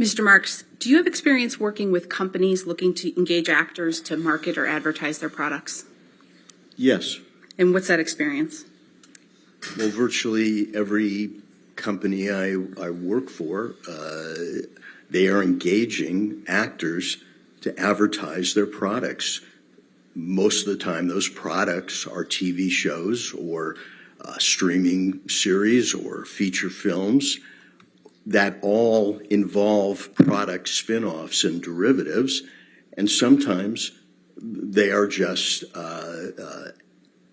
Mr. Marks, do you have experience working with companies looking to engage actors to market or advertise their products? Yes. And what's that experience? Well, virtually every company I work for, they are engaging actors to advertise their products. Most of the time, those products are TV shows or streaming series or feature films that all involve product spin-offs and derivatives, and sometimes they are just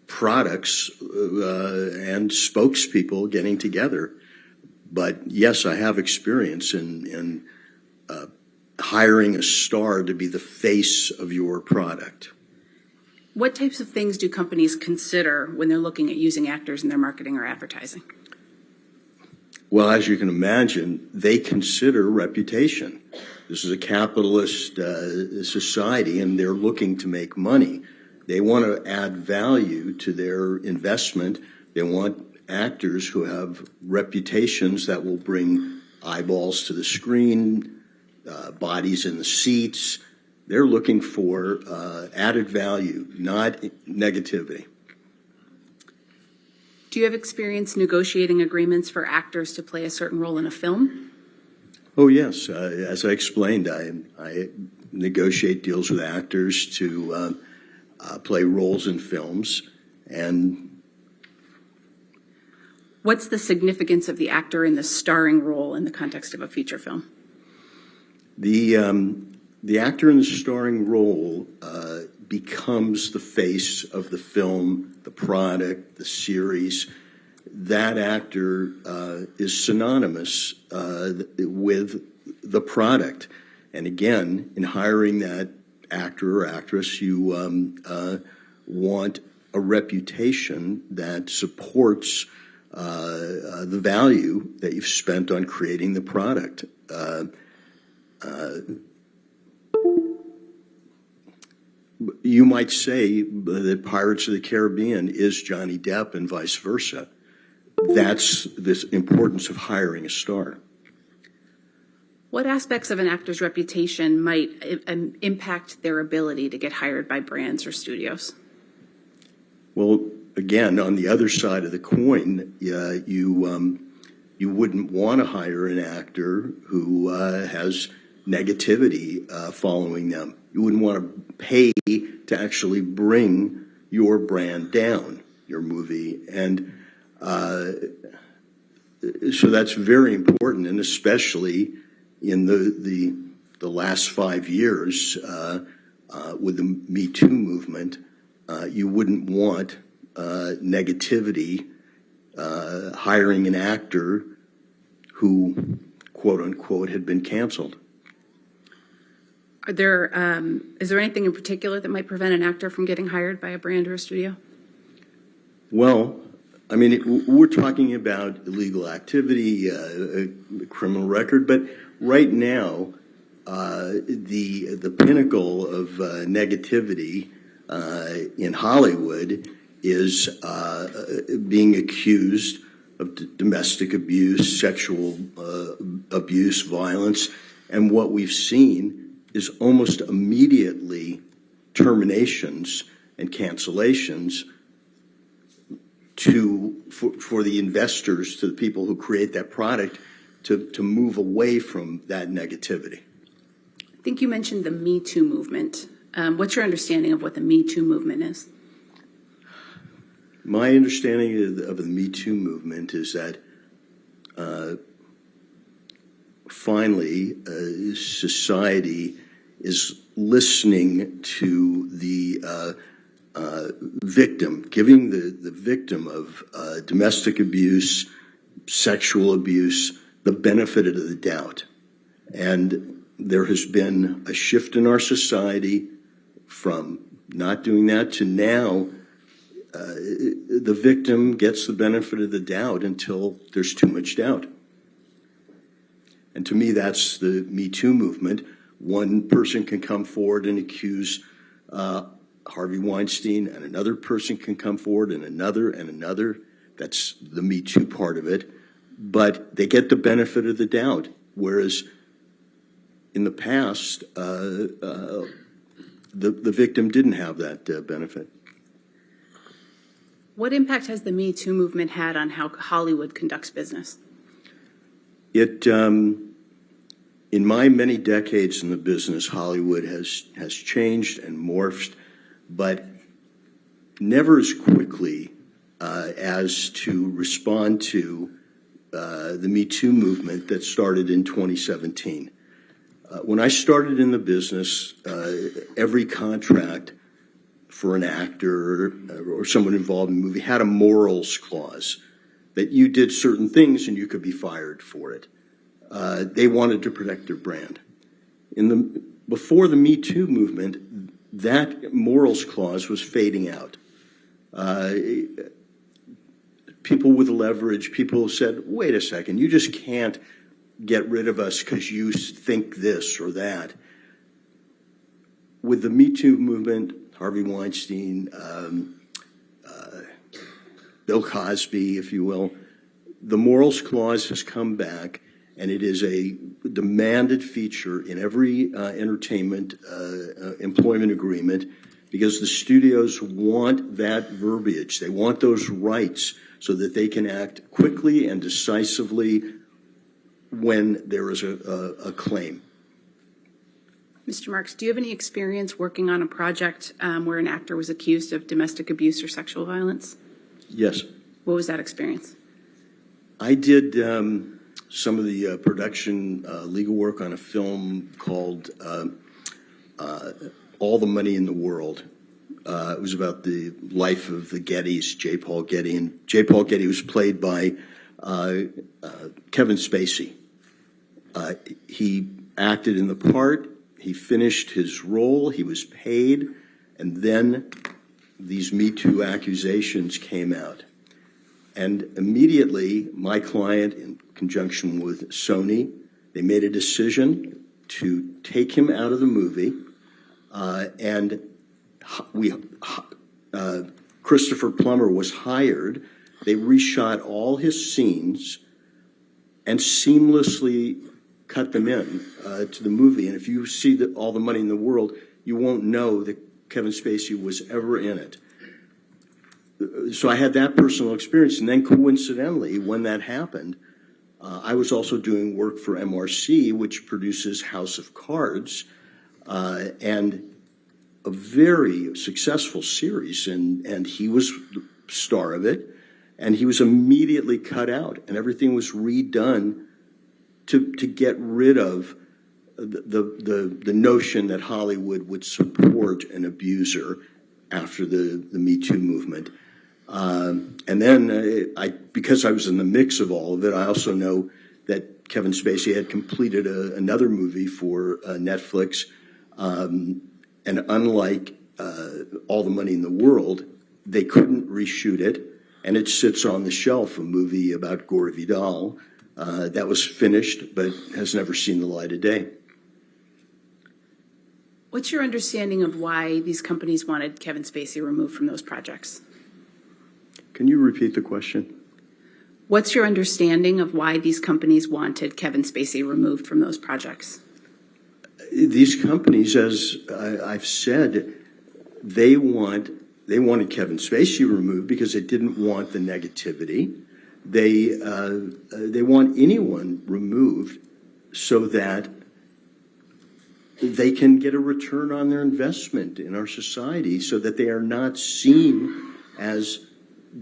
products and spokespeople getting together. But yes, I have experience in hiring a star to be the face of your product. What types of things do companies consider when they're looking at using actors in their marketing or advertising? Well, as you can imagine, they consider reputation. This is a capitalist society, and they're looking to make money. They want to add value to their investment. They want actors who have reputations that will bring eyeballs to the screen, bodies in the seats. They're looking for added value, not negativity. Do you have experience negotiating agreements for actors to play a certain role in a film? Oh, yes. As I explained, I negotiate deals with actors to play roles in films. And what's the significance of the actor in the starring role in the context of a feature film? The actor in the starring role becomes the face of the film, the product, the series. That actor is synonymous with the product. And again, in hiring that actor or actress, you want a reputation that supports the value that you've spent on creating the product. You might say that Pirates of the Caribbean is Johnny Depp and vice versa. That's the importance of hiring a star. What aspects of an actor's reputation might impact their ability to get hired by brands or studios? Well, again, on the other side of the coin, you wouldn't want to hire an actor who has negativity following them. You wouldn't want to pay to actually bring your brand down, your movie. And so that's very important, and especially in the last 5 years with the Metoo movement, you wouldn't want negativity hiring an actor who, quote unquote, had been canceled. Is there anything in particular that might prevent an actor from getting hired by a brand or a studio? Well, I mean, we're talking about illegal activity, a criminal record, but right now, the pinnacle of negativity in Hollywood is being accused of domestic abuse, sexual abuse, violence, and what we've seen is almost immediately terminations and cancellations for the investors, to the people who create that product, to move away from that negativity. I think you mentioned the Me Too movement. What's your understanding of what the Me Too movement is? My understanding of the Me Too movement is that finally society is listening to the victim, giving the victim of domestic abuse, sexual abuse, the benefit of the doubt. And there has been a shift in our society from not doing that to now the victim gets the benefit of the doubt until there's too much doubt. And to me, that's the Me Too movement. One person can come forward and accuse Harvey Weinstein, and another person can come forward, and another, and another. That's the Me Too part of it. But they get the benefit of the doubt, whereas in the past, the victim didn't have that benefit. What impact has the Me Too movement had on how Hollywood conducts business? It, in my many decades in the business, Hollywood has changed and morphed, but never as quickly as to respond to the Me Too movement that started in 2017. When I started in the business, every contract for an actor or someone involved in a movie had a morals clause that you did certain things and you could be fired for it. They wanted to protect their brand. Before the Me Too movement, that morals clause was fading out. People with leverage, people said, wait a second, you just can't get rid of us because you think this or that. With the Me Too movement, Harvey Weinstein, Bill Cosby, if you will, the morals clause has come back, and it is a demanded feature in every entertainment employment agreement because the studios want that verbiage. They want those rights so that they can act quickly and decisively when there is a claim. Mr. Marks, do you have any experience working on a project where an actor was accused of domestic abuse or sexual violence? Yes. What was that experience? I did some of the production legal work on a film called All the Money in the World. It was about the life of the Gettys, J. Paul Getty. And J. Paul Getty was played by Kevin Spacey. He acted in the part. He finished his role. He was paid. And then these Me Too accusations came out. And immediately, my client, in conjunction with Sony, they made a decision to take him out of the movie. And Christopher Plummer was hired. They reshot all his scenes and seamlessly cut them in to the movie. And if you see All the Money in the World, you won't know that Kevin Spacey was ever in it. So I had that personal experience. And then coincidentally, when that happened, I was also doing work for MRC, which produces House of Cards, and a very successful series. And he was the star of it. And he was immediately cut out. And everything was redone to get rid of the notion that Hollywood would support an abuser after the Me Too movement. And then because I was in the mix of all of it, I also know that Kevin Spacey had completed another movie for Netflix. And unlike All the Money in the World, they couldn't reshoot it. And it sits on the shelf, a movie about Gore Vidal that was finished but has never seen the light of day. What's your understanding of why these companies wanted Kevin Spacey removed from those projects? Can you repeat the question? What's your understanding of why these companies wanted Kevin Spacey removed from those projects? These companies, as I've said, they wanted Kevin Spacey removed because they didn't want the negativity. They want anyone removed so that they can get a return on their investment in our society, so that they are not seen as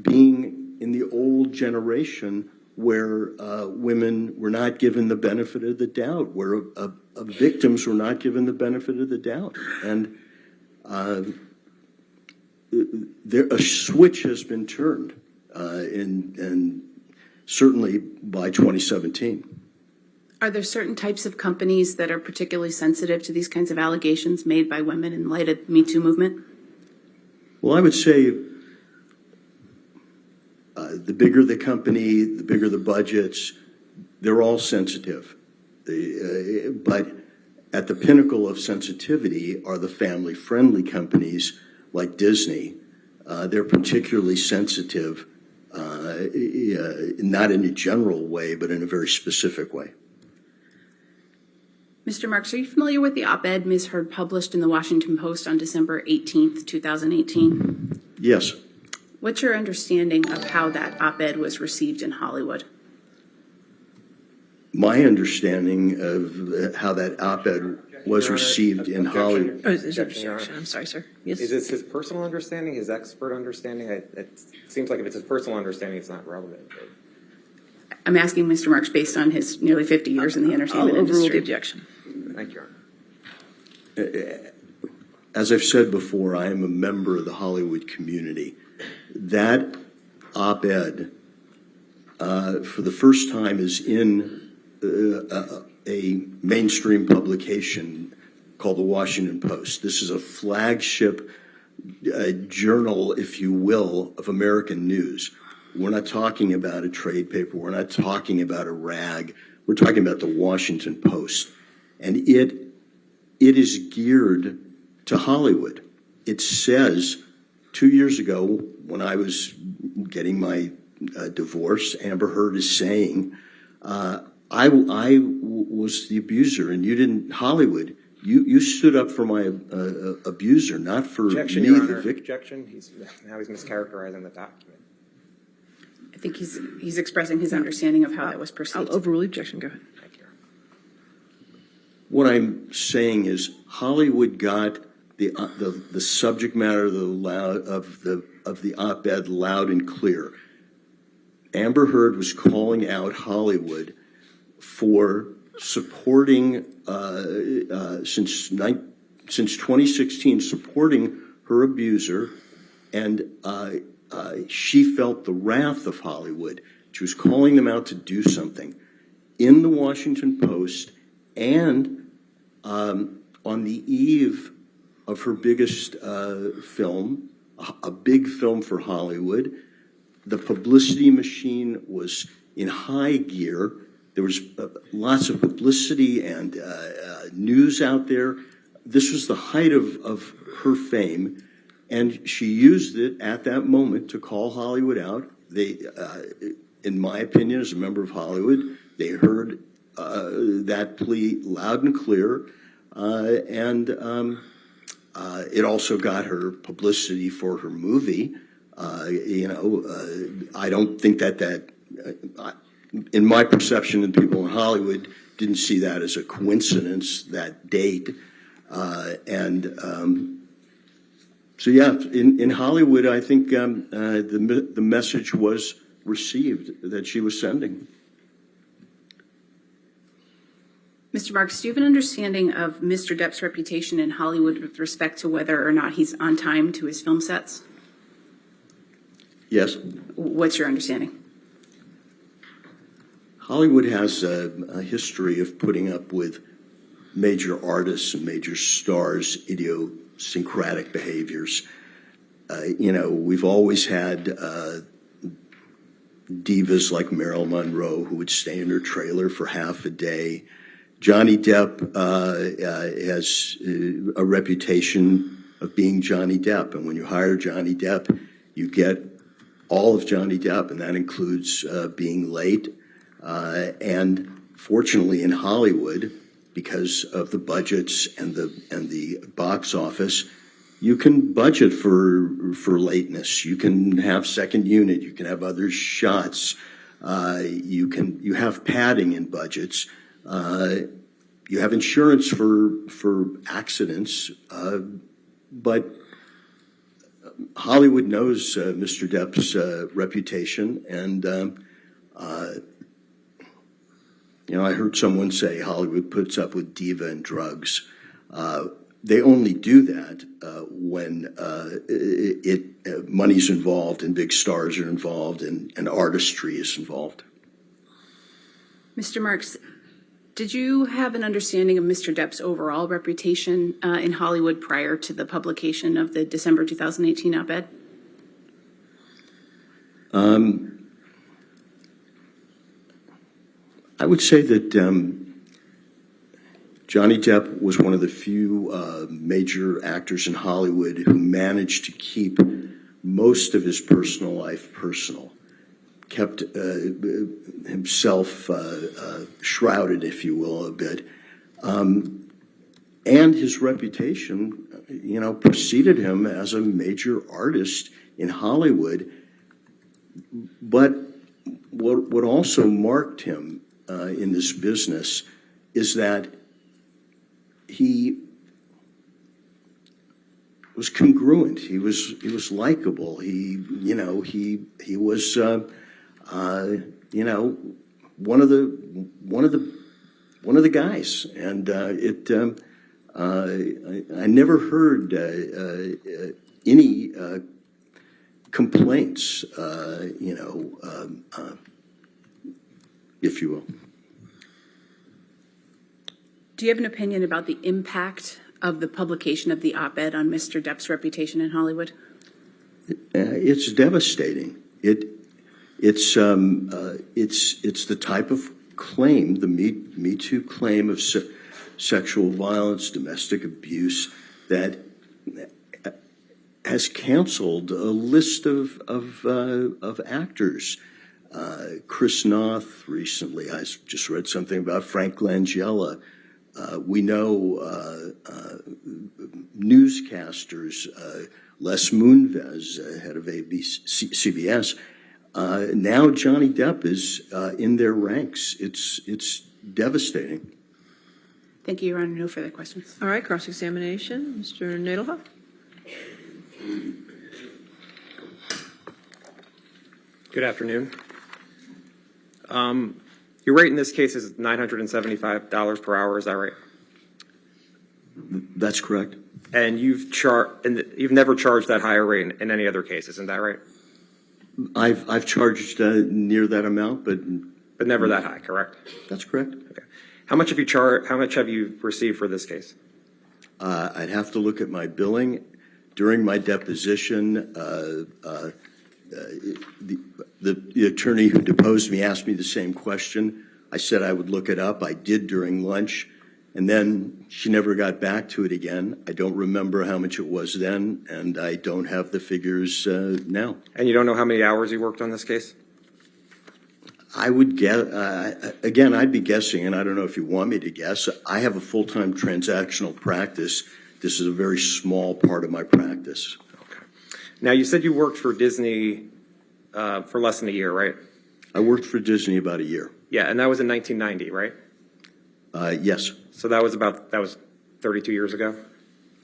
being in the old generation where women were not given the benefit of the doubt, where victims were not given the benefit of the doubt. And a switch has been turned, and certainly by 2017. Are there certain types of companies that are particularly sensitive to these kinds of allegations made by women in light of the Me Too movement? Well, I would say the bigger the company, the bigger the budgets, they're all sensitive. But at the pinnacle of sensitivity are the family-friendly companies like Disney. They're particularly sensitive, not in a general way, but in a very specific way. Mr. Marks, are you familiar with the op-ed Ms. Heard published in the Washington Post on December 18th, 2018? Yes. What's your understanding of how that op-ed was received in Hollywood? My understanding of how that op-ed was received in Hollywood. Oh, is it objection? I'm sorry, sir. Yes. Is this his personal understanding, his expert understanding? It seems like if it's his personal understanding, it's not relevant. I'm asking Mr. Marks based on his nearly 50 years in the entertainment I'll overrule industry. the objection. Thank you, Your Honor. As I've said before, I am a member of the Hollywood community. That op-ed, for the first time, is in a mainstream publication called the Washington Post. This is a flagship journal, if you will, of American news. We're not talking about a trade paper. We're not talking about a rag. We're talking about the Washington Post. And it is geared to Hollywood. It says 2 years ago, when I was getting my divorce, Amber Heard is saying, I was the abuser, and you didn't. Hollywood, you stood up for my abuser, not for Objection, me, Your the Honor. victim. Objection. Now he's mischaracterizing the document. I think he's expressing his understanding of how that was perceived. I'll overrule the objection. Go ahead. Thank you, Your Honor. What I'm saying is Hollywood got the subject matter of the op-ed loud and clear. Amber Heard was calling out Hollywood for supporting since 2016, supporting her abuser, and she felt the wrath of Hollywood. She was calling them out to do something. In the Washington Post, and on the eve of her biggest film, a big film for Hollywood, the publicity machine was in high gear. There was lots of publicity and news out there. This was the height of her fame, and she used it at that moment to call Hollywood out. They, in my opinion, as a member of Hollywood, they heard that plea loud and clear, and it also got her publicity for her movie. I don't think that in my perception, and people in Hollywood didn't see that as a coincidence, that date. So yeah, in Hollywood, I think the message was received that she was sending. Mr. Marks, do you have an understanding of Mr. Depp's reputation in Hollywood with respect to whether or not he's on time to his film sets? Yes. What's your understanding? Hollywood has a history of putting up with major artists and major stars' idiosyncratic behaviors. We've always had divas like Marilyn Monroe who would stay in her trailer for half a day. Johnny Depp has a reputation of being Johnny Depp, and when you hire Johnny Depp, you get all of Johnny Depp, and that includes being late. And fortunately, in Hollywood, because of the budgets and the box office, you can budget for lateness. You can have second unit. You can have other shots. You have padding in budgets. You have insurance for accidents. But Hollywood knows Mr. Depp's reputation, and I heard someone say Hollywood puts up with diva and drugs. They only do that when money's involved and big stars are involved and artistry is involved. Mr. Marks, did you have an understanding of Mr. Depp's overall reputation in Hollywood prior to the publication of the December 2018 op-ed? I would say that Johnny Depp was one of the few major actors in Hollywood who managed to keep most of his personal life personal, kept himself shrouded, if you will, a bit. And his reputation, preceded him as a major artist in Hollywood. But what also marked him in this business is that he was congruent. He was likable. He was one of the guys, and I never heard any complaints, if you will. Do you have an opinion about the impact of the publication of the op-ed on Mr. Depp's reputation in Hollywood? It's devastating. It's the type of claim, the Metoo claim of sexual violence, domestic abuse, that has canceled a list of actors. Chris Noth recently. I just read something about Frank Langella. We know newscasters, Les Moonves, head of CBS. Now Johnny Depp is in their ranks. It's devastating. Thank you, Your Honor. No further questions. All right, cross-examination. Mr. Nadelhoff. Good afternoon. Your rate in this case is $975 per hour. Is that right? That's correct. And you've never charged that higher rate in any other case, isn't that right? I've charged near that amount, but never that high, correct? That's correct. Okay. How much have you charged? How much have you received for this case? I'd have to look at my billing. During my deposition, the attorney who deposed me asked me the same question. I said I would look it up. I did during lunch, and then she never got back to it again. I don't remember how much it was then, and I don't have the figures now. And you don't know how many hours you worked on this case? I would guess, again, I'd be guessing, and I don't know if you want me to guess. I have a full-time transactional practice. This is a very small part of my practice. Okay. Now, you said you worked for Disney for less than a year, right? I worked for Disney about a year. Yeah, and that was in 1990, right? Yes. So that was 32 years ago?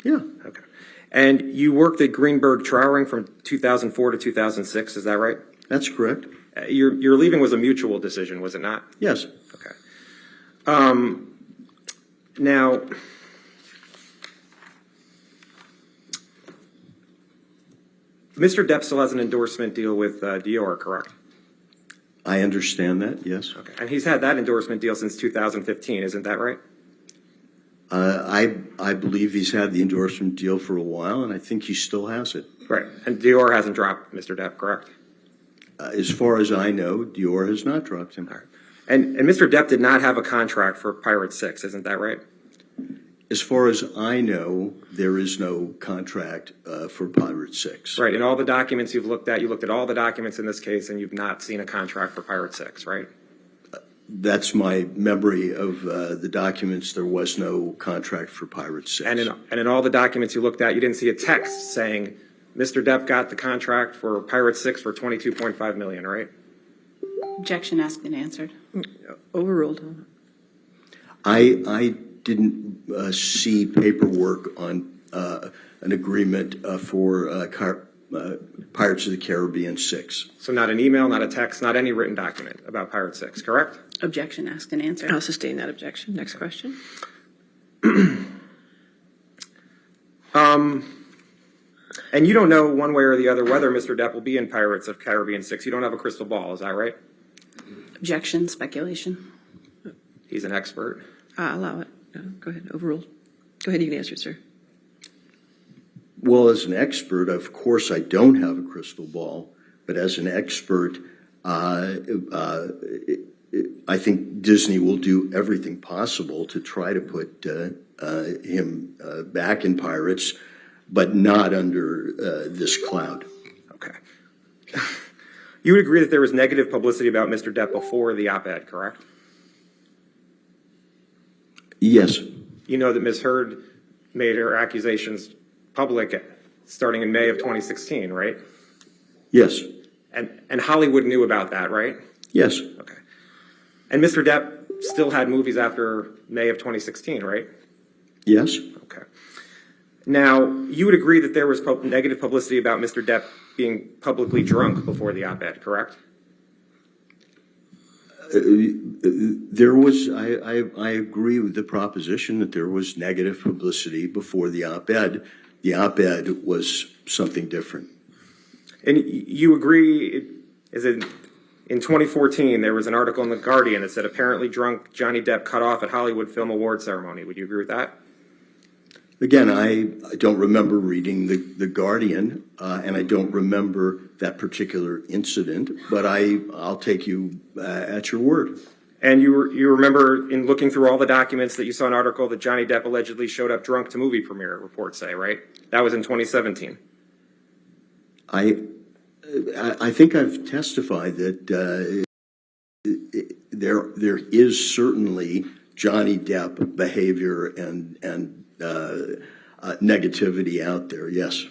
Yeah. Okay. And you worked at Greenberg Trauring from 2004 to 2006, is that right? That's correct. Your leaving was a mutual decision, was it not? Yes. Okay. Now, Mr. Depp still has an endorsement deal with Dior, correct? I understand that, yes. Okay. And he's had that endorsement deal since 2015, isn't that right? I believe he's had the endorsement deal for a while, and I think he still has it. Right. And Dior hasn't dropped Mr. Depp, correct? As far as I know, Dior has not dropped him. All right. And Mr. Depp did not have a contract for Pirate 6, isn't that right? As far as I know, there is no contract for Pirate 6. Right. In all the documents you've looked at, you looked at all the documents in this case, and you've not seen a contract for Pirate 6, right? That's my memory of the documents. There was no contract for Pirate 6. And in all the documents you looked at, you didn't see a text saying Mr. Depp got the contract for Pirate 6 for $22.5 million, right? Objection asked and answered. Overruled. I didn't see paperwork on an agreement for Pirates of the Caribbean 6. So not an email, not a text, not any written document about Pirate 6, correct? Objection asked and answered. I'll sustain that objection. Next question. And you don't know one way or the other whether Mr. Depp will be in Pirates of Caribbean 6. You don't have a crystal ball, is that right? Objection, speculation. He's an expert. Allow it. No, go ahead. Overruled. Go ahead. You can answer, sir. Well, as an expert, of course, I don't have a crystal ball. But as an expert, I think Disney will do everything possible to try to put him back in Pirates, but not under this cloud. Okay. You would agree that there was negative publicity about Mr. Depp before the op-ed, correct? Yes. you know that Ms. Heard made her accusations public starting in May of 2016, right? Yes. And Hollywood knew about that, right? Yes. Okay. And Mr. Depp still had movies after May of 2016, right? Yes. Okay. Now, you would agree that there was negative publicity about Mr. Depp being publicly drunk before the op-ed, correct? There was, I agree with the proposition that there was negative publicity before the op-ed. The op-ed was something different. And you agree, is it in 2014, there was an article in The Guardian that said apparently drunk Johnny Depp cut off at Hollywood Film Awards ceremony. Would you agree with that? Again, I don't remember reading The Guardian, and I don't remember that particular incident, but I'll take you at your word. And you remember in looking through all the documents that you saw an article that Johnny Depp allegedly showed up drunk to movie premiere, reports say, right? That was in 2017. I think I've testified that there is certainly Johnny Depp behavior and negativity out there. Yes.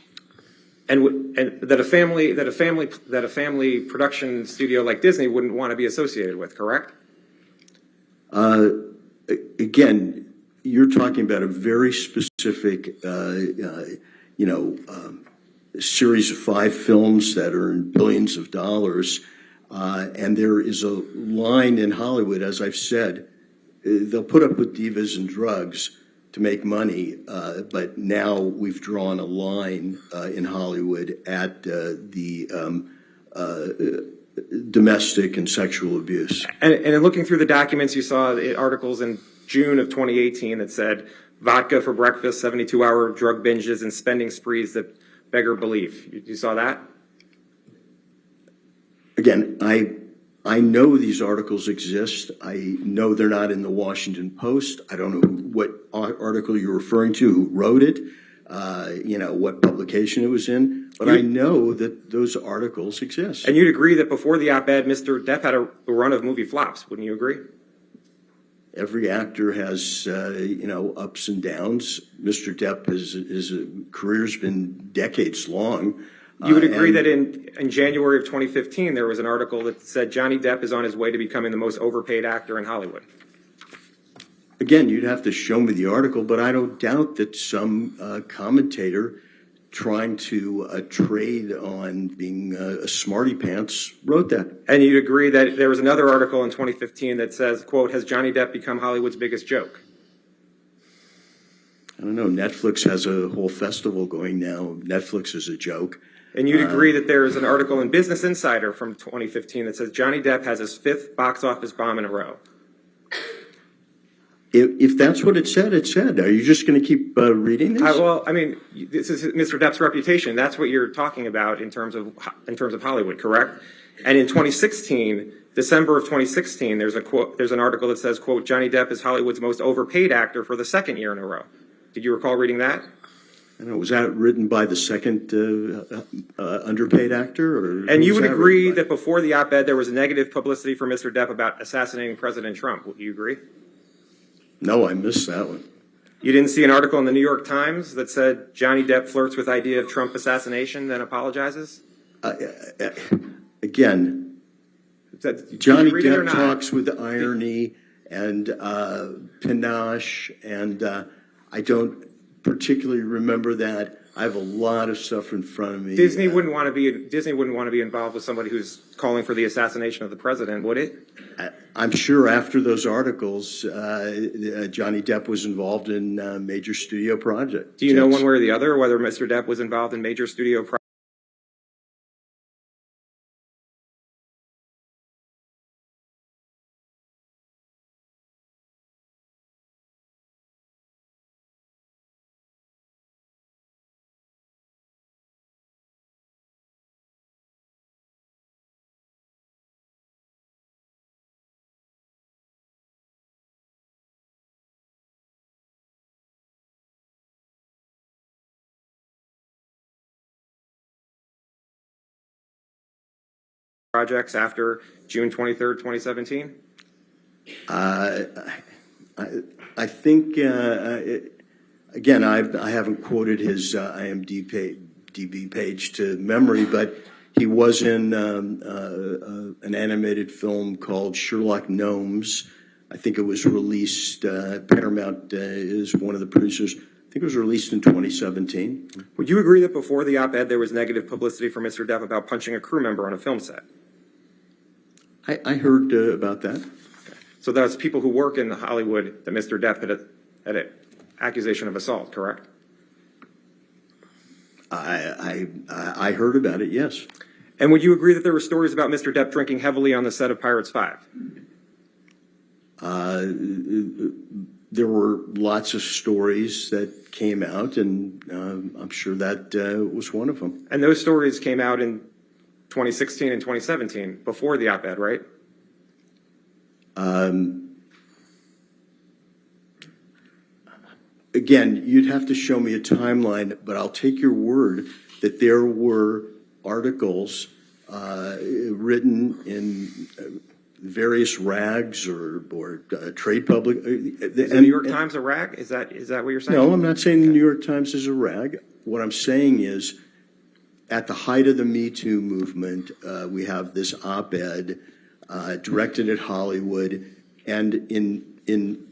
And that a family production studio like Disney wouldn't want to be associated with, correct? Again, you're talking about a very specific, series of 5 films that earn billions of dollars, and there is a line in Hollywood, as I've said, they'll put up with divas and drugs to make money, but now we've drawn a line in Hollywood at the domestic and sexual abuse. And in looking through the documents, you saw articles in June of 2018 that said vodka for breakfast, 72-hour drug binges, and spending sprees that beggar belief. You saw that? Again, I know these articles exist. I know they're not in the Washington Post. I don't know what article you're referring to, who wrote it, what publication it was in, but I know that those articles exist. And you'd agree that before the op-ed, Mr. Depp had a run of movie flops, wouldn't you agree? Every actor has, ups and downs. Mr. Depp, his career's been decades long. You would agree that in January of 2015, there was an article that said Johnny Depp is on his way to becoming the most overpaid actor in Hollywood. Again, you'd have to show me the article, but I don't doubt that some commentator trying to trade on being a smarty pants wrote that. And you'd agree that there was another article in 2015 that says, quote, has Johnny Depp become Hollywood's biggest joke? I don't know. Netflix has a whole festival going now. Netflix is a joke. And you'd agree that there is an article in Business Insider from 2015 that says Johnny Depp has his 5th box office bomb in a row. If that's what it said, it said. Are you just going to keep reading this? This is Mr. Depp's reputation. That's what you're talking about in terms of Hollywood, correct? And in 2016, December of 2016, there's an article that says, quote, Johnny Depp is Hollywood's most overpaid actor for the 2nd year in a row. Did you recall reading that? I don't know, was that written by the second underpaid actor? And you would agree that before the op-ed, there was negative publicity for Mr. Depp about assassinating President Trump. Would you agree? No, I missed that one. You didn't see an article in the New York Times that said Johnny Depp flirts with idea of Trump assassination, then apologizes? Again, Johnny Depp talks with irony and panache, and I don't particularly remember that. I have a lot of stuff in front of me. Disney wouldn't want to be involved with somebody who's calling for the assassination of the president, would it? I'm sure after those articles, Johnny Depp was involved in major studio projects. Do you know one way or the other whether Mr. Depp was involved in major studio projects after June 23rd, 2017? I I think, again, I haven't quoted his IMDb page to memory, but he was in an animated film called Sherlock Gnomes. I think it was released, Paramount is one of the producers. I think it was released in 2017. Would you agree that before the op-ed there was negative publicity for Mr. Depp about punching a crew member on a film set? I heard about that. So that's people who work in Hollywood that Mr. Depp had an accusation of assault, correct? I heard about it, yes. And would you agree that there were stories about Mr. Depp drinking heavily on the set of Pirates 5? There were lots of stories that came out, and I'm sure that was one of them. And those stories came out in 2016 and 2017, before the op-ed, right? Again, you'd have to show me a timeline, but I'll take your word that there were articles written in various rags or trade public. Is the New York Times a rag? Is that what you're saying? No, I'm not saying the New York Times is a rag. What I'm saying is, at the height of the Metoo movement, we have this op-ed directed at Hollywood, and in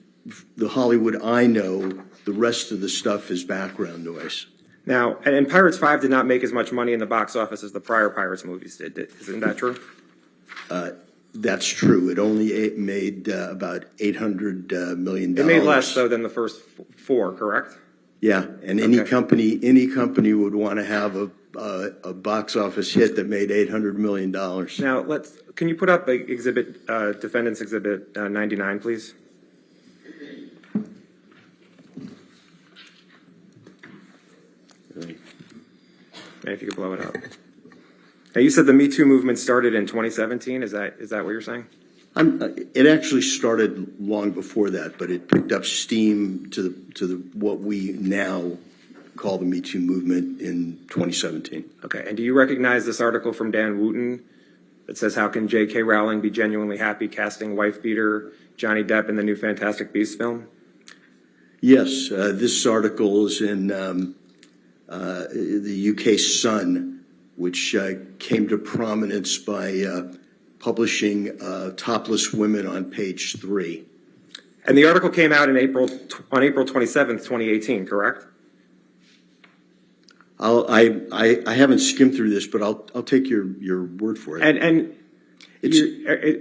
the Hollywood I know, the rest of the stuff is background noise. Now, and Pirates 5 did not make as much money in the box office as the prior Pirates movies did. Isn't that true? That's true. It only made about $800 million. It made less, though, than the first 4, correct? Yeah, and any company would want to have a box office hit that made $800 million. Now, can you put up Defendant's Exhibit 99, please? And if you could blow it up. Now, you said the Me Too movement started in 2017. Is that what you're saying? It actually started long before that, but it picked up steam to what we now call the Me Too movement in 2017. Okay. And do you recognize this article from Dan Wooten that says, "How can J.K. Rowling be genuinely happy casting wife-beater Johnny Depp in the new Fantastic Beasts film?" Yes, this article is in the UK Sun, which came to prominence by publishing topless women on page 3. And the article came out on April 27th, 2018, correct? I haven't skimmed through this, but I'll take your word for it. And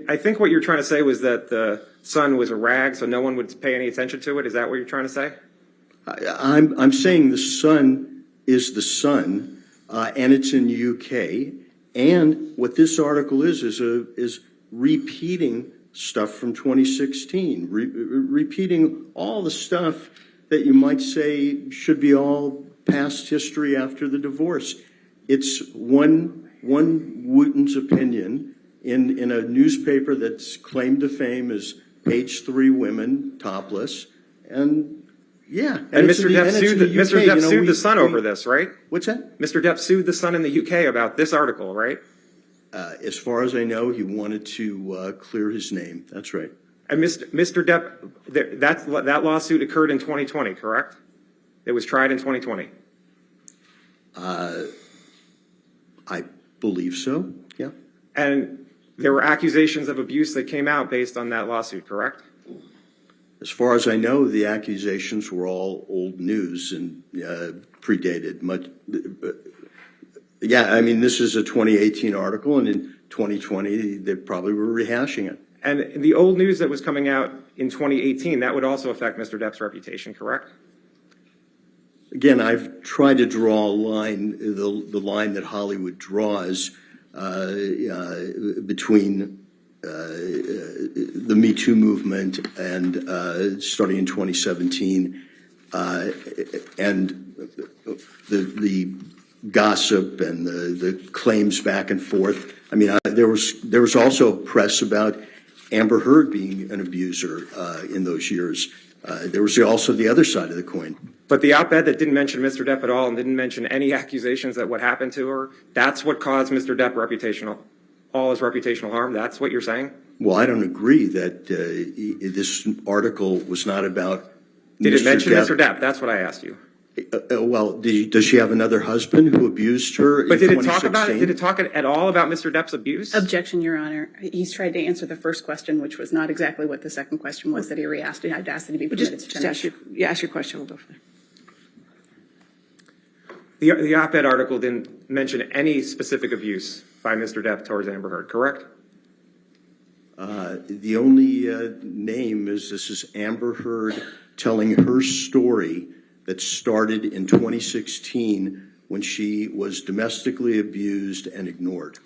I think what you're trying to say was that the Sun was a rag, so no one would pay any attention to it. Is that what you're trying to say? I'm saying the Sun is the Sun, and it's in the UK. And what this article is repeating stuff from 2016, repeating all the stuff that you might say should be all past history after the divorce. It's one Wooten's opinion in a newspaper that's claimed to fame as page 3 women topless, and yeah. And Mr. Depp sued the Sun over this, right? What's that? Mr. Depp sued the Sun in the UK about this article, right? As far as I know, he wanted to clear his name. That's right. And Mr. Depp, that lawsuit occurred in 2020, correct? It was tried in 2020. I believe so, yeah. And there were accusations of abuse that came out based on that lawsuit, correct? As far as I know, the accusations were all old news and predated much. Yeah, I mean, this is a 2018 article, and in 2020, they probably were rehashing it. And the old news that was coming out in 2018, that would also affect Mr. Depp's reputation, correct? Again, I've tried to draw a line, the line that Hollywood draws between the Me Too movement and starting in 2017 and the gossip and the claims back and forth. I mean, there was also press about Amber Heard being an abuser in those years. There was also the other side of the coin. But the op-ed that didn't mention Mr. Depp at all and didn't mention any accusations that what happened to her, that's what caused Mr. Depp all his reputational harm? That's what you're saying? Well, I don't agree that this article was not about Did it mention Mr. Depp? That's what I asked you. Well, does she have another husband who abused her But in did it talk about it? 2016? Did it talk at all about Mr. Depp's abuse? Objection, Your Honor. He's tried to answer the first question, which was not exactly what the second question was that he re-asked. I'd asked that he be permitted to finish. Ask your question. We'll go from there. The op-ed article didn't mention any specific abuse by Mr. Depp towards Amber Heard, correct? The only name is this is Amber Heard telling her story that started in 2016 when she was domestically abused and ignored.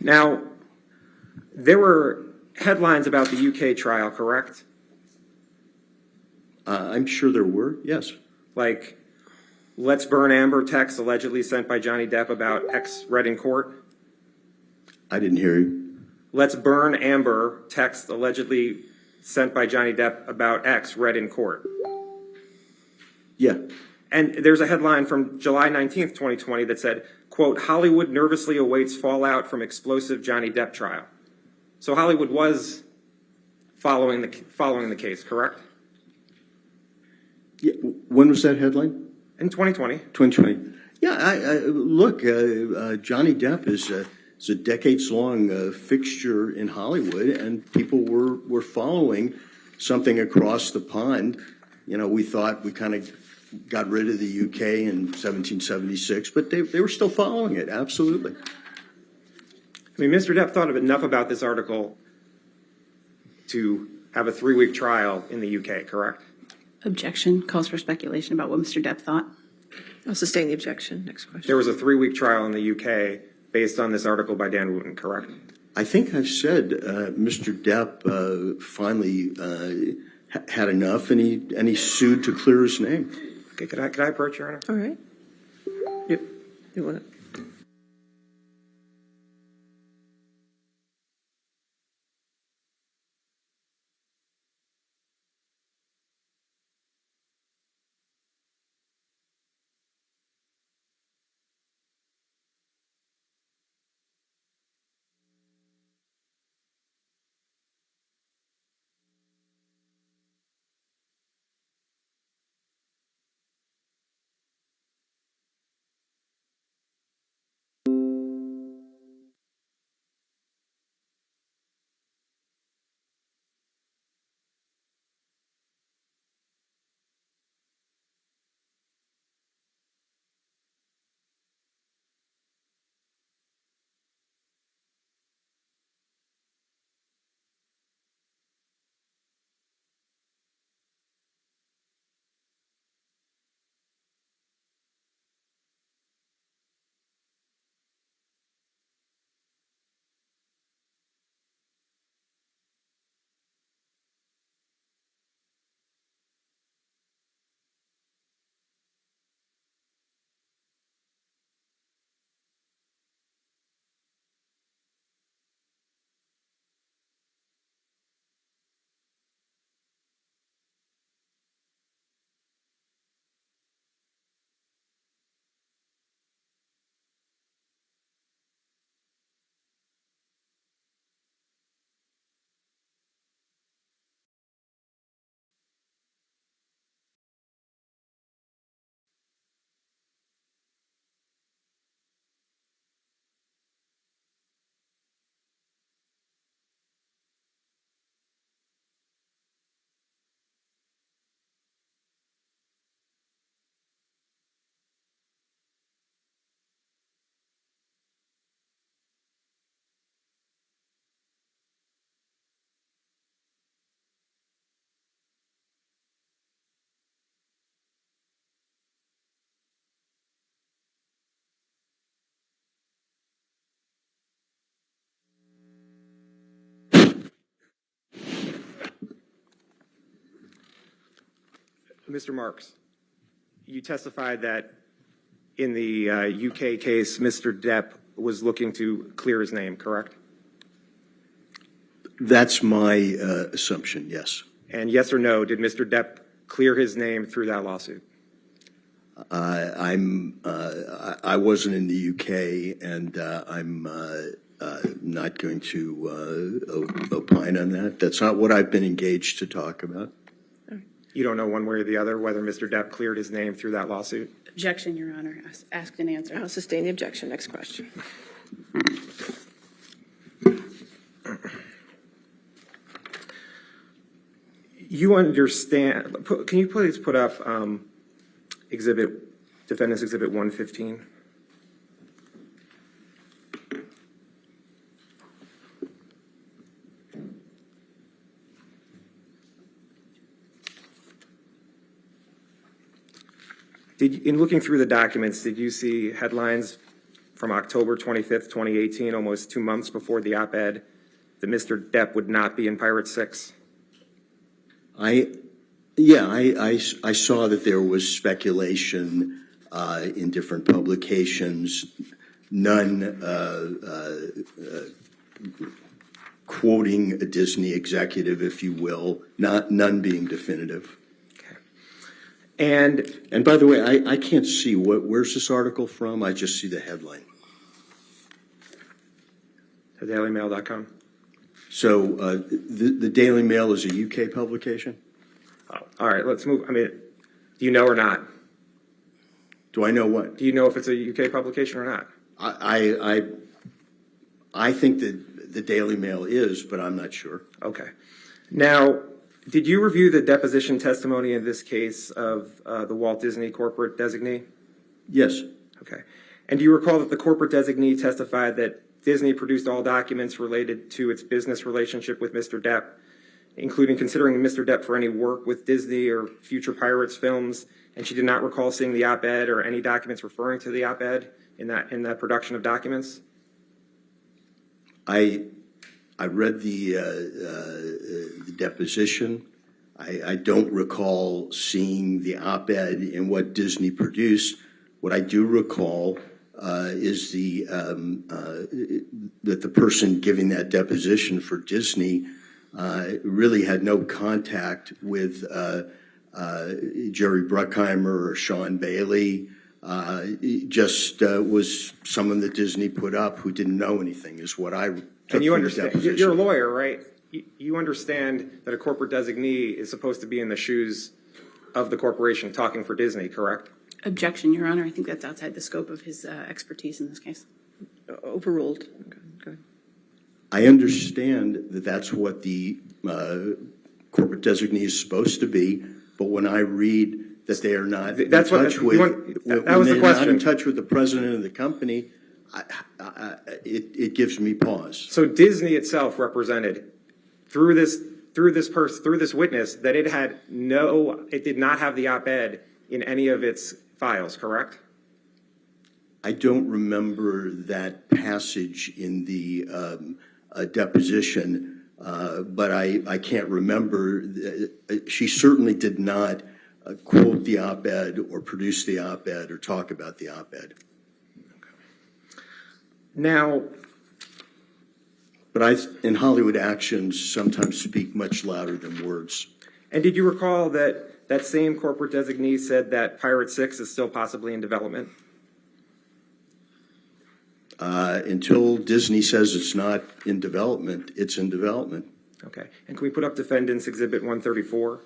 Now, there were headlines about the UK trial, correct? I'm sure there were, yes. Like, let's burn Amber text allegedly sent by Johnny Depp about X read in court? I didn't hear you. Let's burn Amber text allegedly sent by Johnny Depp about X read in court. Yeah. And there's a headline from July 19th, 2020 that said, quote, Hollywood nervously awaits fallout from explosive Johnny Depp trial. So Hollywood was following the case, correct? Yeah. When was that headline? In 2020. 2020. Yeah, look, Johnny Depp is a decades-long fixture in Hollywood, and people were following something across the pond. You know, we thought we kind of got rid of the UK in 1776, but they were still following it, absolutely. I mean, Mr. Depp thought of enough about this article to have a 3-week trial in the UK, correct? Objection. Calls for speculation about what Mr. Depp thought. I'll sustain the objection. Next question. There was a 3-week trial in the UK based on this article by Dan Wooten, correct? I think I've said Mr. Depp finally had enough, and he sued to clear his name. Okay, can I approach, Your Honor? All right. Yep. You want to? Mr. Marks, you testified that in the UK case, Mr. Depp was looking to clear his name, correct? That's my assumption, yes. And yes or no, did Mr. Depp clear his name through that lawsuit? I wasn't in the UK, and I'm not going to opine on that. That's not what I've been engaged to talk about. You don't know one way or the other whether Mr. Depp cleared his name through that lawsuit? Objection, Your Honor. Asked and answered. I'll sustain the objection. Next question. You understand, can you please put up Defendant's Exhibit 115? In looking through the documents, did you see headlines from October 25th, 2018, almost 2 months before the op-ed, that Mr. Depp would not be in Pirate 6? I saw that there was speculation in different publications, none quoting a Disney executive, if you will, none being definitive. And by the way, I can't see where's this article from? I just see the headline. TheDailyMail.com. So the Daily Mail is a UK publication? Oh, all right, let's move. I mean, do you know or not? Do I know what? Do you know if it's a UK publication or not? I think that the Daily Mail is, but I'm not sure. Okay. Now, did you review the deposition testimony in this case of the Walt Disney corporate designee? Yes. Okay. And do you recall that the corporate designee testified that Disney produced all documents related to its business relationship with Mr. Depp, including considering Mr. Depp for any work with Disney or future Pirates films, and she did not recall seeing the op-ed or any documents referring to the op-ed in that production of documents? I read the deposition. I don't recall seeing the op-ed in what Disney produced. What I do recall is that the person giving that deposition for Disney really had no contact with Jerry Bruckheimer or Sean Bailey. Just was someone that Disney put up who didn't know anything, is what I took. And you understand, you're a lawyer, right? You understand that a corporate designee is supposed to be in the shoes of the corporation talking for Disney, correct? Objection, Your Honor. I think that's outside the scope of his expertise in this case. Overruled. Okay, go ahead. I understand that that's what the corporate designee is supposed to be, but when I read that they are not in touch with the president of the company, it gives me pause. So Disney itself represented through this witness that it did not have the op-ed in any of its files, correct? I don't remember that passage in the deposition, but I can't remember. She certainly did not quote the op-ed or produce the op-ed or talk about the op-ed. Now, but in Hollywood, actions sometimes speak much louder than words. and did you recall that same corporate designee said that Pirate 6 is still possibly in development? Until Disney says it's not in development, it's in development. Okay. And can we put up Defendant's Exhibit 134?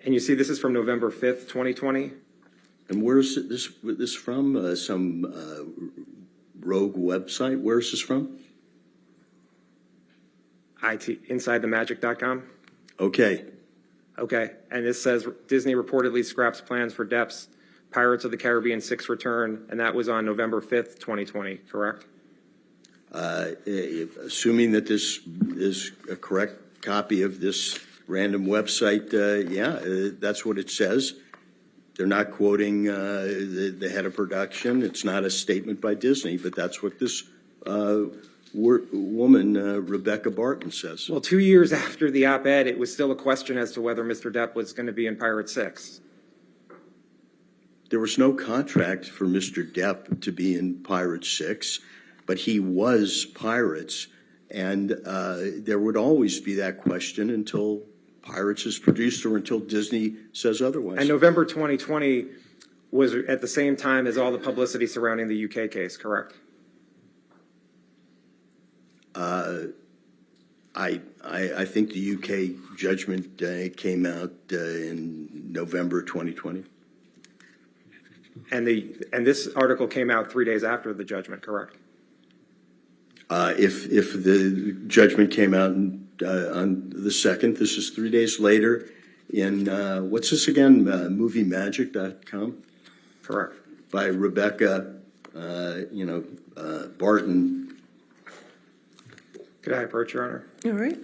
And you see this is from November 5th, 2020? And where's this from? Some rogue website? Where's this from? InsideTheMagic.com? Okay. Okay. And this says Disney reportedly scraps plans for Depp's Pirates of the Caribbean 6 return, and that was on November 5th, 2020, correct? Assuming that this is a correct copy of this random website, that's what it says. They're not quoting the head of production. It's not a statement by Disney, but that's what this woman, Rebecca Barton, says. Well, 2 years after the op-ed, it was still a question as to whether Mr. Depp was going to be in Pirate 6. There was no contract for Mr. Depp to be in Pirate 6, but he was Pirates, and there would always be that question until Pirates is produced or until Disney says otherwise. And November 2020 was at the same time as all the publicity surrounding the UK case, correct? I think the UK judgment came out in November 2020. And this article came out 3 days after the judgment, correct? If the judgment came out on the 2nd, this is 3 days later in, what's this again, moviemagic.com? Correct. By Rebecca, Barton. Could I approach, Your Honor? All right.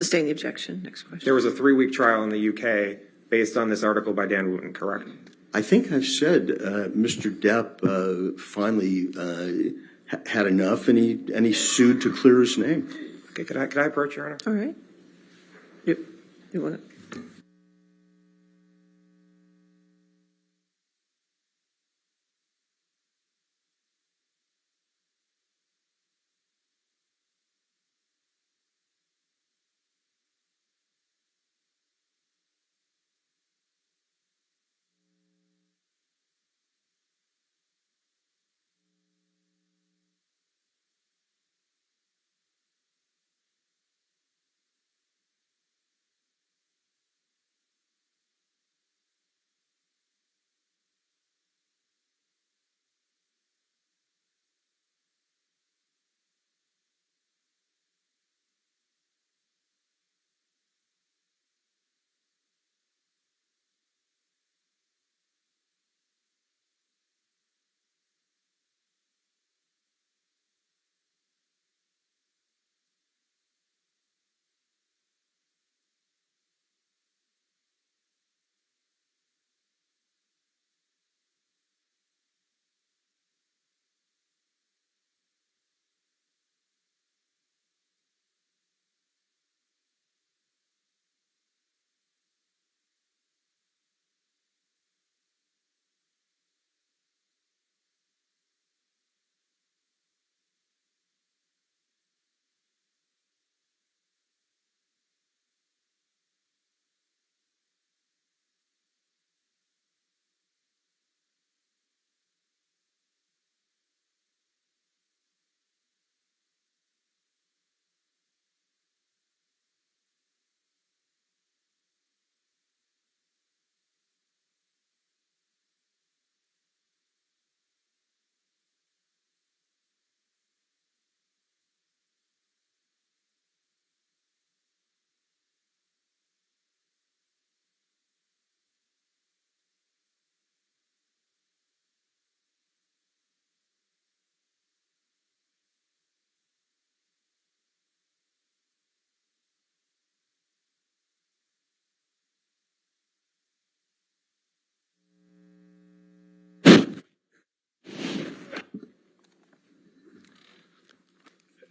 Sustain the objection. Next question. There was a 3-week trial in the UK based on this article by Dan Wooten, correct? I think I've said Mr. Depp finally had enough, and he sued to clear his name. Okay, could I approach, Your Honor? All right. Yep. You want it?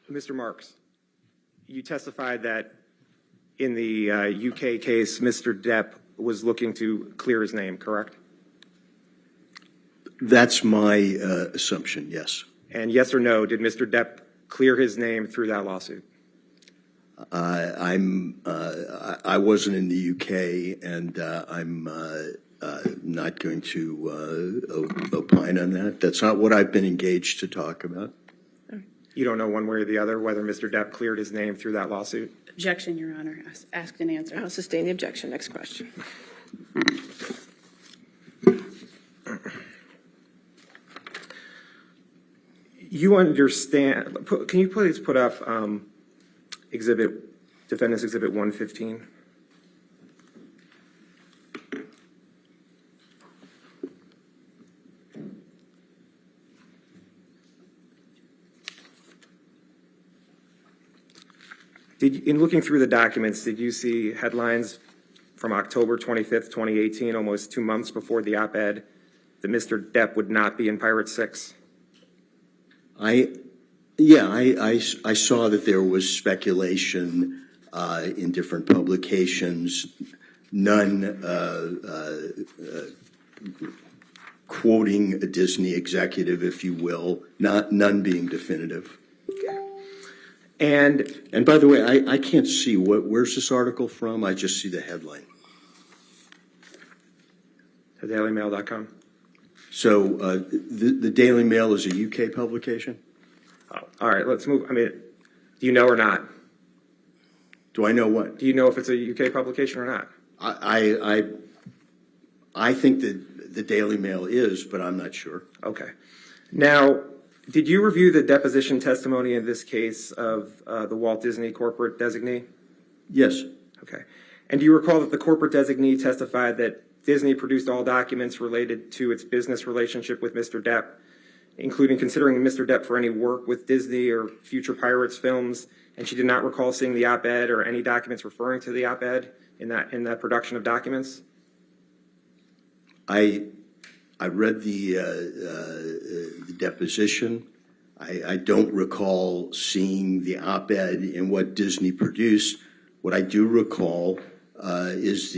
Mr. Marks, you testified that in the UK case, Mr. Depp was looking to clear his name, correct? That's my assumption, yes. And yes or no, did Mr. Depp clear his name through that lawsuit? I wasn't in the UK, and I'm not going to opine on that. That's not what I've been engaged to talk about. You don't know one way or the other whether Mr. Depp cleared his name through that lawsuit? Objection, Your Honor. Asked and answered. I'll sustain the objection. Next question. You understand, can you please put up Defendant's Exhibit 115? In looking through the documents, did you see headlines from October 25th, 2018, almost 2 months before the op-ed, that Mr. Depp would not be in Pirate 6? I saw that there was speculation in different publications, none quoting a Disney executive, if you will, none being definitive. And by the way, I can't see where's this article from? I just see the headline. TheDailyMail.com. So the Daily Mail is a UK publication? Oh, all right, let's move. I mean, do you know or not? Do I know what? Do you know if it's a UK publication or not? I think that the Daily Mail is, but I'm not sure. Okay. Now, did you review the deposition testimony in this case of the Walt Disney corporate designee? Yes. Okay. And do you recall that the corporate designee testified that Disney produced all documents related to its business relationship with Mr. Depp, including considering Mr. Depp for any work with Disney or future Pirates films, and she did not recall seeing the op-ed or any documents referring to the op-ed in that production of documents? I read the deposition. I don't recall seeing the op-ed in what Disney produced. What I do recall is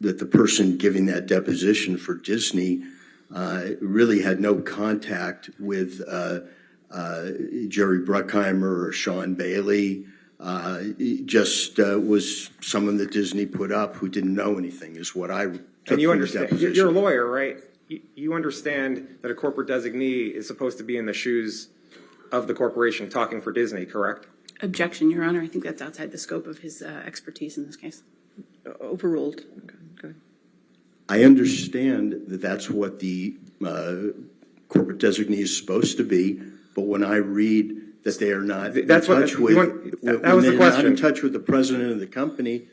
that the person giving that deposition for Disney really had no contact with Jerry Bruckheimer or Sean Bailey. Just was someone that Disney put up who didn't know anything, is what I took. And you from the understand, deposition. you're a lawyer, right? You understand that a corporate designee is supposed to be in the shoes of the corporation talking for Disney, correct? Objection, Your Honor. I think that's outside the scope of his expertise in this case. Overruled. Okay, go ahead. I understand that that's what the corporate designee is supposed to be, but when I read that they are not That's in what touch with, that was the question. not in touch with the president of the company,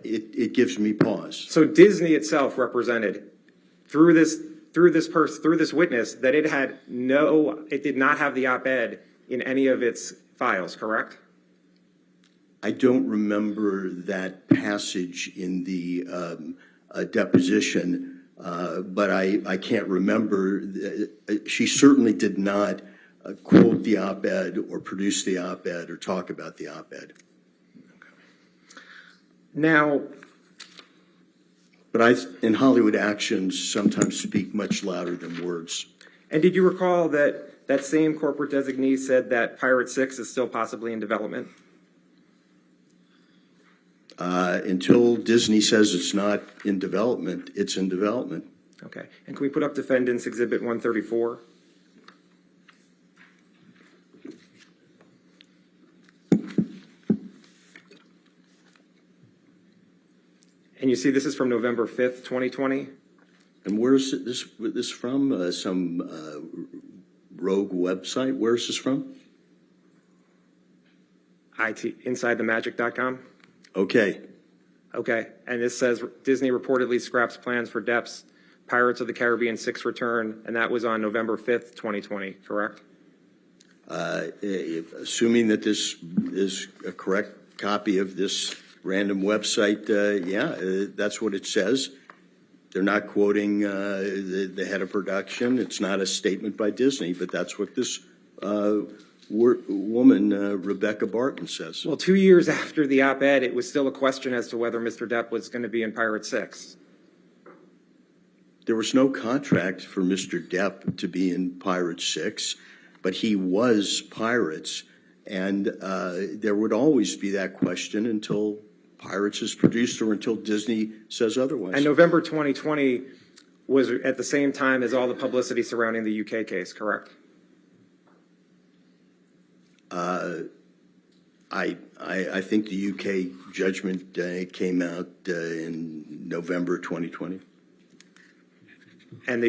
it gives me pause. So Disney itself represented through this witness that it did not have the op-ed in any of its files, correct? I don't remember that passage in the deposition, but I can't remember. She certainly did not quote the op-ed or produce the op-ed or talk about the op-ed. Now, but in Hollywood, actions sometimes speak much louder than words. and did you recall that same corporate designee said that Pirate 6 is still possibly in development? Until Disney says it's not in development, it's in development. Okay. And can we put up Defendant's Exhibit 134? And you see this is from November 5th, 2020? And where's this from? Some rogue website? Where's this from? InsideTheMagic.com? Okay. Okay. And this says Disney reportedly scraps plans for Depp's Pirates of the Caribbean 6 return, and that was on November 5th, 2020, correct? Assuming that this is a correct copy of this random website, that's what it says. They're not quoting the head of production. It's not a statement by Disney, but that's what this woman, Rebecca Barton, says. Well, 2 years after the op-ed, it was still a question as to whether Mr. Depp was going to be in Pirate 6. There was no contract for Mr. Depp to be in Pirate 6, but he was Pirates, and there would always be that question until Pirates is produced or until Disney says otherwise. And November 2020 was at the same time as all the publicity surrounding the UK case, correct? I think the UK judgment came out in November 2020. And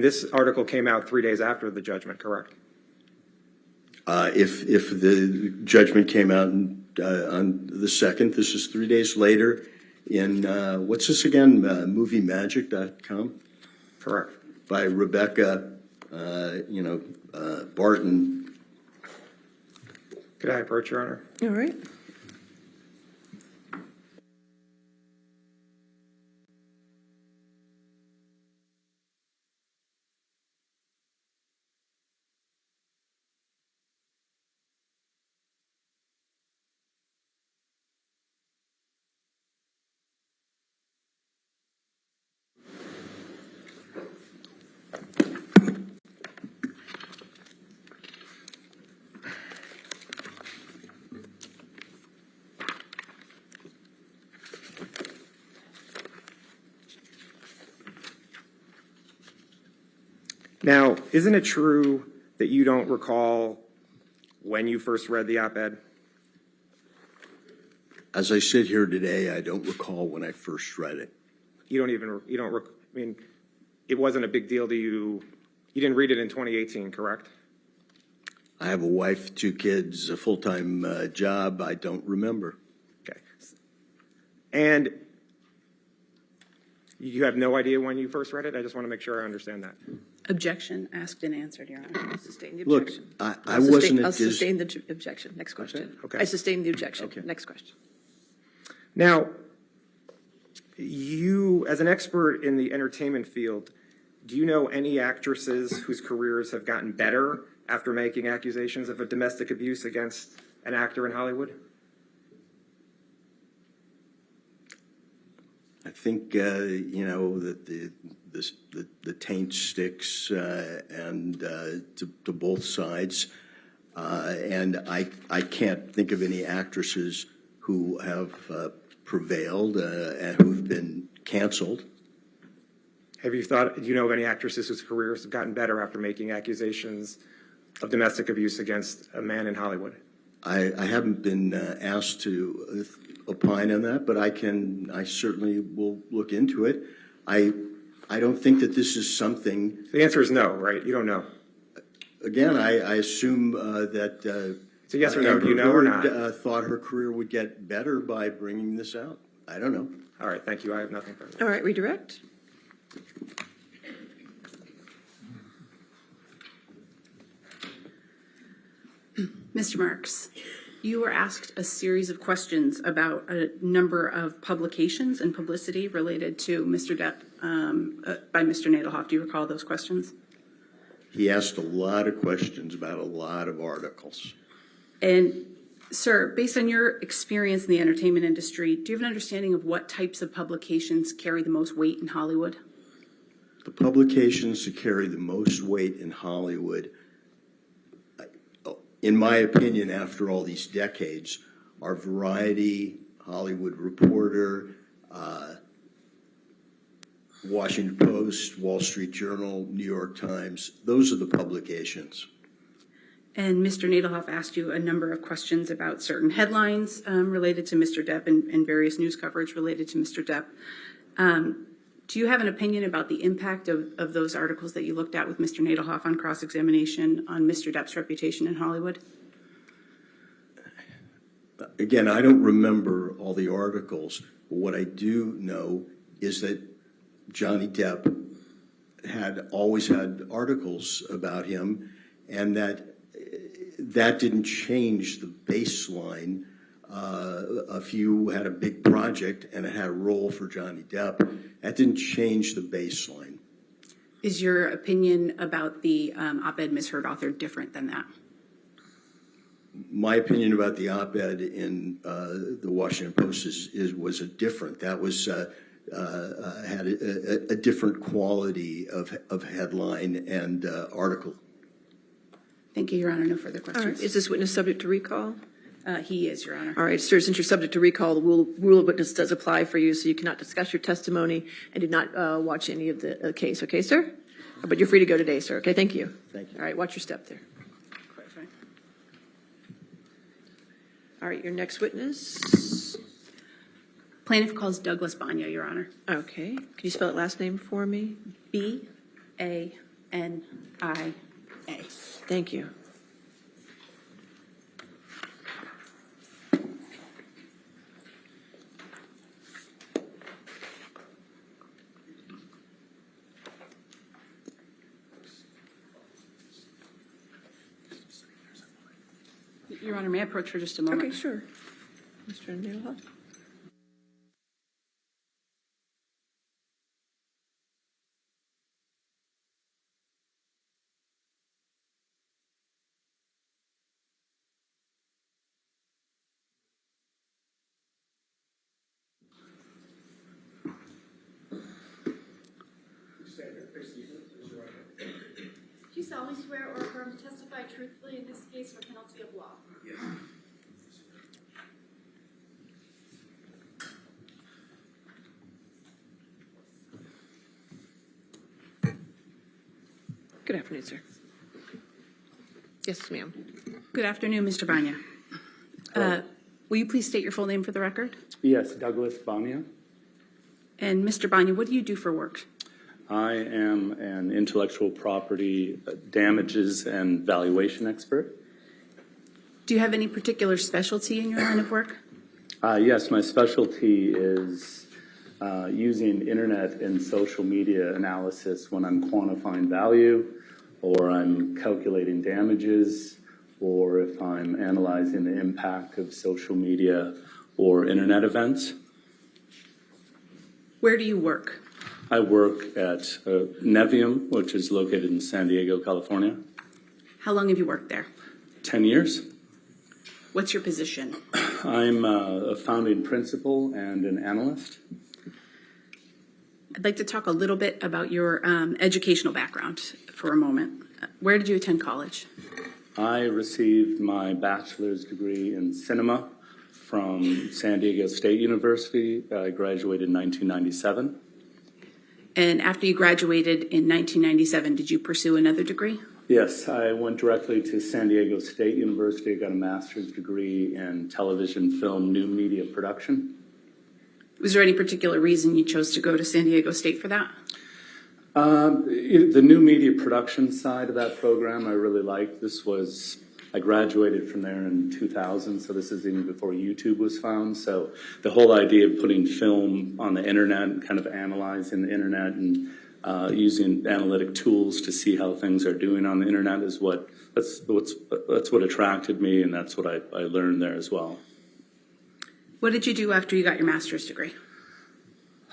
this article came out 3 days after the judgment, correct? If the judgment came out on the 2nd, this is 3 days later in, what's this again, moviemagic.com? Correct. By Rebecca, Barton. Could I approach, Your Honor? All right. Now, isn't it true that you don't recall when you first read the op-ed? As I sit here today, I don't recall when I first read it. I mean, it wasn't a big deal to you. You didn't read it in 2018, correct? I have a wife, 2 kids, a full-time job. I don't remember. Okay. And you have no idea when you first read it? I just want to make sure I understand that. Objection asked and answered, Your Honor. Sustain the Look, objection. I wasn't I'll at Disney. sustain the objection. Next question. Okay. I sustain the objection. Okay. Next question. Now, you, as an expert in the entertainment field, do you know any actresses whose careers have gotten better after making accusations of a domestic abuse against an actor in Hollywood? I think that the taint sticks and to both sides, and I can't think of any actresses who have prevailed and who've been canceled. Do you know of any actresses whose careers have gotten better after making accusations of domestic abuse against a man in Hollywood? I haven't been asked to opine on that, but I certainly will look into it. I don't think that this is something. The answer is no, right? You don't know. Again, I assume that. It's a yes or no. Do you know or not? Thought her career would get better by bringing this out. I don't know. All right, thank you. I have nothing further. All right, redirect. Mr. Marks, you were asked a series of questions about a number of publications and publicity related to Mr. Depp by Mr. Nadelhoff. Do you recall those questions? He asked a lot of questions about a lot of articles. And, sir, based on your experience in the entertainment industry, do you have an understanding of what types of publications carry the most weight in Hollywood? The publications that carry the most weight in Hollywood, in my opinion, after all these decades, are Variety, Hollywood Reporter, Washington Post, Wall Street Journal, New York Times. Those are the publications. And Mr. Nadelhoff asked you a number of questions about certain headlines related to Mr. Depp and various news coverage related to Mr. Depp. Do you have an opinion about the impact of those articles that you looked at with Mr. Nadelhoff on cross-examination on Mr. Depp's reputation in Hollywood? Again, I don't remember all the articles, but what I do know is that Johnny Depp had always had articles about him, and that didn't change the baseline. If you had a big project and it had a role for Johnny Depp, that didn't change the baseline. Is your opinion about the op-ed misheard author different than that? My opinion about the op-ed in the Washington Post was different. That was had a different quality of headline and article. Thank you, Your Honor. No further All right. questions. Is this witness subject to recall? He is, Your Honor. All right, sir, since you're subject to recall, the rule of witness does apply for you, so you cannot discuss your testimony and did not watch any of the case. Okay, sir? But you're free to go today, sir. Okay, thank you. Thank you. All right, watch your step there. All right, your next witness. Plaintiff calls Douglas Bania, Your Honor. Okay, can you spell that last name for me? B-A-N-I-A. Thank you. Your Honor, may I approach for just a moment? Okay, sure. Mr. Nailhoff? Do you solemnly swear or affirm to testify truthfully in this case for penalty of law? Yes. Good afternoon, sir. Yes, ma'am. Good afternoon, Mr. Bania. Will you please state your full name for the record? Yes, Douglas Bania. And Mr. Bania, what do you do for work? I am an intellectual property damages and valuation expert. Do you have any particular specialty in your line of work? Yes, my specialty is using internet and social media analysis when I'm quantifying value, or I'm calculating damages, or if I'm analyzing the impact of social media or internet events. Where do you work? I work at Nevium, which is located in San Diego, California. How long have you worked there? 10 years. What's your position? I'm a founding principal and an analyst. I'd like to talk a little bit about your educational background for a moment. Where did you attend college? I received my bachelor's degree in cinema from San Diego State University. I graduated in 1997. And after you graduated in 1997, did you pursue another degree? Yes, I went directly to San Diego State University. I got a master's degree in television, film, new media production. Was there any particular reason you chose to go to San Diego State for that? The new media production side of that program I really liked. I graduated from there in 2000, so this is even before YouTube was found. So the whole idea of putting film on the internet and kind of analyzing the internet and using analytic tools to see how things are doing on the internet is that's what attracted me, and that's what I learned there as well. What did you do after you got your master's degree?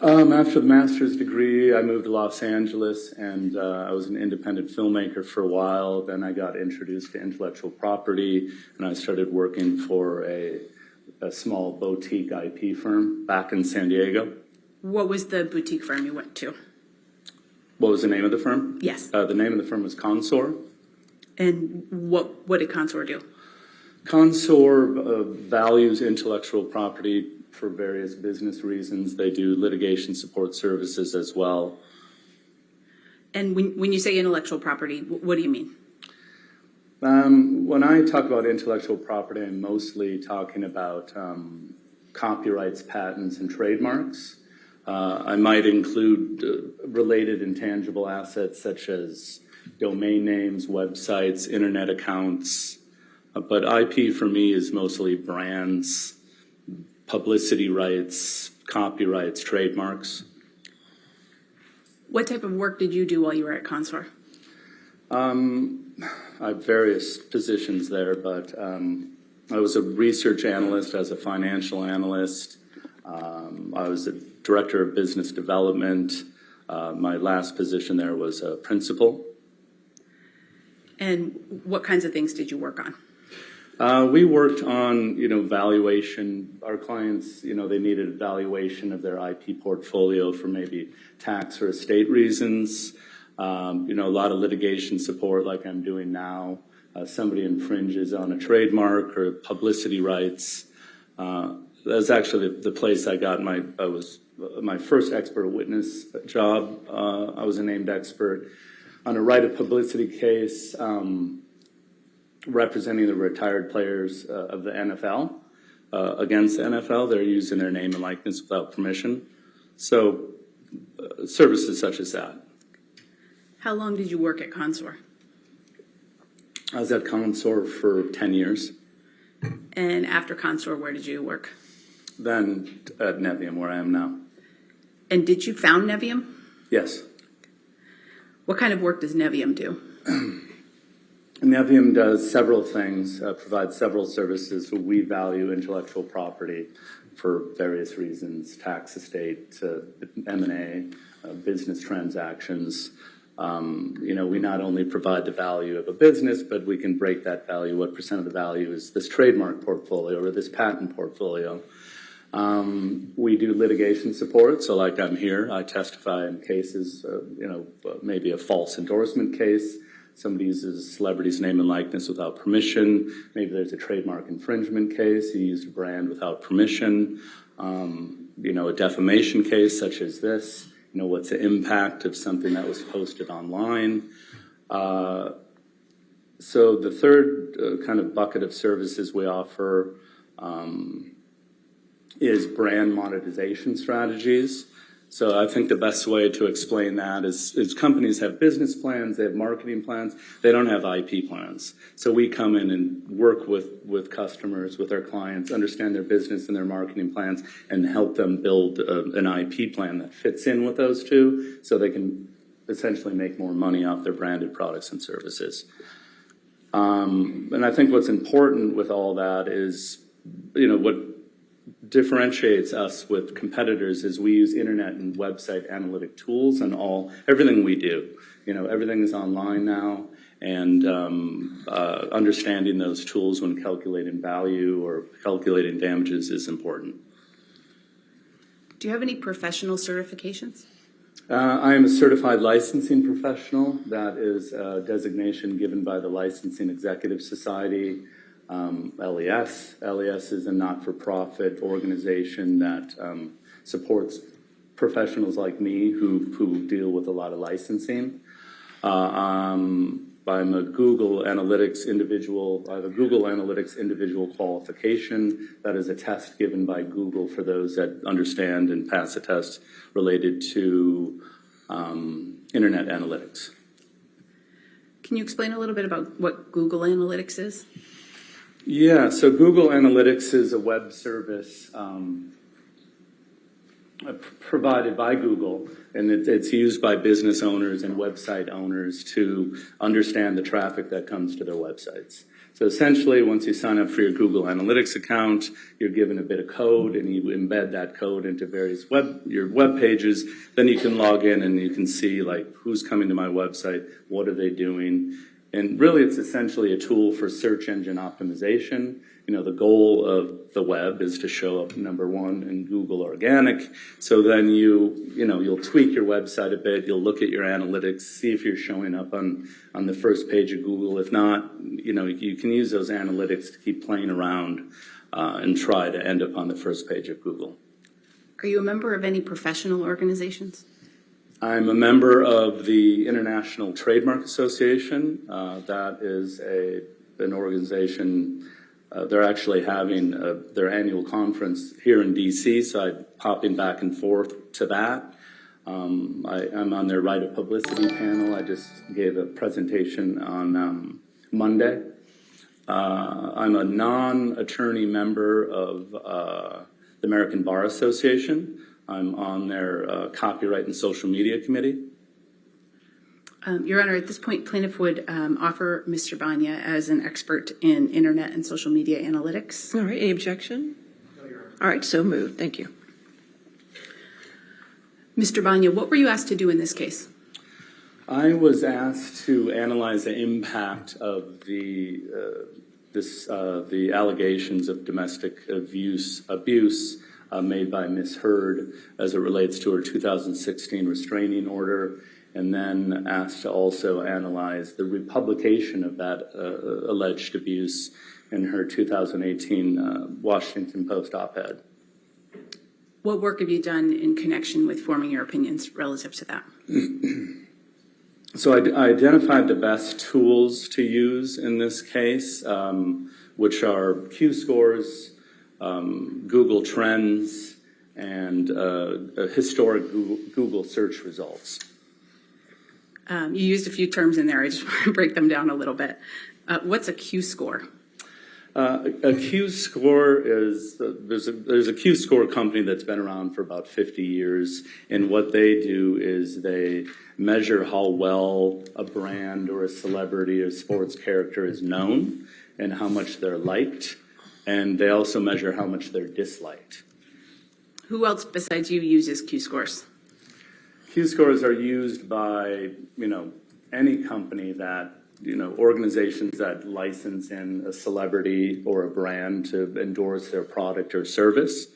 After the master's degree, I moved to Los Angeles, and I was an independent filmmaker for a while. Then I got introduced to intellectual property, and I started working for a small boutique IP firm back in San Diego. What was the boutique firm you went to? What was the name of the firm? Yes. The name of the firm was Consor. And what did Consor do? Consor values intellectual property for various business reasons. They do litigation support services as well. And when you say intellectual property, what do you mean? When I talk about intellectual property, I'm mostly talking about copyrights, patents, and trademarks. I might include related intangible assets such as domain names, websites, internet accounts. But IP for me is mostly brands, publicity rights, copyrights, trademarks. What type of work did you do while you were at Consor? I have various positions there, but I was a research analyst, I was a financial analyst. I was a director of business development. My last position there was a principal. And what kinds of things did you work on? We worked on, valuation. Our clients, they needed a valuation of their IP portfolio for maybe tax or estate reasons. A lot of litigation support like I'm doing now. Somebody infringes on a trademark or publicity rights. That's actually the place I got my first expert witness job. I was a named expert on a right of publicity case representing the retired players of the NFL against the NFL. They're using their name and likeness without permission. So services such as that. How long did you work at Consor? I was at Consor for 10 years. And after Consor, where did you work? Then at Nevium, where I am now. And did you found Nevium? Yes. What kind of work does Nevium do? Nevium does several things, provides several services. So we value intellectual property for various reasons, tax, estate, M&A, business transactions. We not only provide the value of a business, but we can break that value. What percent of the value is this trademark portfolio or this patent portfolio? We do litigation support. So like I'm here, I testify in cases, maybe a false endorsement case. Somebody uses a celebrity's name and likeness without permission. Maybe there's a trademark infringement case. He used a brand without permission. A defamation case such as this. What's the impact of something that was posted online? So the third kind of bucket of services we offer is brand monetization strategies. So I think the best way to explain that is companies have business plans, they have marketing plans, they don't have IP plans. So we come in and work with customers, with our clients, understand their business and their marketing plans, and help them build an IP plan that fits in with those two so they can essentially make more money off their branded products and services. And I think what's important with all that is, what differentiates us with competitors is we use internet and website analytic tools and everything we do. Everything is online now, and understanding those tools when calculating value or calculating damages is important. Do you have any professional certifications? I am a certified licensing professional. That is a designation given by the Licensing Executive Society. LES. LES is a not-for-profit organization that supports professionals like me who deal with a lot of licensing. I'm a Google Analytics individual. I have a Google Analytics individual qualification. That is a test given by Google for those that understand and pass a test related to internet analytics. Can you explain a little bit about what Google Analytics is? Yeah, so Google Analytics is a web service provided by Google, and it's used by business owners and website owners to understand the traffic that comes to their websites. So essentially, once you sign up for your Google Analytics account, you're given a bit of code, and you embed that code into various your web pages. Then you can log in and you can see who's coming to my website, what are they doing. And really, it's essentially a tool for search engine optimization. The goal of the web is to show up number one in Google Organic. So then you'll tweak your website a bit. You'll look at your analytics, see if you're showing up on the first page of Google. If not, you can use those analytics to keep playing around and try to end up on the first page of Google. Are you a member of any professional organizations? I'm a member of the International Trademark Association. That is an organization. They're actually having their annual conference here in D.C., so I'm popping back and forth to that. I'm on their right of publicity panel. I just gave a presentation on Monday. I'm a non-attorney member of the American Bar Association. I'm on their copyright and social media committee. Your Honor, at this point, plaintiff would offer Mr. Bania as an expert in internet and social media analytics. All right, any objection? No, Your Honor. All right, so moved. Thank you. Mr. Bania, what were you asked to do in this case? I was asked to analyze the impact of the the allegations of domestic abuse made by Ms. Heard as it relates to her 2016 restraining order, and then asked to also analyze the republication of that alleged abuse in her 2018 Washington Post op-ed. What work have you done in connection with forming your opinions relative to that? So I identified the best tools to use in this case, which are Q-scores, Google Trends, and historic Google search results. You used a few terms in there. I just want to break them down a little bit. What's a Q-score? A Q-score is, there's a Q-score company that's been around for about 50 years, and what they do is they measure how well a brand or a celebrity or sports character is known and how much they're liked, and they also measure how much they're disliked. Who else besides you uses Q-scores? Q-scores are used by, any company that, organizations that license in a celebrity or a brand to endorse their product or service.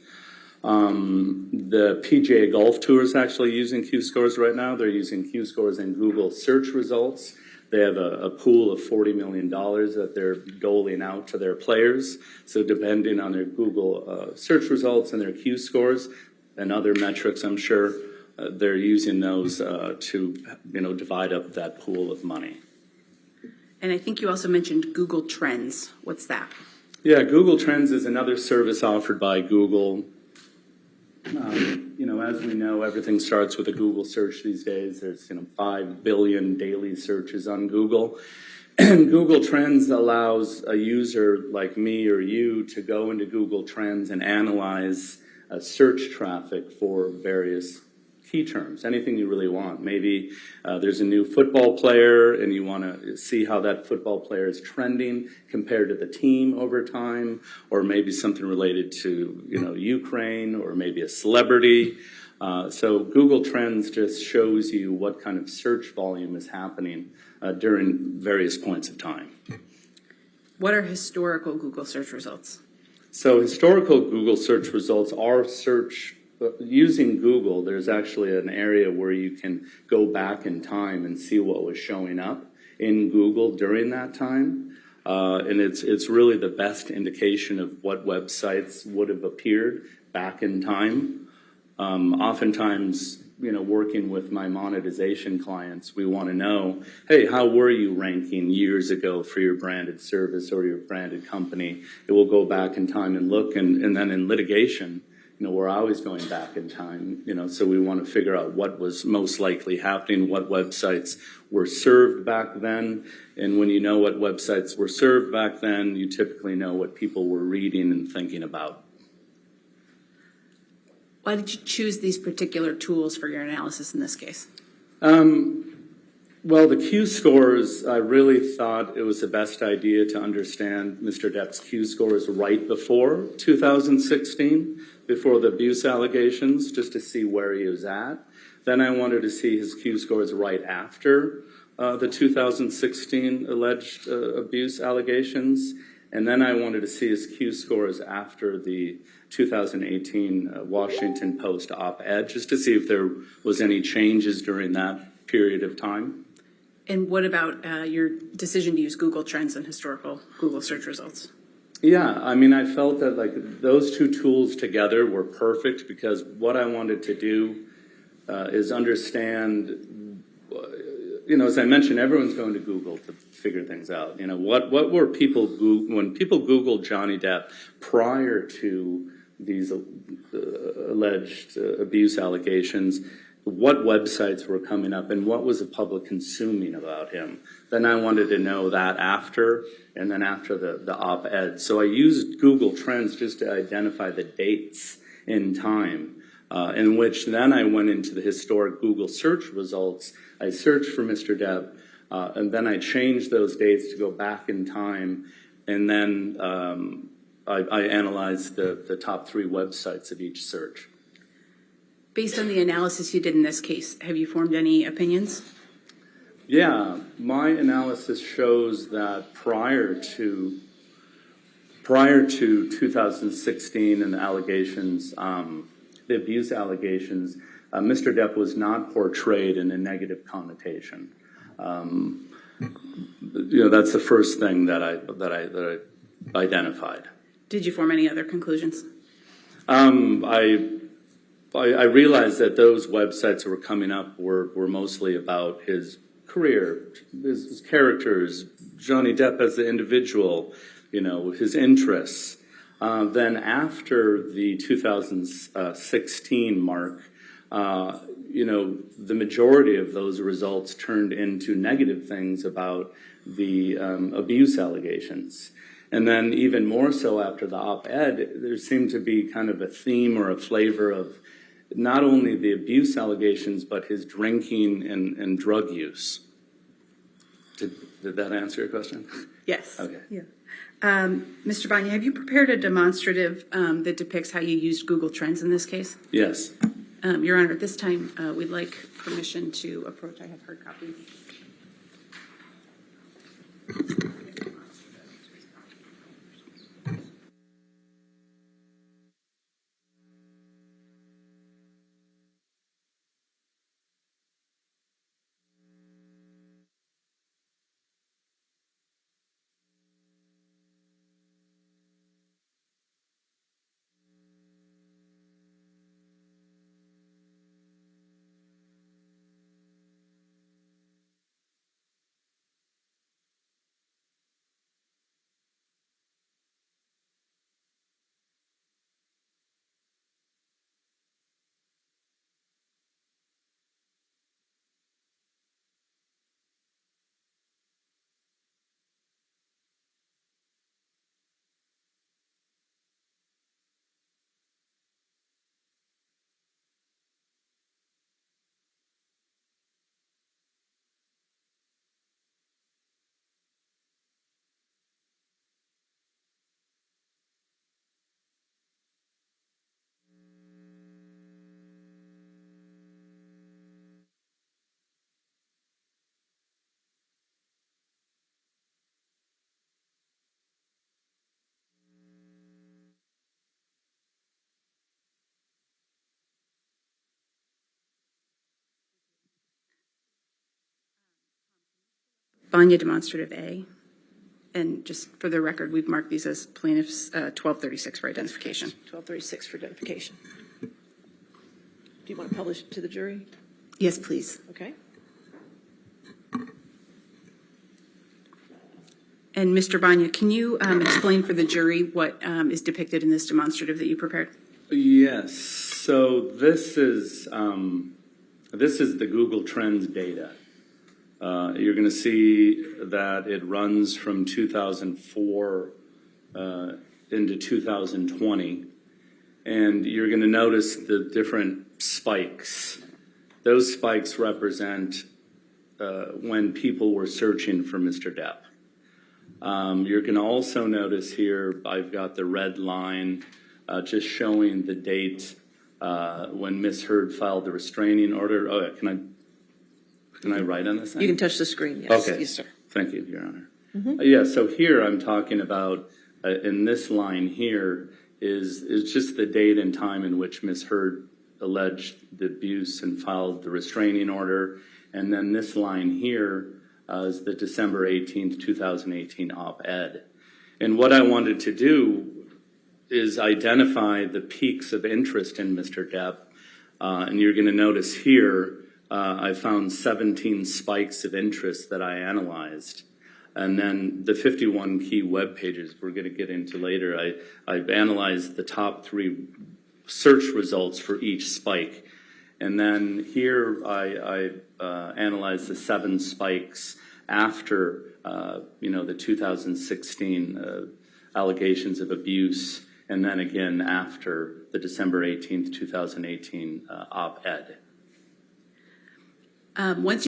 The PGA Golf Tour is actually using Q-scores right now. They're using Q-scores in Google search results. They have a pool of $40 million that they're doling out to their players. So depending on their Google search results and their Q-scores and other metrics, I'm sure, they're using those to, divide up that pool of money. And I think you also mentioned Google Trends. What's that? Yeah, Google Trends is another service offered by Google. As we know, everything starts with a Google search these days. There's 5 billion daily searches on Google. And Google Trends allows a user like me or you to go into Google Trends and analyze search traffic for various key terms, anything you really want. Maybe there's a new football player and you want to see how that football player is trending compared to the team over time, or maybe something related to, Ukraine, or maybe a celebrity. So Google Trends just shows you what kind of search volume is happening during various points of time. What are historical Google search results? So historical Google search results are using Google. There's actually an area where you can go back in time and see what was showing up in Google during that time. And it's really the best indication of what websites would have appeared back in time. Oftentimes, working with my monetization clients, we want to know, hey, how were you ranking years ago for your branded service or your branded company? It will go back in time and look, and then in litigation, we're always going back in time, so we want to figure out what was most likely happening, what websites were served back then. And when you know what websites were served back then, you typically know what people were reading and thinking about. Why did you choose these particular tools for your analysis in this case? Well, the Q-scores, I really thought it was the best idea to understand Mr. Depp's Q-scores right before 2016, before the abuse allegations, just to see where he was at. Then I wanted to see his Q-scores right after the 2016 alleged abuse allegations. And then I wanted to see his Q-scores after the 2018 Washington Post op-ed, just to see if there was any changes during that period of time. And what about your decision to use Google Trends and historical Google search results? Yeah, I felt that those two tools together were perfect, because what I wanted to do is understand, as I mentioned, everyone's going to Google to figure things out. What were people when people Googled Johnny Depp prior to these alleged abuse allegations? What websites were coming up and what was the public consuming about him? Then I wanted to know that after, and then after the op-ed. So I used Google Trends just to identify the dates in time, in which then I went into the historic Google search results. I searched for Mr. Depp, and then I changed those dates to go back in time, and then I analyzed the top 3 websites of each search. Based on the analysis you did in this case, have you formed any opinions? Yeah, my analysis shows that prior to prior to 2016 and the allegations, the abuse allegations, Mr. Depp was not portrayed in a negative connotation. That's the first thing that I identified. Did you form any other conclusions? I realized that those websites that were coming up were mostly about his career, his characters, Johnny Depp as the individual, his interests. Then after the 2016 mark, the majority of those results turned into negative things about the abuse allegations. And then even more so after the op-ed, there seemed to be kind of a theme or a flavor of not only the abuse allegations, but his drinking and drug use. Did that answer your question? Yes. Okay. Yeah. Mr. Bania, have you prepared a demonstrative that depicts how you used Google Trends in this case? Yes. Your Honor, at this time, we'd like permission to approach. I have hard copies. Bania demonstrative A. And just for the record, we've marked these as plaintiffs 1236 for identification. 1236 for identification. Do you want to publish it to the jury? Yes, please. Okay. And Mr. Bania, can you explain for the jury what is depicted in this demonstrative that you prepared? Yes. So this is the Google Trends data. You're going to see that it runs from 2004 into 2020. And you're going to notice the different spikes. Those spikes represent when people were searching for Mr. Depp. You're going to also notice here, I've got the red line just showing the date when Ms. Heard filed the restraining order. Oh, can I write on this thing? You can touch the screen, yes. Okay. Yes, sir. Thank you, Your Honor. Yeah, so here I'm talking about, in this line here, is just the date and time in which Ms. Heard alleged the abuse and filed the restraining order. And then this line here is the December 18th, 2018 op-ed. And what I wanted to do is identify the peaks of interest in Mr. Depp. And you're going to notice here, I found 17 spikes of interest that I analyzed. And then the 51 key web pages we're going to get into later, I've analyzed the top 3 search results for each spike. And then here I analyzed the 7 spikes after, the 2016 allegations of abuse, and then again after the December 18th, 2018 op-ed. Once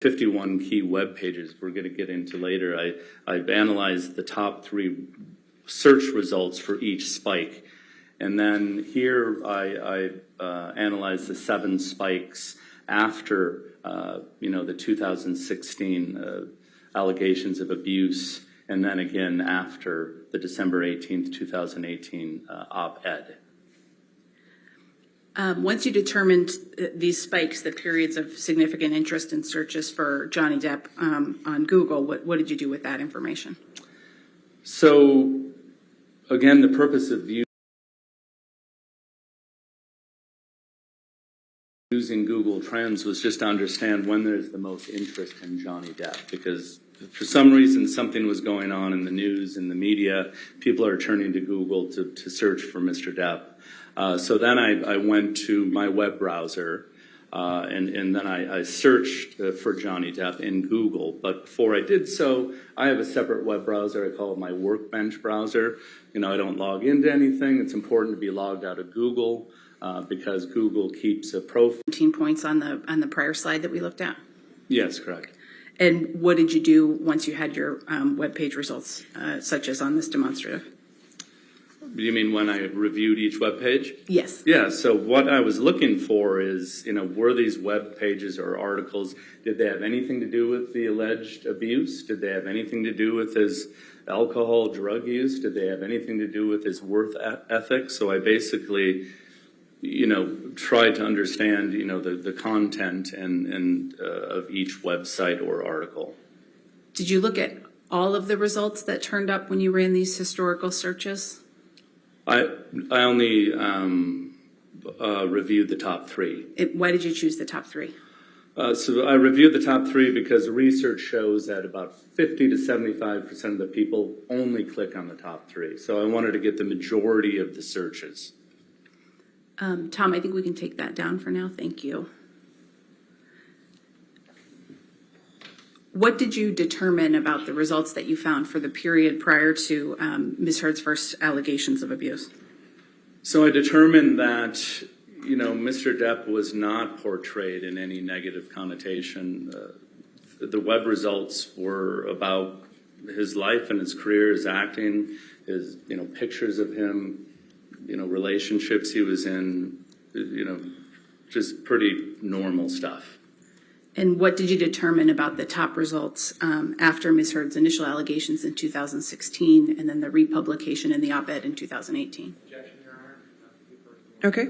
51 key web pages we're going to get into later. I've analyzed the top 3 search results for each spike. And then here I analyzed the 7 spikes after, the 2016 allegations of abuse, and then again after the December 18th, 2018 op-ed. Once you determined these spikes, the periods of significant interest in searches for Johnny Depp on Google, what did you do with that information? So, again, the purpose of using Google Trends was just to understand when there's the most interest in Johnny Depp, because for some reason something was going on in the news, in the media, people are turning to Google to search for Mr. Depp. So then I went to my web browser, and then I searched for Johnny Depp in Google. But before I did so, I have a separate web browser. I call it my workbench browser. I don't log into anything. It's important to be logged out of Google because Google keeps a profile. 17 points on the prior slide that we looked at. Yes, correct. And what did you do once you had your web page results, such as on this demonstrative? You mean when I reviewed each web page? Yes. Yeah, so what I was looking for is, were these web pages or articles, did they have anything to do with the alleged abuse? Did they have anything to do with his alcohol, drug use? Did they have anything to do with his work ethic? So I basically, tried to understand, the content and of each website or article. Did you look at all of the results that turned up when you ran these historical searches? I only reviewed the top 3. Why did you choose the top 3? So I reviewed the top 3 because the research shows that about 50 to 75% of the people only click on the top 3. So I wanted to get the majority of the searches. Tom, I think we can take that down for now. Thank you. What did you determine about the results that you found for the period prior to Ms. Heard's first allegations of abuse? So I determined that, Mr. Depp was not portrayed in any negative connotation. The web results were about his life and his career, his acting, his, pictures of him, relationships he was in, just pretty normal stuff. And what did you determine about the top results after Ms. Heard's initial allegations in 2016 and then the republication in the op-ed in 2018? Objection, Your Honor. Okay.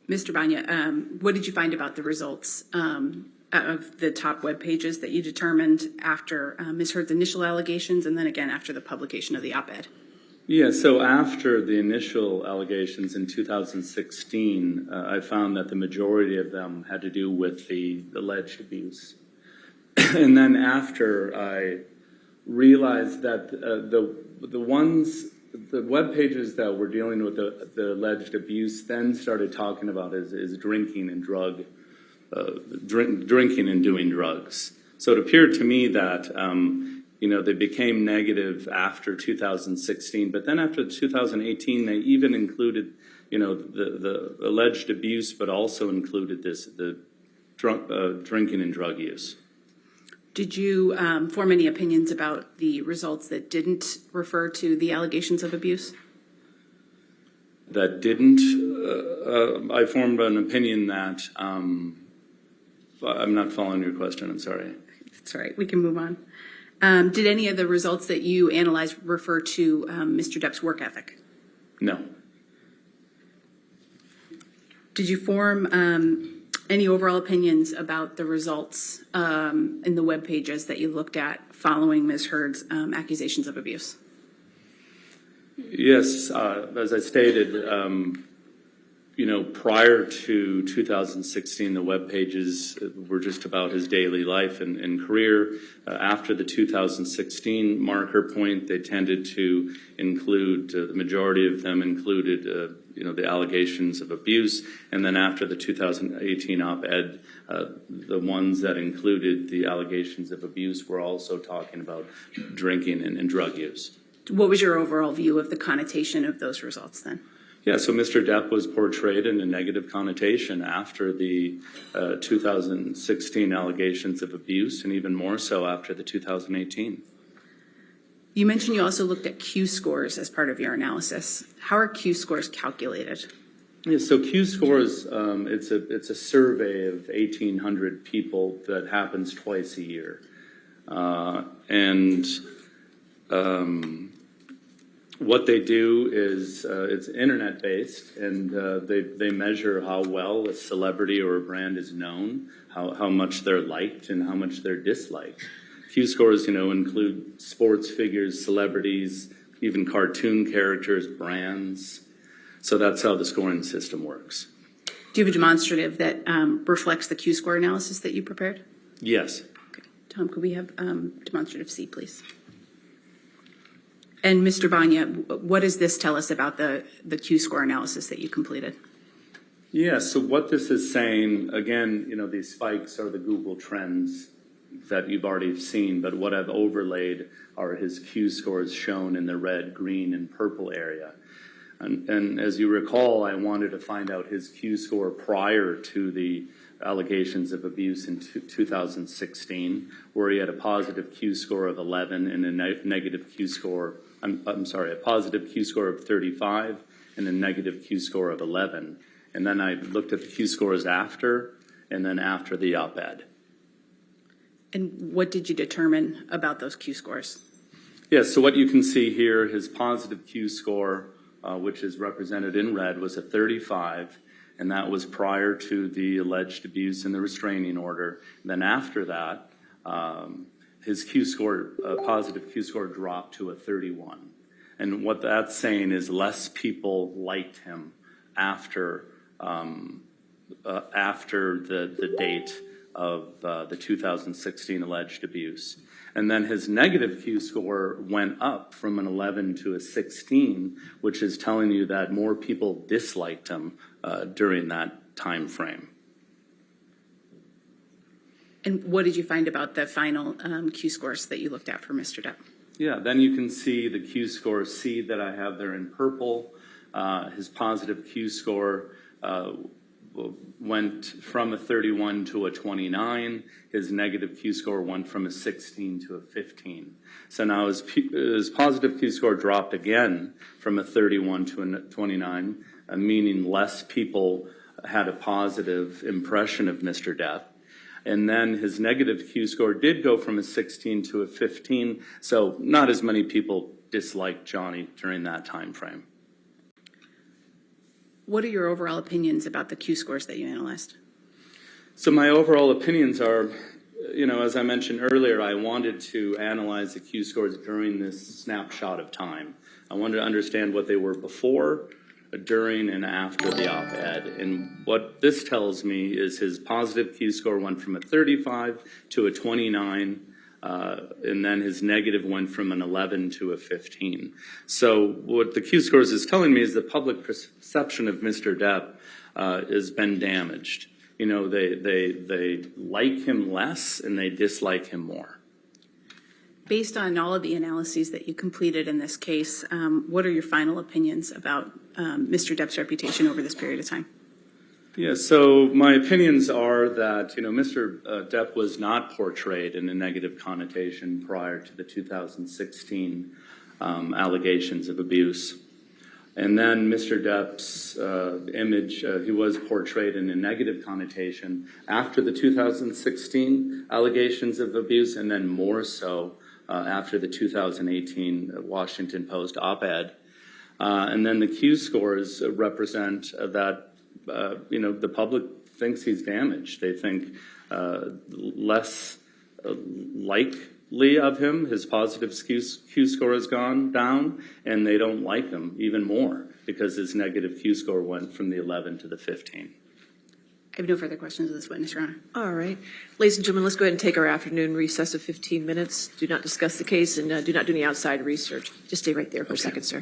Mr. Bania, what did you find about the results of the top web pages that you determined after Ms. Heard's initial allegations and then again after the publication of the op-ed? Yeah, so after the initial allegations in 2016, I found that the majority of them had to do with the alleged abuse. And then after I realized that the web pages that were dealing with the alleged abuse then started talking about his drinking and drinking and doing drugs. So it appeared to me that they became negative after 2016, but then after 2018, they even included the alleged abuse, but also included the drinking and drug use. Did you form any opinions about the results that didn't refer to the allegations of abuse? That didn't? I formed an opinion that, I'm not following your question, I'm sorry. That's all right, we can move on. Did any of the results that you analyzed refer to Mr. Depp's work ethic? No. Did you form any overall opinions about the results in the web pages that you looked at following Ms. Heard's accusations of abuse? Yes, as I stated, prior to 2016, the web pages were just about his daily life and career. After the 2016 marker point, they tended to include, the majority of them included, the allegations of abuse. And then after the 2018 op-ed, the ones that included the allegations of abuse were also talking about drinking and drug use. What was your overall view of the connotation of those results then? Yeah, so Mr. Depp was portrayed in a negative connotation after the 2016 allegations of abuse, and even more so after the 2018. You mentioned you also looked at Q scores as part of your analysis. How are Q scores calculated? Yeah, so Q scores, it's a survey of 1,800 people that happens twice a year. What they do is it's internet-based, and they measure how well a celebrity or a brand is known, how much they're liked, and how much they're disliked. Q scores, include sports figures, celebrities, even cartoon characters, brands. So that's how the scoring system works. Do you have a demonstrative that reflects the Q score analysis that you prepared? Yes. Okay. Tom, could we have demonstrative C, please? And Mr. Bania, what does this tell us about the Q score analysis that you completed? Yeah, so what this is saying, again, these spikes are the Google trends that you've already seen, but what I've overlaid are his Q scores shown in the red, green, and purple area. And as you recall, I wanted to find out his Q score prior to the allegations of abuse in 2016, where he had a positive Q score of 11 and a negative Q score, a positive Q score of 35 and a negative Q score of 11. And then I looked at the Q scores after, and then after the op-ed. And what did you determine about those Q scores? Yeah, so what you can see here, his positive Q score, which is represented in red, was a 35, and that was prior to the alleged abuse and the restraining order. And then after that, his Q score, positive Q score, dropped to a 31. And what that's saying is less people liked him after the date of the 2016 alleged abuse. And then his negative Q score went up from an 11 to a 16, which is telling you that more people disliked him during that time frame. And what did you find about the final Q scores that you looked at for Mr. Depp? Yeah, then you can see the Q score C that I have there in purple. His positive Q score went from a 31 to a 29. His negative Q score went from a 16 to a 15. So now his positive Q score dropped again from a 31 to a 29, meaning less people had a positive impression of Mr. Depp. And then his negative Q score did go from a 16 to a 15, so not as many people disliked Johnny during that time frame. What are your overall opinions about the Q scores that you analyzed? So my overall opinions are, as I mentioned earlier, I wanted to analyze the Q scores during this snapshot of time. I wanted to understand what they were before, during, and after the op-ed. And what this tells me is his positive Q score went from a 35 to a 29, and then his negative went from an 11 to a 15. So what the Q scores is telling me is the public perception of Mr. Depp has been damaged. They like him less and they dislike him more. Based on all of the analyses that you completed in this case, what are your final opinions about Mr. Depp's reputation over this period of time? Yeah, so my opinions are that, Mr. Depp was not portrayed in a negative connotation prior to the 2016 allegations of abuse. And then Mr. Depp's image, he was portrayed in a negative connotation after the 2016 allegations of abuse, and then more so after the 2018 Washington Post op-ed. And then the Q scores represent that the public thinks he's damaged. They think less likely of him. His positive Q score has gone down, and they don't like him even more. because his negative Q-score went from the 11 to the 15. I have no further questions of this witness, Your Honor. All right. Ladies and gentlemen, let's go ahead and take our afternoon recess of 15 minutes. Do not discuss the case and do not do any outside research. Just stay right there for a second, sir.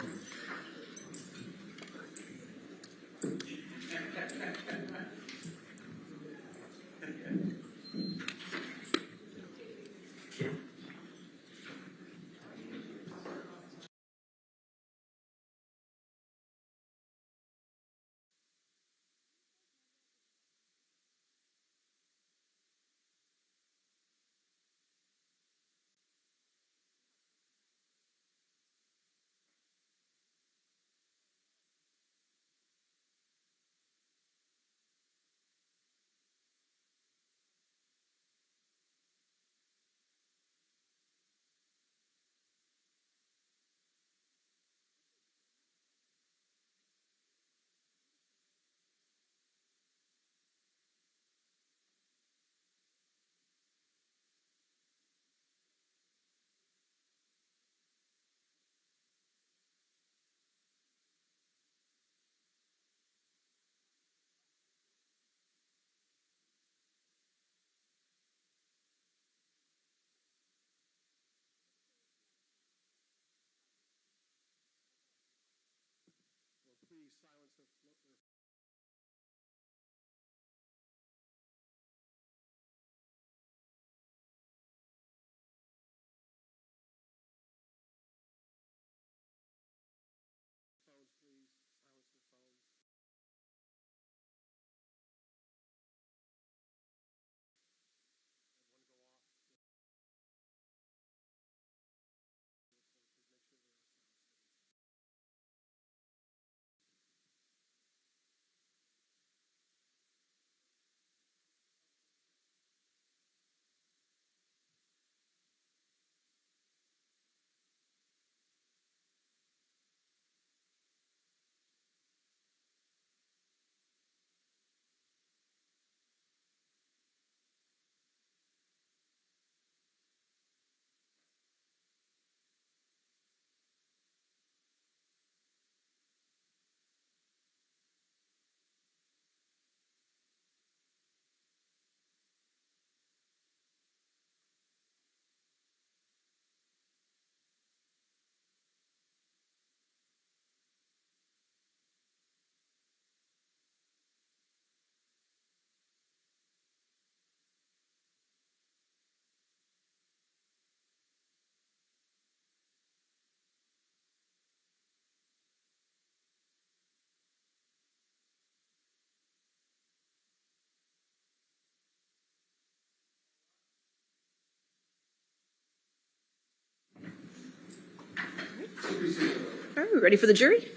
All right, we ready for the jury?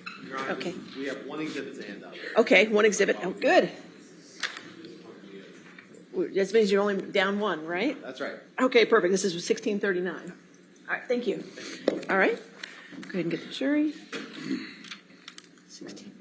Okay. We have one exhibit to hand out. Okay, one exhibit. Oh, good. This means you're only down one, right? That's right. Okay, perfect. This is 1639. All right, thank you. All right. Go ahead and get the jury. 1639.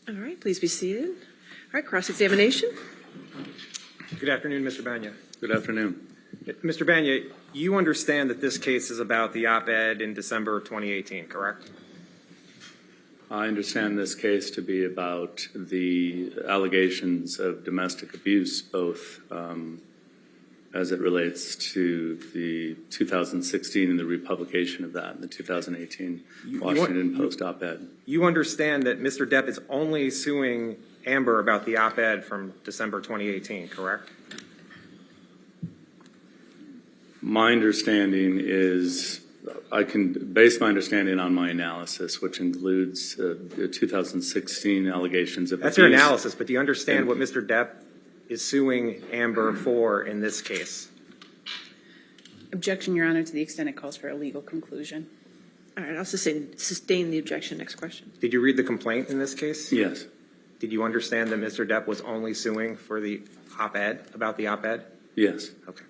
All right, please be seated. All right, cross-examination. Good afternoon, Mr. Bania. Good afternoon. Mr. Bania, you understand that this case is about the op-ed in December of 2018, correct? I understand this case to be about the allegations of domestic abuse, both as it relates to the 2016 and the republication of that, and the 2018 Washington Post op-ed. You understand that Mr. Depp is only suing Amber about the op-ed from December 2018, correct? My understanding is, I can base my understanding on my analysis, which includes the 2016 allegations of abuse. That's your analysis, but do you understand what Mr. Depp is suing Amber for in this case? Objection, Your Honor, to the extent it calls for a legal conclusion. All right, I'll sustain the objection. Next question. Did you read the complaint in this case? Yes. Did you understand that Mr. Depp was only suing for the op-ed, about the op-ed? Yes. Okay.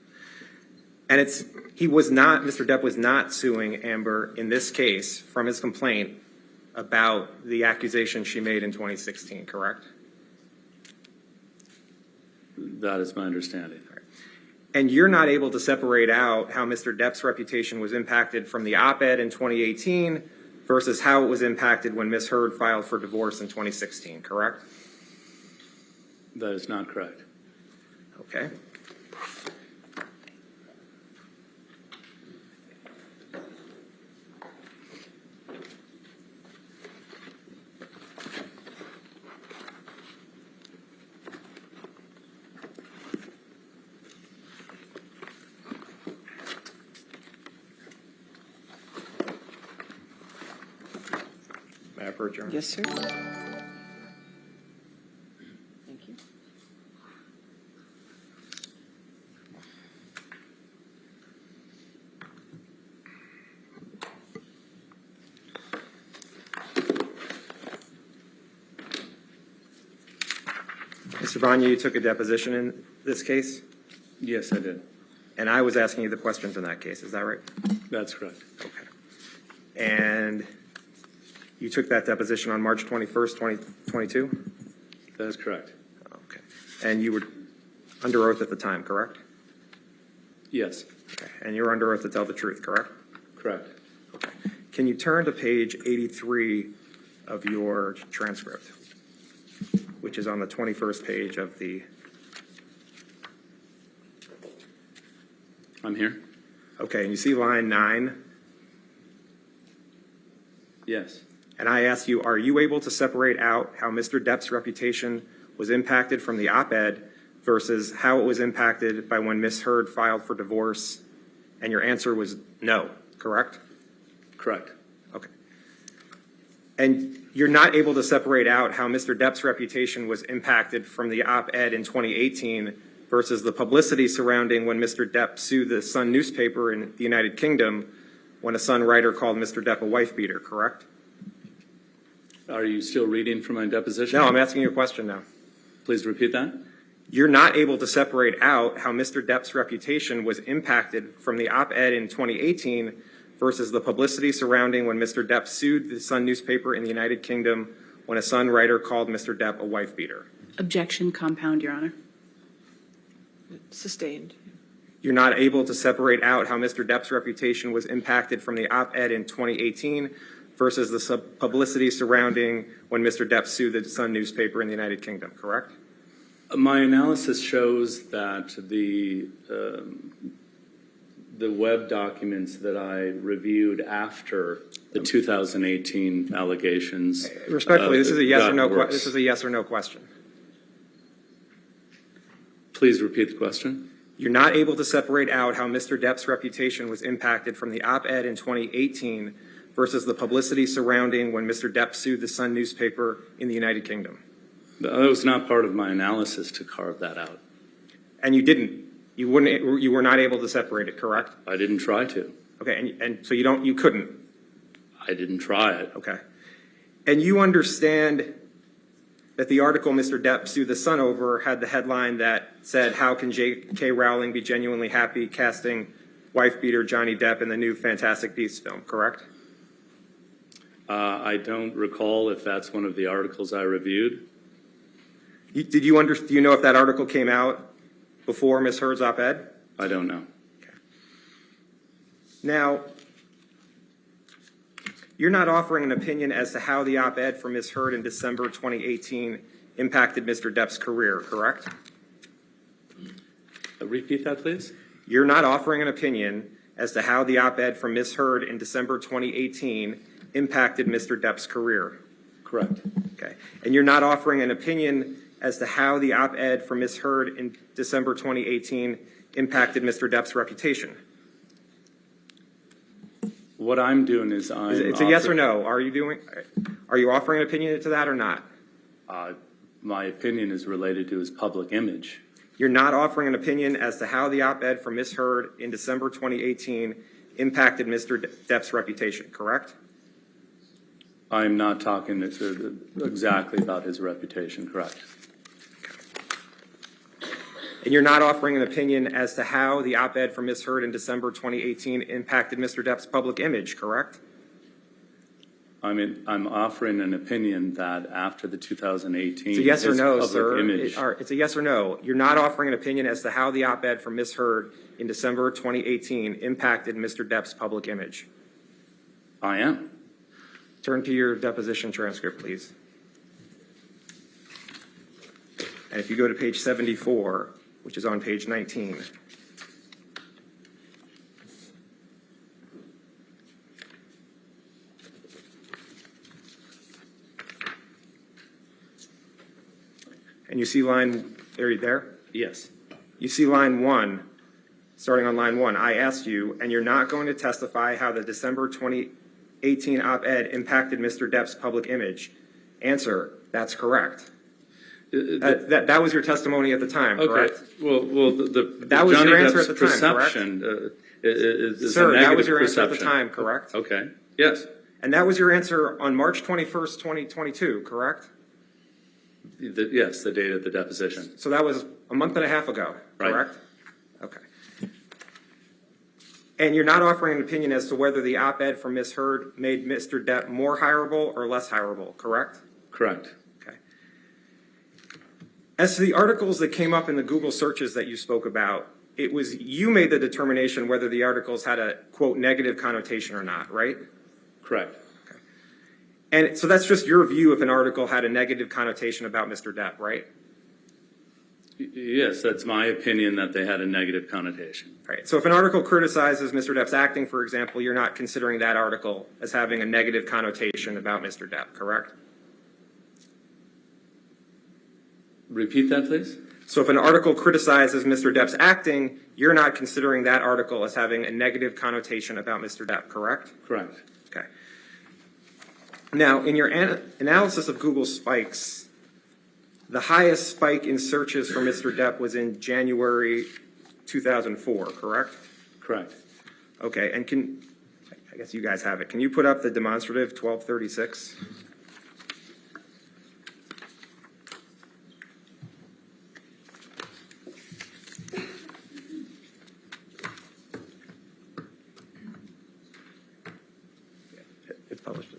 And Mr. Depp was not suing Amber in this case from his complaint about the accusation she made in 2016, correct? That is my understanding. And you're not able to separate out how Mr. Depp's reputation was impacted from the op-ed in 2018 versus how it was impacted when Ms. Heard filed for divorce in 2016, correct? That is not correct. Okay. May I approach, Your Honor? Yes, sir. Thank you. Mr. Bania, you took a deposition in this case, Yes, I did. and I was asking you the questions in that case. Is that right? That's correct. Okay. And you took that deposition on March 21st, 2022? That is correct. Okay. And you were under oath at the time, correct? Yes. Okay. And you're under oath to tell the truth, correct? Correct. Okay. Can you turn to page 83 of your transcript, which is on the 21st page of the... I'm here? Okay, and you see line 9? Yes. And I asked you, are you able to separate out how Mr. Depp's reputation was impacted from the op-ed versus how it was impacted by when Ms. Heard filed for divorce? And your answer was no, correct? Correct. Okay. And you're not able to separate out how Mr. Depp's reputation was impacted from the op-ed in 2018 versus the publicity surrounding when Mr. Depp sued the Sun newspaper in the United Kingdom when a Sun writer called Mr. Depp a wife beater, correct? Are you still reading from my deposition? No, I'm asking you a question now. Please repeat that. You're not able to separate out how Mr. Depp's reputation was impacted from the op-ed in 2018 versus the publicity surrounding when Mr. Depp sued the Sun newspaper in the United Kingdom when a Sun writer called Mr. Depp a wife beater. Objection, compound, Your Honor. Sustained. You're not able to separate out how Mr. Depp's reputation was impacted from the op-ed in 2018 versus the publicity surrounding when Mr. Depp sued the Sun newspaper in the United Kingdom, correct? My analysis shows that the web documents that I reviewed after the 2018 allegations. Respectfully, this is a yes or no. got worse. This is a yes or no question. Please repeat the question. You're not able to separate out how Mr. Depp's reputation was impacted from the op-ed in 2018 versus the publicity surrounding when Mr. Depp sued the Sun newspaper in the United Kingdom. That was not part of my analysis to carve that out. And you didn't. You wouldn't. You were not able to separate it, correct? I didn't try to. Okay, and so you couldn't. I didn't try it. Okay. And you understand that the article Mr. Depp sued the Sun over had the headline that said, "How can J.K. Rowling be genuinely happy casting wife-beater Johnny Depp in the new Fantastic Beasts film," correct? I don't recall if that's one of the articles I reviewed. Do you know if that article came out before Ms. Heard's op-ed? I don't know. Now, you're not offering an opinion as to how the op-ed from Ms. Heard in December 2018 impacted Mr. Depp's career, correct? Repeat that, please. You're not offering an opinion as to how the op-ed from Ms. Heard in December 2018 impacted Mr. Depp's career. Correct. Okay. And you're not offering an opinion as to how the op-ed from Ms. Heard in December 2018 impacted Mr. Depp's reputation. What I'm doing is It's a yes or no. Are you offering an opinion to that or not? My opinion is related to his public image. You're not offering an opinion as to how the op-ed from Ms. Heard in December 2018 impacted Mr. Depp's reputation, correct? I'm not talking exactly about his reputation, correct? And you're not offering an opinion as to how the op-ed from Ms. Heard in December 2018 impacted Mr. Depp's public image, correct? I'm offering an opinion that after the 2018, It's a yes or his no, public sir. image. It's a yes or no. You're not offering an opinion as to how the op-ed from Ms. Heard in December 2018 impacted Mr. Depp's public image. I am. Turn to your deposition transcript, please. And if you go to page 74, which is on page 19. And you see line, are you there? Yes. You see line 1, starting on line 1. I asked you, and you're not going to testify how the December 2018 op-ed impacted Mr. Depp's public image. Answer, that's correct. That was your testimony at the time, correct? Okay. Well, That was Johnny your answer Depp's at the time, correct? perception is Sir, a that was negative your answer at the perception. time, correct? Okay. Yes. And that was your answer on March 21st, 2022, correct? Yes, the date of the deposition. So that was a month and a half ago, Right. correct? Okay. And you're not offering an opinion as to whether the op-ed from Ms. Heard made Mr. Depp more hireable or less hireable, correct? Correct. Okay. As to the articles that came up in the Google searches that you spoke about, it was you made the determination whether the articles had a, quote, negative connotation or not, right? Correct. And so that's just your view if an article had a negative connotation about Mr. Depp, right? Yes, that's my opinion that they had a negative connotation. Right. So if an article criticizes Mr. Depp's acting, for example, you're not considering that article as having a negative connotation about Mr. Depp, correct? Repeat that, please. So if an article criticizes Mr. Depp's acting, you're not considering that article as having a negative connotation about Mr. Depp, correct? Correct. Okay. Now, in your analysis of Google spikes, the highest spike in searches for Mr. Depp was in January 2004, correct? Correct. Okay, and I guess you guys have it. Can you put up the demonstrative 1236? It's published.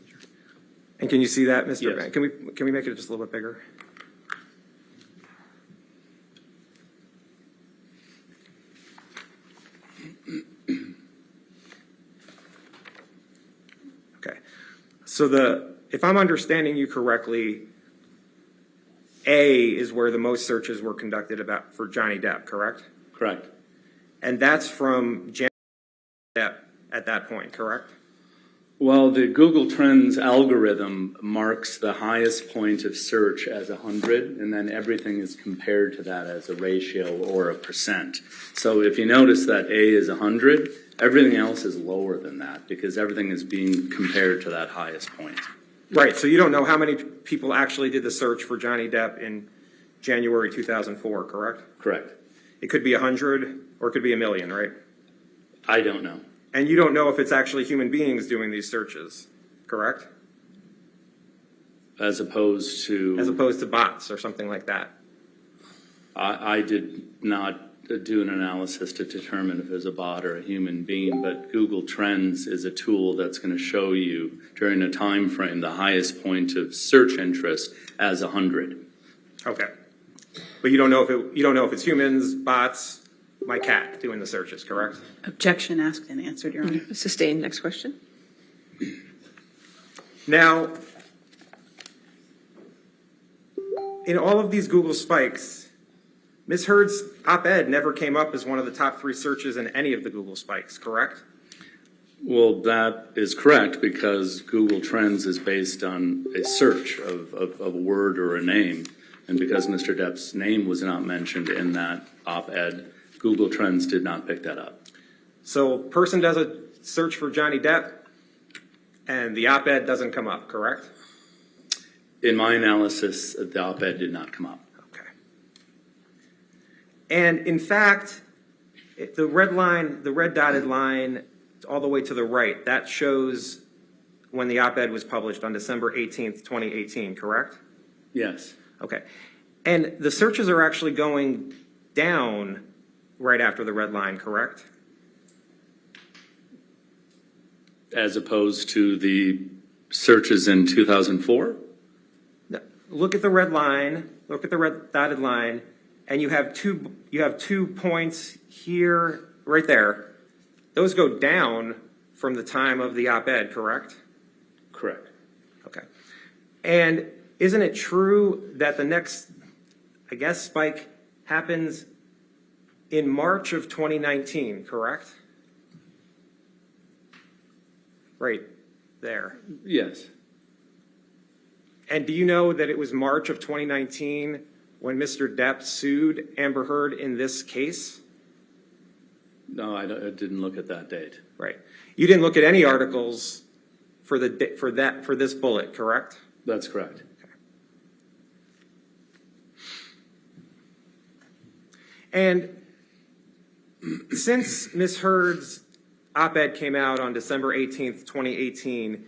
And can you see that, Mr. Yes. Van? Can we make it just a little bit bigger? Okay. So if I'm understanding you correctly, A is where the most searches were conducted for Johnny Depp, correct? Correct. And that's from Johnny Depp at that point, correct? Well, the Google Trends algorithm marks the highest point of search as 100, and then everything is compared to that as a ratio or a percent. So if you notice that A is 100, everything else is lower than that because everything is being compared to that highest point. Right, so you don't know how many people actually did the search for Johnny Depp in January 2004, correct? Correct. It could be 100 or it could be 1 million, right? I don't know. And you don't know if it's actually human beings doing these searches, correct? As opposed to bots or something like that. I did not do an analysis to determine if there's a bot or a human being, but Google Trends is a tool that's going to show you during a time frame the highest point of search interest as 100. Okay. But you don't know if it's humans, bots, my cat doing the searches, correct? Objection asked and answered, Your Honor. Sustained. Next question. Now, in all of these Google spikes, Ms. Heard's op-ed never came up as one of the top 3 searches in any of the Google spikes, correct? Well, that is correct because Google Trends is based on a search of a word or a name. And because Mr. Depp's name was not mentioned in that op-ed, Google Trends did not pick that up. So person does a search for Johnny Depp and the op-ed doesn't come up, correct? In my analysis, the op-ed did not come up. Okay. And in fact, the red dotted line all the way to the right, that shows when the op-ed was published on December 18th, 2018, correct? Yes. Okay. And the searches are actually going down right after the red line, correct? As opposed to the searches in 2004? Look at the red line, look at the red dotted line, and you have two points here, right there. Those go down from the time of the op-ed, correct? Correct. Okay. And isn't it true that the next, I guess, spike happens in March of 2019, correct? Right there. Yes. And do you know that it was March of 2019 when Mr. Depp sued Amber Heard in this case? No, I didn't look at that date. Right. You didn't look at any articles for this bullet, correct? That's correct. And since Ms. Heard's op-ed came out on December 18th, 2018,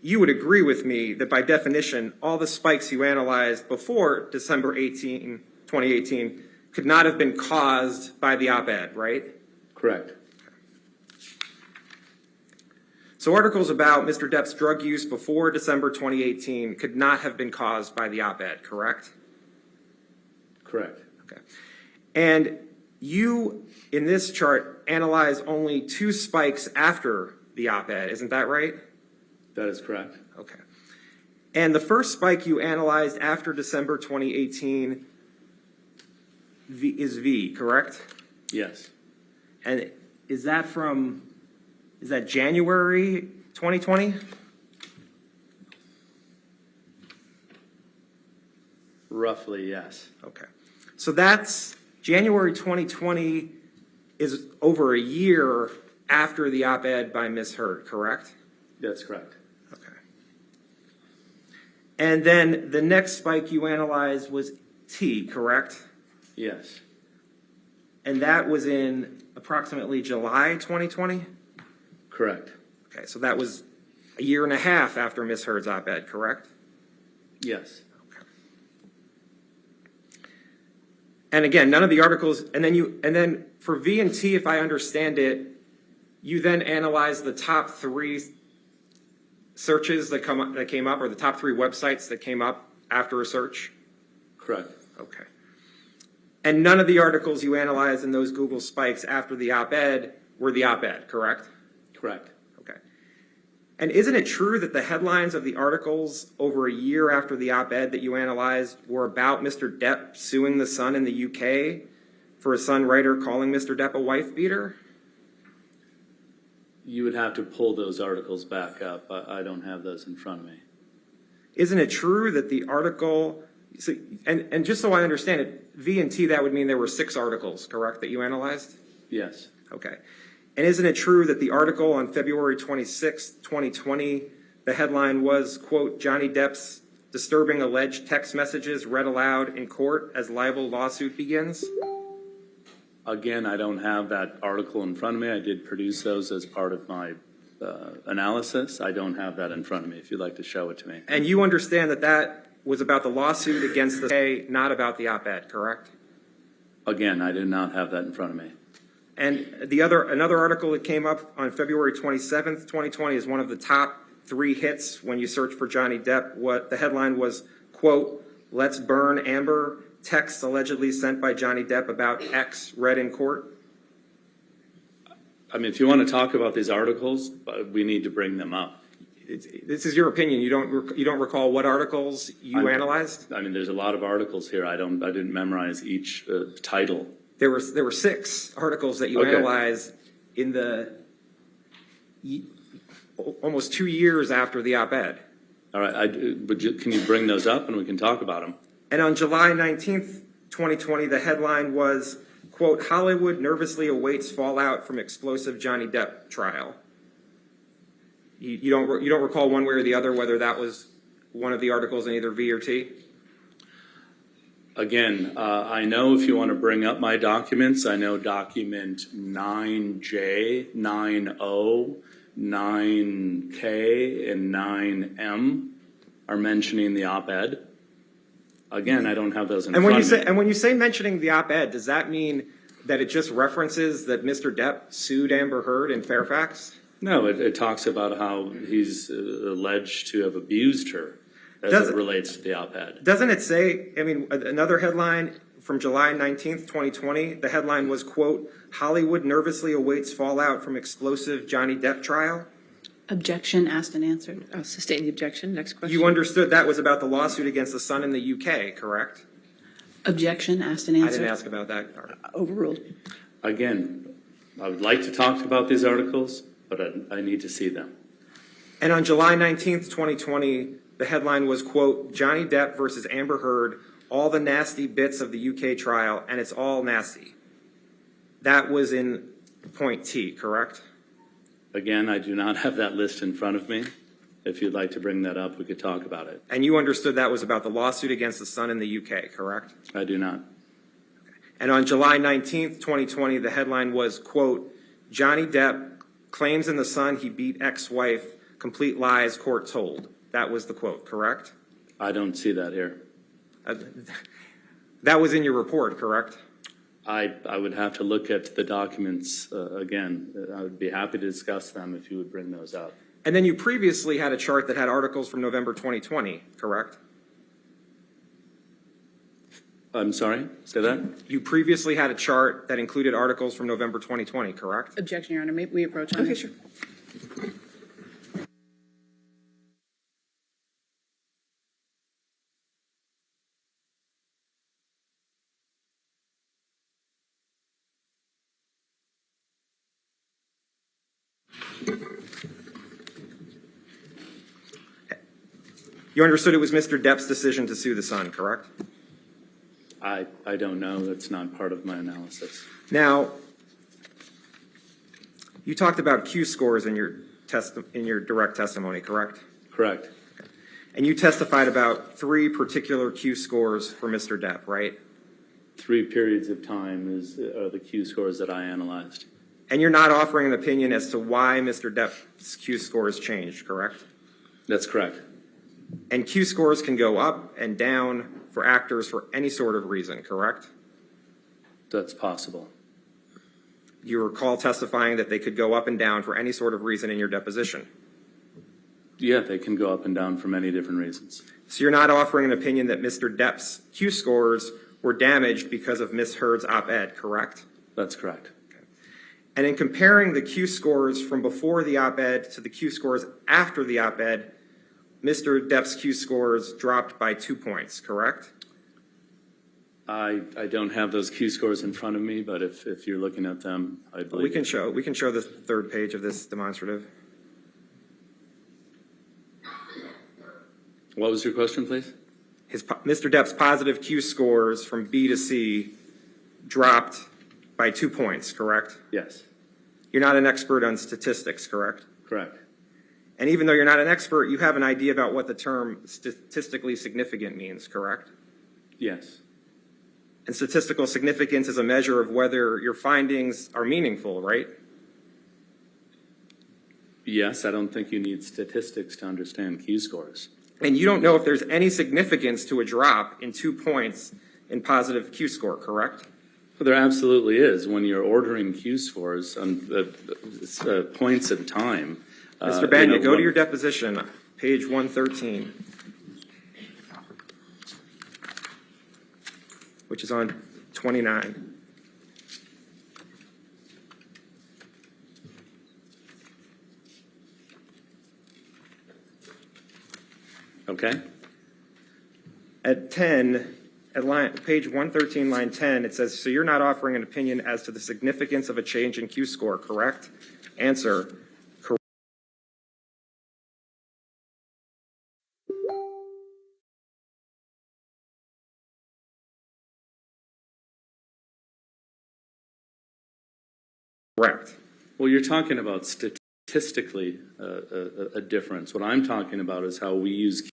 you would agree with me that by definition, all the spikes you analyzed before December 18, 2018 could not have been caused by the op-ed, right? Correct. So articles about Mr. Depp's drug use before December 2018 could not have been caused by the op-ed, correct? Correct. Okay. And you, in this chart, analyze only 2 spikes after the op-ed, isn't that right? That is correct. Okay. And the first spike you analyzed after December 2018 is V, correct? Yes. And is that January 2020? Roughly, yes. Okay. So that's January 2020 is over a year after the op-ed by Ms. Heard, correct? That's correct. Okay. And then the next spike you analyzed was T, correct? Yes. And that was in approximately July 2020? Correct. Okay, so that was a year and a half after Ms. Heard's op-ed, correct? Yes. Okay. And again, none of the articles, and then for V and T, if I understand it, you then analyze the top 3 searches that came up, or the top 3 websites that came up after a search? Correct. Okay. And none of the articles you analyzed in those Google spikes after the op-ed were the op-ed, correct? Correct. Okay. And isn't it true that the headlines of the articles over a year after the op-ed that you analyzed were about Mr. Depp suing the Sun in the UK for a Sun writer calling Mr. Depp a wife beater? You would have to pull those articles back up. I don't have those in front of me. Isn't it true that the article, and just so I understand it, V and T, that would mean there were 6 articles, correct, that you analyzed? Yes. Okay. And isn't it true that the article on February 26, 2020, the headline was, quote, Johnny Depp's disturbing alleged text messages read aloud in court as libel lawsuit begins? Again, I don't have that article in front of me. I did produce those as part of my analysis. I don't have that in front of me, if you'd like to show it to me. And you understand that that was about the lawsuit against the UK, not about the op-ed, correct? Again, I did not have that in front of me. And another article that came up on February 27th, 2020 is one of the top 3 hits when you search for Johnny Depp. What the headline was, quote, let's burn Amber, text allegedly sent by Johnny Depp about X read in court. I mean, if you want to talk about these articles, we need to bring them up. this is your opinion. You don't recall what articles you analyzed? I mean, there's a lot of articles here. I didn't memorize each title. There were 6 articles that you Okay. analyzed in the almost 2 years after the op-ed. All right, can you bring those up and we can talk about them? And on July 19th, 2020, the headline was, quote, Hollywood nervously awaits fallout from explosive Johnny Depp trial. You don't recall one way or the other whether that was one of the articles in either V or T? Again, I know if you want to bring up my documents, I know document 9J, 9O, 9K, and 9M are mentioning the op-ed. Again, I don't have those in front of me. And when you say mentioning the op-ed, does that mean that it just references that Mr. Depp sued Amber Heard in Fairfax? No, it talks about how he's alleged to have abused her as it relates to the op-ed. Doesn't it say, I mean, another headline from July 19th, 2020, the headline was, quote, Hollywood nervously awaits fallout from explosive Johnny Depp trial? Objection asked and answered. I'll sustain the objection. Next question. You understood that was about the lawsuit against the Sun in the UK, correct? Objection asked and I answered. didn't ask about that. Overruled. Again, I would like to talk about these articles, but I need to see them. And on July 19th, 2020, the headline was, quote, Johnny Depp versus Amber Heard, all the nasty bits of the UK trial, and it's all nasty. That was in point T, correct? Again, I do not have that list in front of me. If you'd like to bring that up, we could talk about it. And you understood that was about the lawsuit against the Sun in the UK, correct? I do not. And on July 19th, 2020, the headline was, quote, Johnny Depp claims in the Sun he beat ex-wife, complete lies, court told. That was the quote, correct? I don't see that here. That was in your report, correct? I would have to look at the documents again. I would be happy to discuss them if you would bring those up. And then you previously had a chart that had articles from November 2020, correct? I'm sorry, say that? You previously had a chart that included articles from November 2020, correct? Objection, Your Honor. May we approach on Okay, this? sure. You understood it was Mr. Depp's decision to sue the Sun, correct? I don't know. That's not part of my analysis. Now, you talked about Q scores in your direct testimony, correct? Correct. And you testified about 3 particular Q scores for Mr. Depp, right? 3 periods of time are the Q scores that I analyzed. And you're not offering an opinion as to why Mr. Depp's Q scores changed, correct? That's correct. And Q scores can go up and down for actors for any sort of reason, correct? That's possible. You recall testifying that they could go up and down for any sort of reason in your deposition. Yeah, they can go up and down for many different reasons. So you're not offering an opinion that Mr. Depp's Q scores were damaged because of Ms. Heard's op-ed, correct? That's correct. And in comparing the Q scores from before the op-ed to the Q scores after the op-ed, Mr. Depp's Q scores dropped by 2 points, correct? I don't have those Q scores in front of me, but if you're looking at them, I believe. We can show the 3rd page of this demonstrative. What was your question, please? Mr. Depp's positive Q scores from B to C dropped by 2 points, correct? Yes. You're not an expert on statistics, correct? Correct. And even though you're not an expert, you have an idea about what the term statistically significant means, correct? Yes. And statistical significance is a measure of whether your findings are meaningful, right? Yes, I don't think you need statistics to understand Q scores. And you don't know if there's any significance to a drop in 2 points in positive Q score, correct? Well, there absolutely is. When you're ordering Q scores on points in time. Mr. Bania, go to your deposition, page 113, which is on 29. Okay? At 10, at page 113, line 10, it says, so you're not offering an opinion as to the significance of a change in Q score, correct? Answer, correct. Well, you're talking about statistically a difference. What I'm talking about is how we use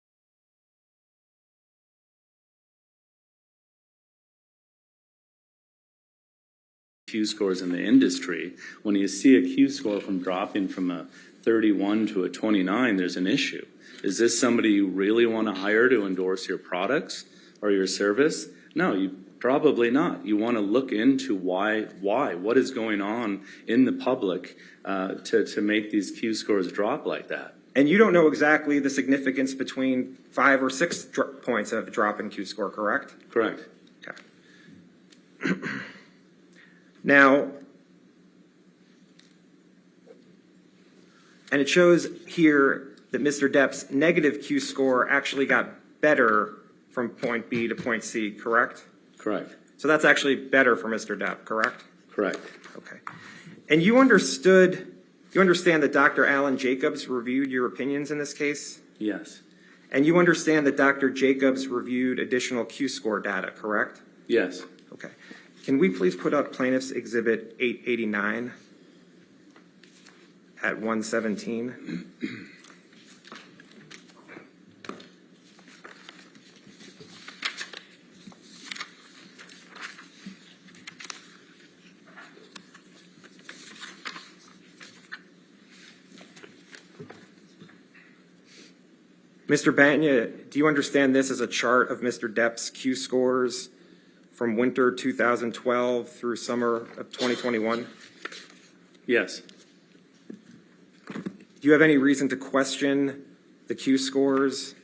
Q scores in the industry. When you see a Q score dropping from a 31 to a 29, there's an issue. Is this somebody you really want to hire to endorse your products or your service? No, you probably not. You want to look into why, what is going on in the public to make these Q scores drop like that. And you don't know exactly the significance between 5 or 6 points of drop in Q score, correct? Correct. Okay. Now, and it shows here that Mr. Depp's negative Q score actually got better from point B to point C, correct? Correct. So that's actually better for Mr. Depp, correct? Correct. Okay. And you understand that Dr. Alan Jacobs reviewed your opinions in this case? Yes. And you understand that Dr. Jacobs reviewed additional Q score data, correct? Yes. Okay. Can we please put up Plaintiff's Exhibit 889 at 117? Mr. Bania, do you understand this as a chart of Mr. Depp's Q scores from winter 2012 through summer of 2021? Yes. Do you have any reason to question the Q scores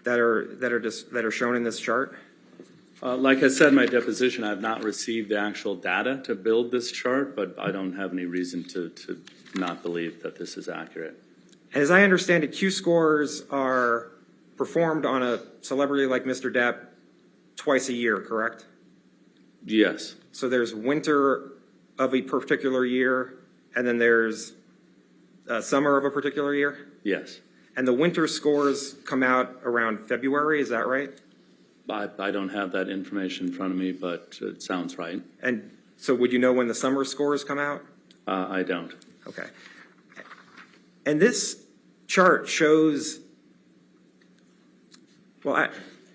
that are shown in this chart? Like I said in my deposition, I have not received the actual data to build this chart, but I don't have any reason to not believe that this is accurate. As I understand it, Q scores are performed on a celebrity like Mr. Depp twice a year, correct? Yes. So there's winter of a particular year, and then there's summer of a particular year? Yes. And the winter scores come out around February, is that right? I don't have that information in front of me, but it sounds right. And so would you know when the summer scores come out? I don't. Okay. And this chart shows, well,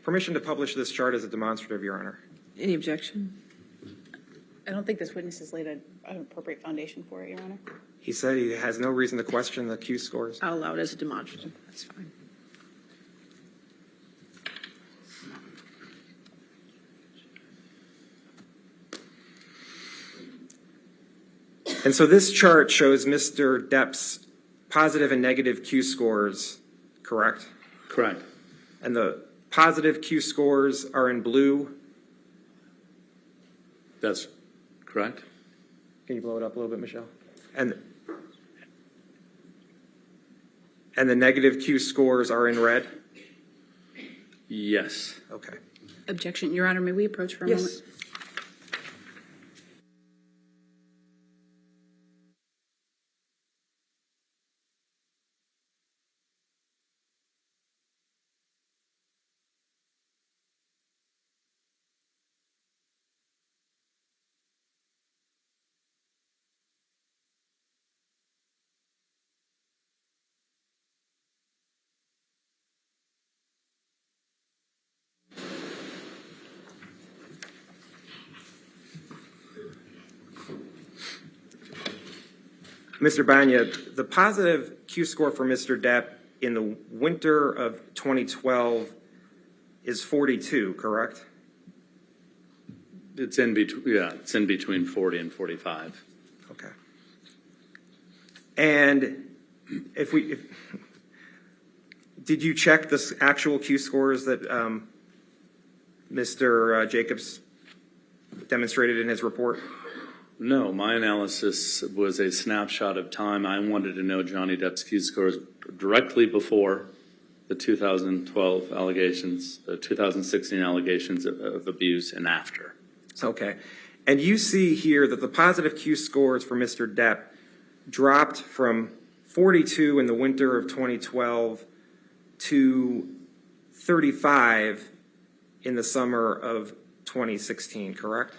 permission to publish this chart as a demonstrative, Your Honor. Any objection? I don't think this witness has laid an appropriate foundation for it, Your Honor. He said he has no reason to question the Q scores. I'll allow it as a demonstrative. That's fine. And so this chart shows Mr. Depp's positive and negative Q scores, correct? Correct. And the positive Q scores are in blue. That's correct. Can you blow it up a little bit, Michelle? And the negative Q scores are in red? Yes. Okay. Objection, Your Honor, may we approach for a moment? Yes. Mr. Bania, the positive Q score for Mr. Depp in the winter of 2012 is 42, correct? It's in between. Yeah, it's in between 40 and 45. Okay. And did you check the actual Q scores that Mr. Jacobs demonstrated in his report? No, my analysis was a snapshot of time. I wanted to know Johnny Depp's Q scores directly before the 2012 allegations, the 2016 allegations of abuse and after. Okay. And you see here that the positive Q scores for Mr. Depp dropped from 42 in the winter of 2012 to 35 in the summer of 2016, correct?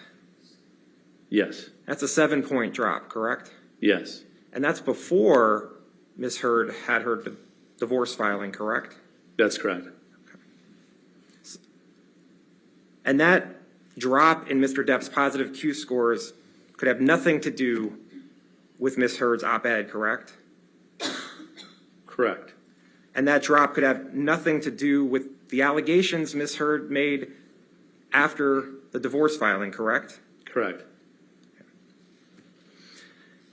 Yes. That's a 7-point drop, correct? Yes. And that's before Ms. Heard had her divorce filing, correct? That's correct. And that drop in Mr. Depp's positive Q scores could have nothing to do with Ms. Heard's op-ed, correct? Correct. And that drop could have nothing to do with the allegations Ms. Heard made after the divorce filing, correct? Correct.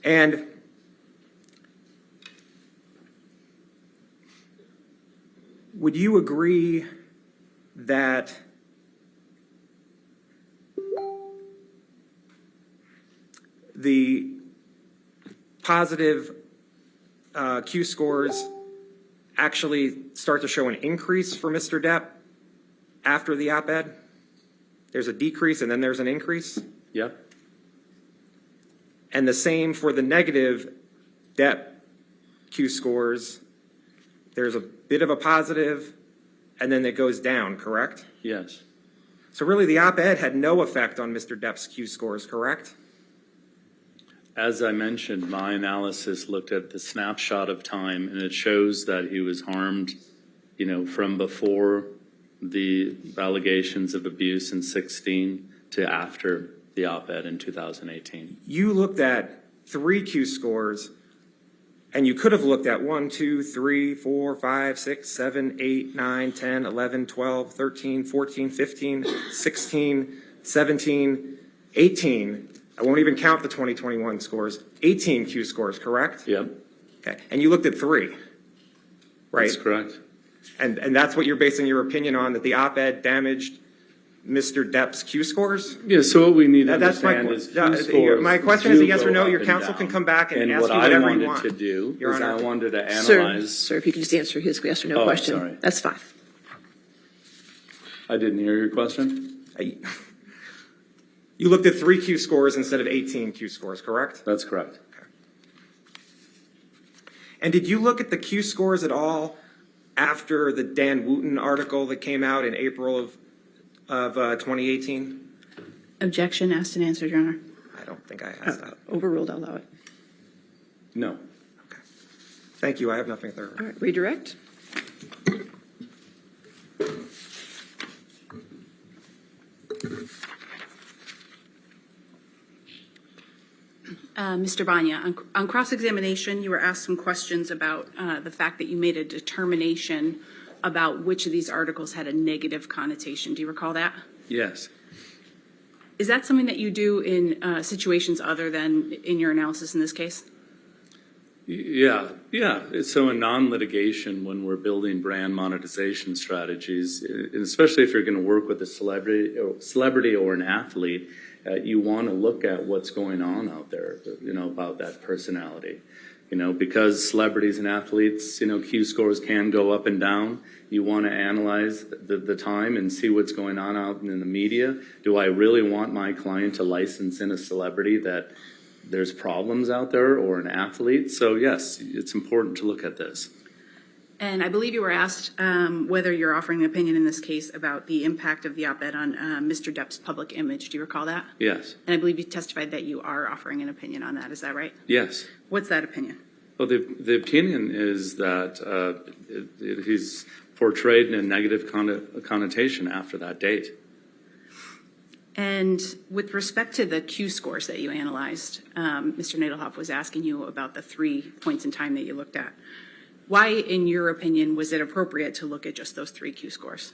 And would you agree that the positive Q scores actually start to show an increase for Mr. Depp after the op-ed? There's a decrease and then there's an increase? Yep. And the same for the negative Depp Q scores. There's a bit of a positive and then it goes down, correct? Yes. So really the op-ed had no effect on Mr. Depp's Q scores, correct? As I mentioned, my analysis looked at the snapshot of time, and it shows that he was harmed, from before the allegations of abuse in 16 to after the op-ed in 2018. You looked at 3 Q scores, and you could have looked at 1, 2, 3, 4, 5, 6, 7, 8, 9, 10, 11, 12, 13, 14, 15, 16, 17, 18. I won't even count the 2021 scores. 18 Q scores, correct? Yep. Okay. And you looked at 3, right? That's correct. And that's what you're basing your opinion on, that the op-ed damaged Mr. Depp's Q scores? Yeah, so what we need to That's my understand point. is Q scores My question is a yes or do no. go Your up counsel and can down. come back and ask what you I whatever you wanted want. to do Your is Honor. I wanted to Sir, analyze. if you could just answer his yes or no Oh, question. sorry. That's fine. I didn't hear your question. You looked at 3 Q scores instead of 18 Q scores, correct? That's correct. And did you look at the Q scores at all after the Dan Wooten article that came out in April of 2018? Objection, asked and answered, Your Honor. I don't think I asked that. Overruled, I'll allow it. No. Okay. Thank you. I have nothing further. All right, redirect. Mr. Bania, on cross-examination, you were asked some questions about the fact that you made a determination about which of these articles had a negative connotation. Do you recall that? Yes. Is that something that you do in situations other than in your analysis in this case? Yeah. So in non-litigation, when we're building brand monetization strategies, and especially if you're going to work with a celebrity or an athlete, you want to look at what's going on out there, about that personality. Because celebrities and athletes, Q scores can go up and down. You want to analyze the time and see what's going on out in the media. Do I really want my client to license in a celebrity that there's problems out there, or an athlete? So yes, it's important to look at this. And I believe you were asked whether you're offering an opinion in this case about the impact of the op-ed on Mr. Depp's public image. Do you recall that? Yes. And I believe you testified that you are offering an opinion on that. Is that right? Yes. What's that opinion? Well, the opinion is that he's portrayed in a negative connotation after that date. And with respect to the Q scores that you analyzed, Mr. Nadelhoff was asking you about the 3 points in time that you looked at. Why, in your opinion, was it appropriate to look at just those 3 Q scores?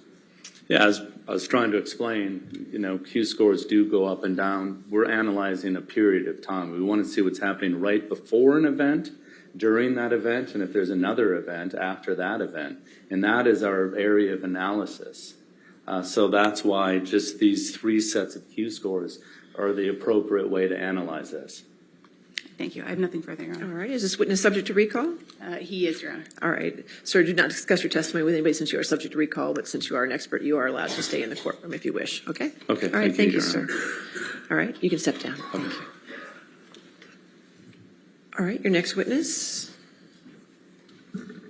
Yeah, as I was trying to explain, Q scores do go up and down. We're analyzing a period of time. We want to see what's happening right before an event, during that event, and if there's another event after that event. And that is our area of analysis. So that's why just these 3 sets of Q scores are the appropriate way to analyze this. Thank you. I have nothing further, Your All Honor. right, is this witness subject to recall? He is, Your Honor. All right, sir, do not discuss your testimony with anybody since you are subject to recall, but since you are an expert, you are allowed to stay in the courtroom if you wish, okay? Okay, All right, thank you, sir. Your Honor. All right, you can step down. Thank you. All right, your next witness.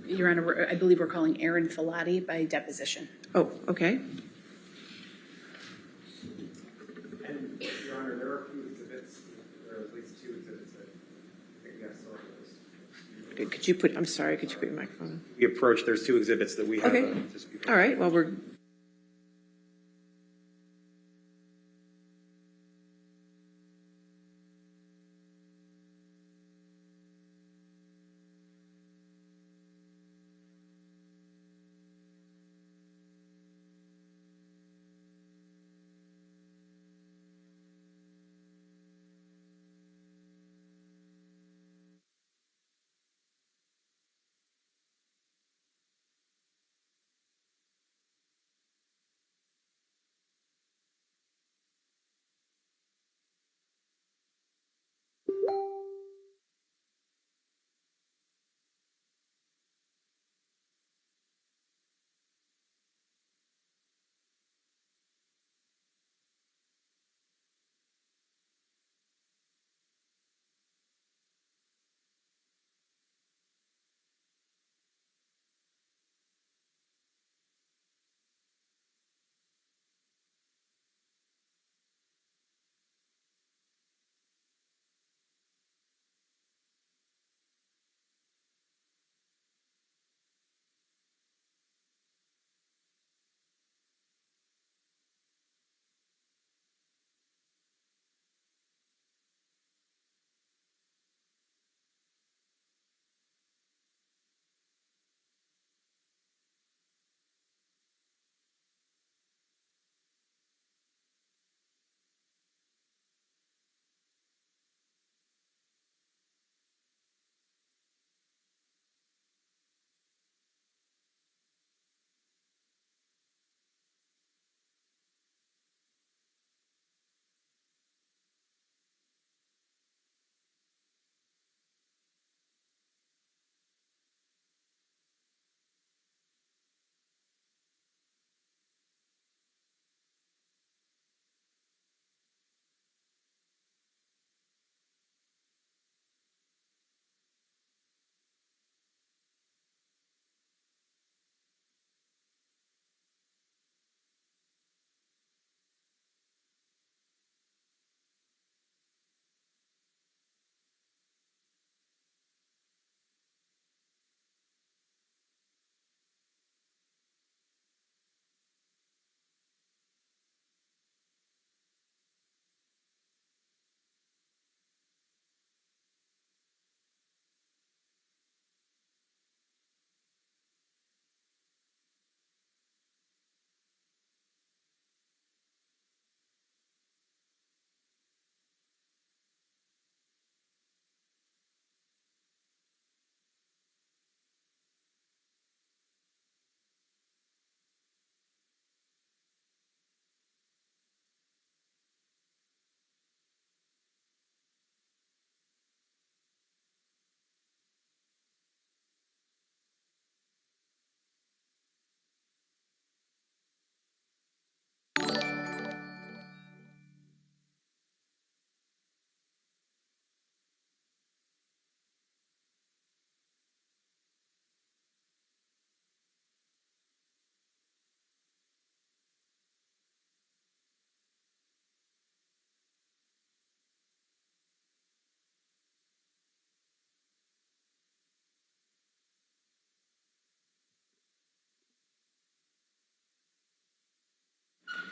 Your Honor, I believe we're calling Erin Falati by deposition. Oh, okay. And, Your Honor, there are a few exhibits, there are at least 2 exhibits that I think we have still on the list. Could you put, I'm sorry, could you put your microphone on? We approach, there's 2 exhibits that we have Okay. to speak on. All right, well, we're.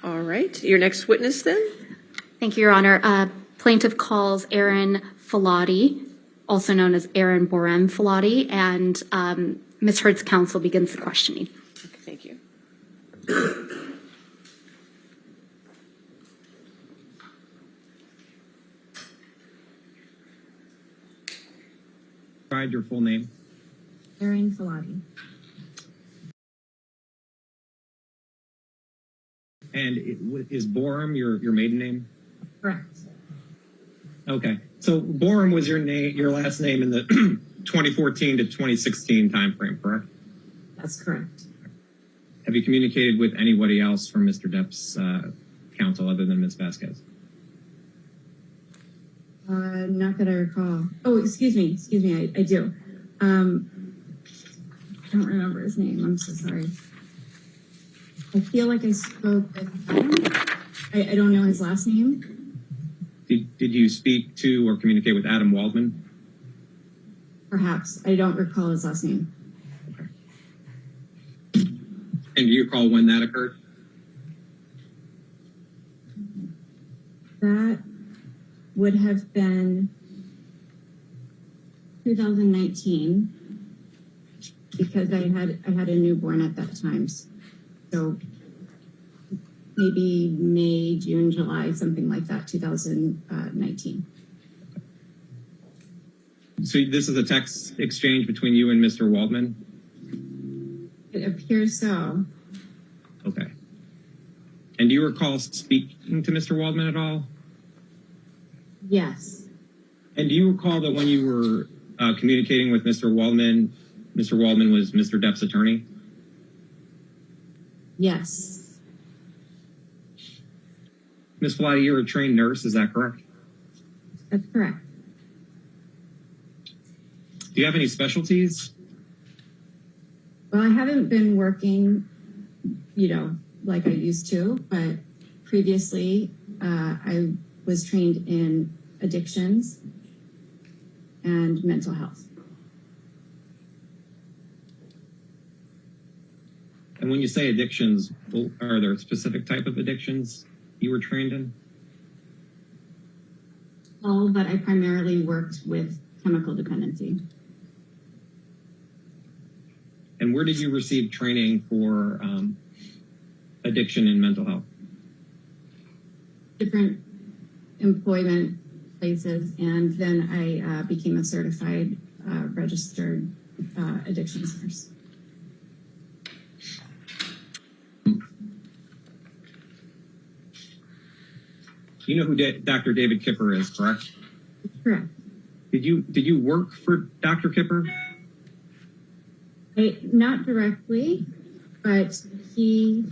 All right, your next witness then? Thank you, Your Honor. Plaintiff calls Erin Falati, also known as Erin Borem Falati, and Ms. Hurd's counsel begins the questioning. Okay, thank you. Provide your full name. Erin Falati. And is Borum your maiden name? Correct. Okay. So Borum was your name, your last name in the 2014 to 2016 timeframe, correct? That's correct. Have you communicated with anybody else from Mr. Depp's counsel other than Ms. Vasquez? Not that I recall. Oh, excuse me, I do. I don't remember his name. I'm so sorry. I feel like I spoke with Adam. I don't know his last name. Did you speak to or communicate with Adam Waldman? Perhaps. I don't recall his last name. Okay. And do you recall when that occurred? That would have been 2019 because I had a newborn at that time. So maybe May, June, July, something like that, 2019. So this is a text exchange between you and Mr. Waldman? It appears so. Okay. And do you recall speaking to Mr. Waldman at all? Yes. And do you recall that when you were communicating with Mr. Waldman was Mr. Depp's attorney? Yes. Ms. Falati, you're a trained nurse, is that correct? That's correct. Do you have any specialties? Well, I haven't been working, like I used to, but previously I was trained in addictions and mental health. And when you say addictions, are there specific type of addictions you were trained in? All, but I primarily worked with chemical dependency. And where did you receive training for addiction and mental health? Different employment places, and then I became a certified registered addictions nurse. You know who Dr. David Kipper is, correct? Correct. Did you work for Dr. Kipper? Not directly, but he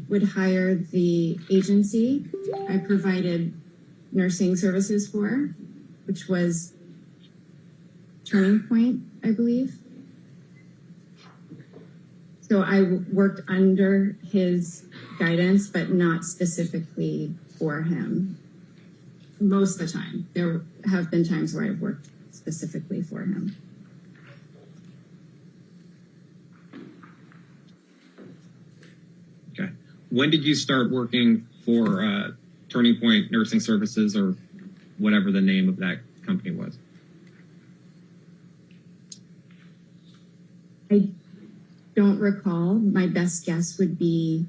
would hire the agency I provided nursing services for, which was Turning Point, I believe. So I worked under his guidance, but not specifically for him. Most of the time. There have been times where I've worked specifically for him. Okay. When did you start working for Turning Point Nursing Services, or whatever the name of that company was? I don't recall. My best guess would be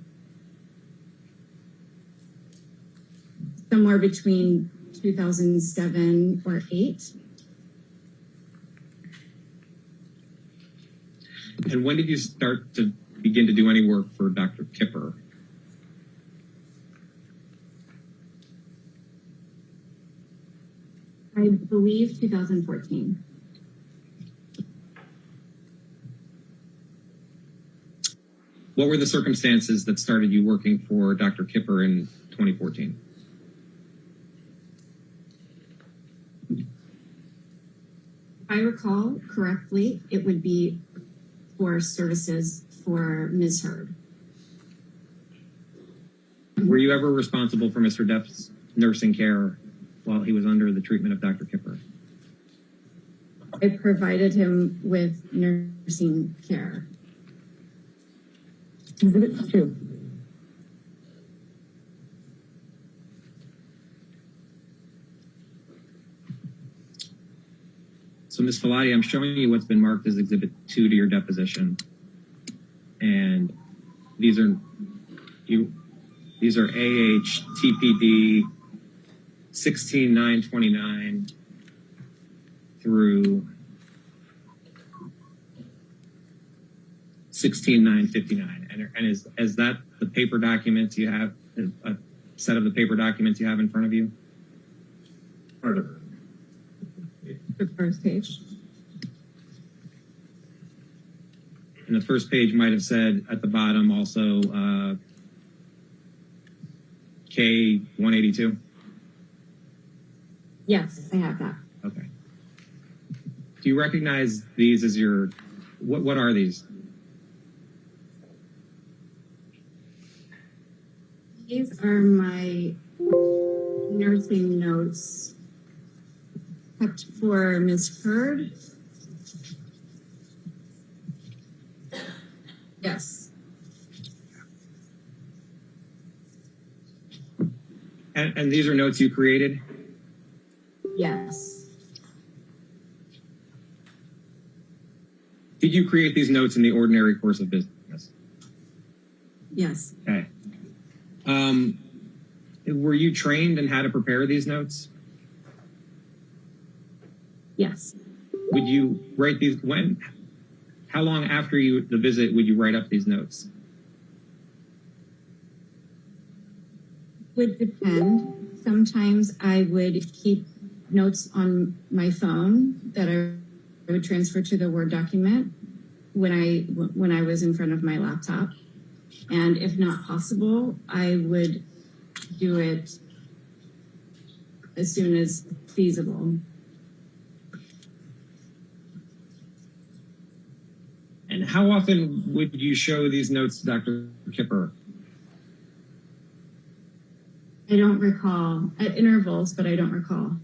somewhere between 2007 or 8. And when did you start to begin to do any work for Dr. Kipper? I believe 2014. What were the circumstances that started you working for Dr. Kipper in 2014? If I recall correctly, it would be for services for Ms. Heard. Were you ever responsible for Mr. Depp's nursing care while he was under the treatment of Dr. Kipper? I provided him with nursing care. Exhibit 2. So, Ms. Falati, I'm showing you what's been marked as Exhibit 2 to your deposition. And these are AHTPD 16929 through 16959. And is that the paper documents you have, a set of the paper documents you have in front of you? Part of it. The first page. And the first page might have said at the bottom also K-182. Yes, I have that. Okay. Do you recognize these as your, what are these? These are my nursing notes kept for Ms. Heard. Yes. And these are notes you created? Yes. Did you create these notes in the ordinary course of business? Yes. Okay. Were you trained in how to prepare these notes? Yes. Would you write these how long after the visit would you write up these notes? Would depend. Sometimes I would keep notes on my phone that I would transfer to the Word document when I was in front of my laptop. And if not possible, I would do it as soon as feasible. And how often would you show these notes to Dr. Kipper? I don't recall, at intervals, but I don't recall.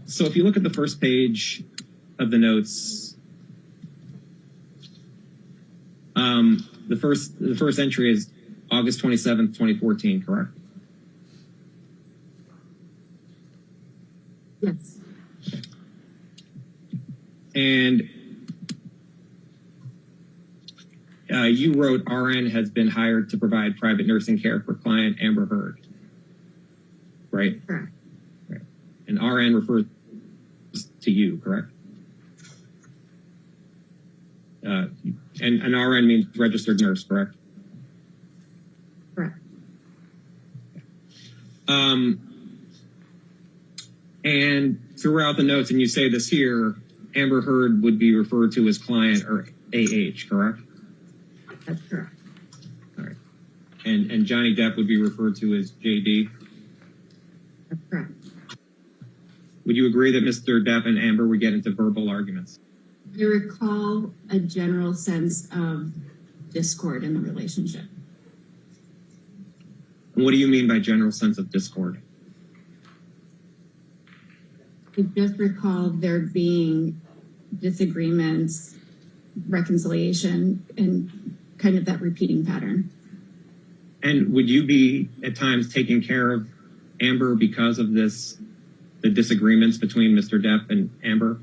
So if you look at the first page of the notes, the first entry is August 27th, 2014, correct? Yes. And you wrote RN has been hired to provide private nursing care for client Amber Heard, right? Correct. Right. And RN refers to you, correct? And an RN means registered nurse, correct? Correct. And throughout the notes, and you say this here, Amber Heard would be referred to as client or AH, correct? That's correct. All right. And Johnny Depp would be referred to as JD? That's correct. Would you agree that Mr. Depp and Amber would get into verbal arguments? I recall a general sense of discord in the relationship. And what do you mean by general sense of discord? I just recall there being disagreements, reconciliation, and kind of that repeating pattern. And would you be at times taking care of Amber because of the disagreements between Mr. Depp and Amber?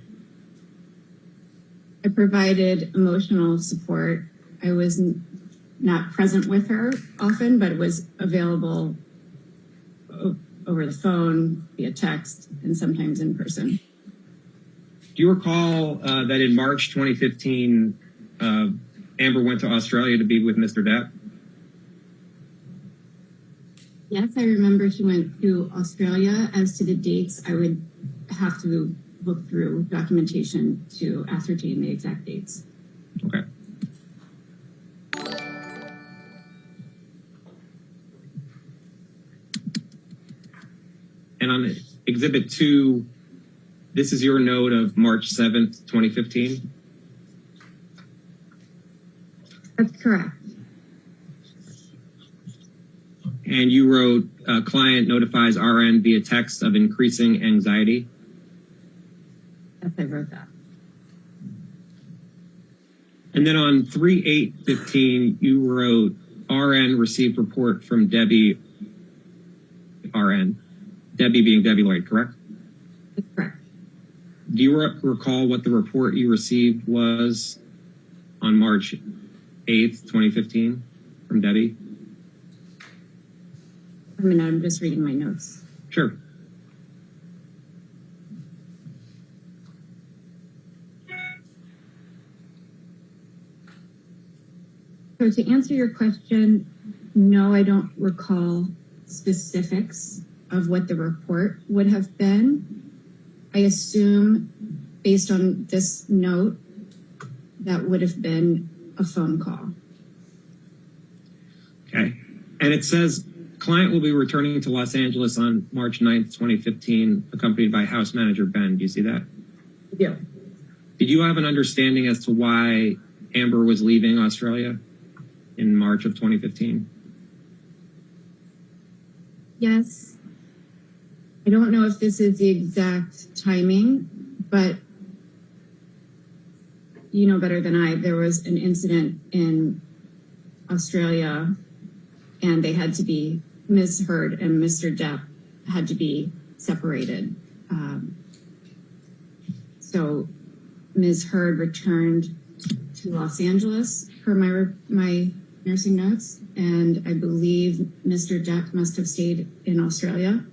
I provided emotional support. I was not present with her often, but was available over the phone, via text, and sometimes in person. Do you recall that in March 2015, Amber went to Australia to be with Mr. Depp? Yes, I remember she went to Australia. As to the dates, I would have to look through documentation to ascertain the exact dates. Okay. And on Exhibit 2, this is your note of March 7th, 2015? That's correct. And you wrote, client notifies RN via text of increasing anxiety? Yes, I wrote that. And then on 3/8/15, you wrote, RN received report from Debbie RN. Debbie being Debbie Lloyd, correct? That's correct. Do you recall what the report you received was on March 8th, 2015 from Debbie? I mean, I'm just reading my notes. Sure. So to answer your question, no, I don't recall specifics of what the report would have been. I assume, based on this note, that would have been a phone call. Okay. And it says, client will be returning to Los Angeles on March 9th, 2015, accompanied by House Manager Ben. Do you see that? Yeah. Did you have an understanding as to why Amber was leaving Australia in March of 2015? Yes. I don't know if this is the exact timing, but you know better than I, there was an incident in Australia and they had to be, Ms. Heard and Mr. Depp had to be separated. So Ms. Heard returned to Los Angeles per my nursing notes, and I believe Mr. Depp must have stayed in Australia.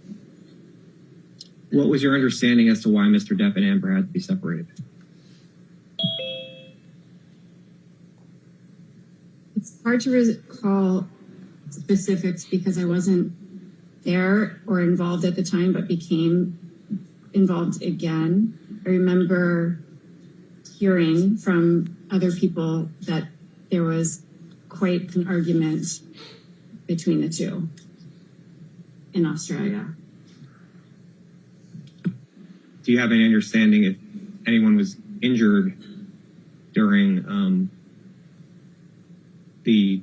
What was your understanding as to why Mr. Depp and Amber had to be separated? It's hard to recall specifics because I wasn't there or involved at the time, but became involved again. I remember hearing from other people that there was quite an argument between the two in Australia. Do you have any understanding if anyone was injured during the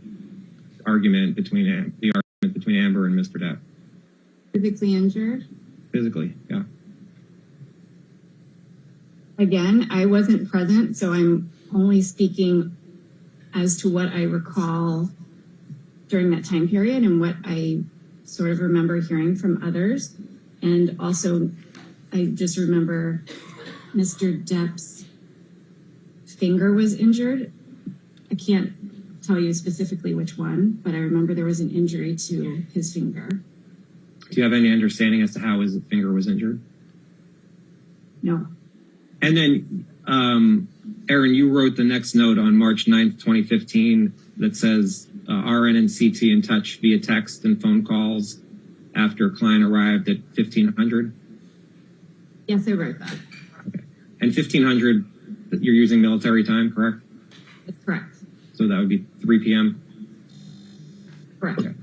argument between Amber and Mr. Depp? Physically injured? Physically, yeah. Again, I wasn't present, so I'm only speaking as to what I recall during that time period and what I sort of remember hearing from others. And also, I just remember Mr. Depp's finger was injured. I can't tell you specifically which one, but I remember there was an injury to his finger. Do you have any understanding as to how his finger was injured? No. And then, Erin, you wrote the next note on March 9th, 2015 that says RN and CT in touch via text and phone calls after client arrived at 1500. Yes, I wrote that. Okay. And 1500, you're using military time, correct? That's correct. So that would be 3 p.m.? Correct. Okay.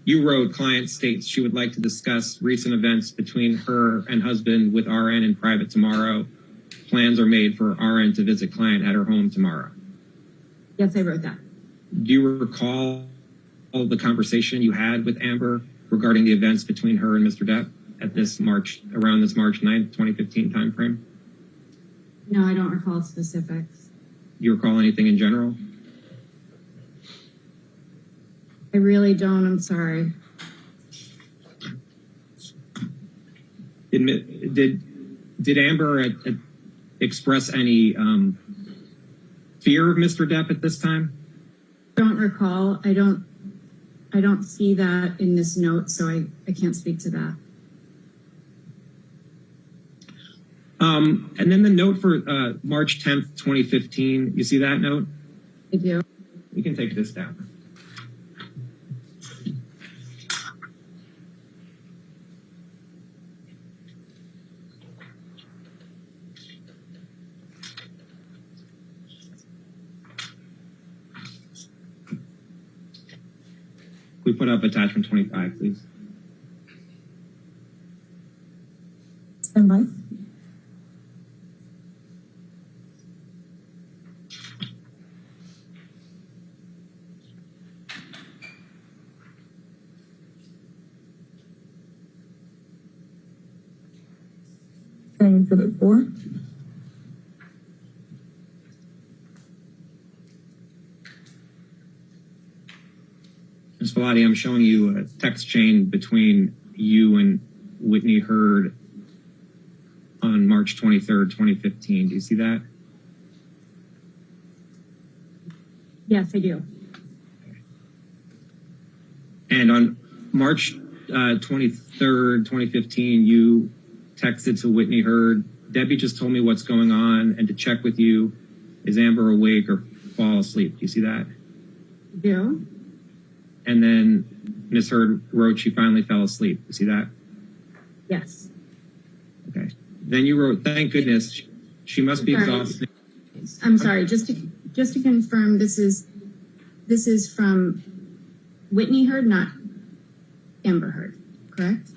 You wrote, client states she would like to discuss recent events between her and husband with RN in private tomorrow. Plans are made for RN to visit client at her home tomorrow. Yes, I wrote that. Do you recall the conversation you had with Amber regarding the events between her and Mr. Depp at around this March 9th, 2015 timeframe? No, I don't recall specifics. Do you recall anything in general? I really don't. I'm sorry. Did Amber express any fear of Mr. Depp at this time? Don't recall. I don't see that in this note, so I can't speak to that. And then the note for March 10th, 2015, you see that note? I do. You can take this down. We put up attachment 25, please. Stand by. Exhibit 4. Ms. Falati, I'm showing you a text chain between you and Whitney Heard on March 23rd, 2015. Do you see that? Yes, I do. And on March 23rd, 2015, you texted to Whitney Hurd, Debbie just told me what's going on and to check with you. Is Amber awake or fall asleep? Do you see that? Do? And then Ms. Hurd wrote she finally fell asleep. You see that? Yes. Okay. Then you wrote, thank goodness, she must be Sorry. exhausted. I'm sorry, just to confirm, this is from Whitney Hurd, not Amber Hurd, correct?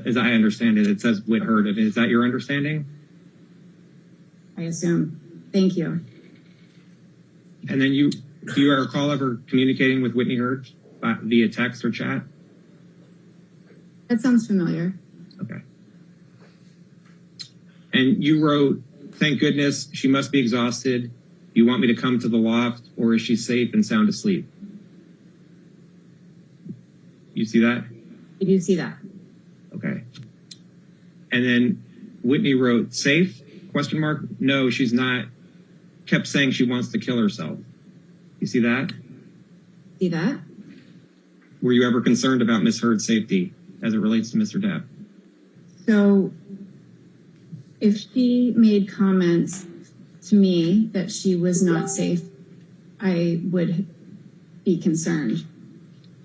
As I understand it, it says Whit Hurd. Is that your understanding? I assume. Thank you. And then do you recall ever communicating with Whitney Hurd via text or chat? That sounds familiar. Okay. And you wrote, thank goodness, she must be exhausted. You want me to come to the loft, or is she safe and sound asleep? You see that? I do see that. Okay. And then Whitney wrote, safe? Question mark? No, she's not. Kept saying she wants to kill herself. You see that? See that? Were you ever concerned about Ms. Hurd's safety as it relates to Mr. Depp? So if she made comments to me that she was not safe, I would be concerned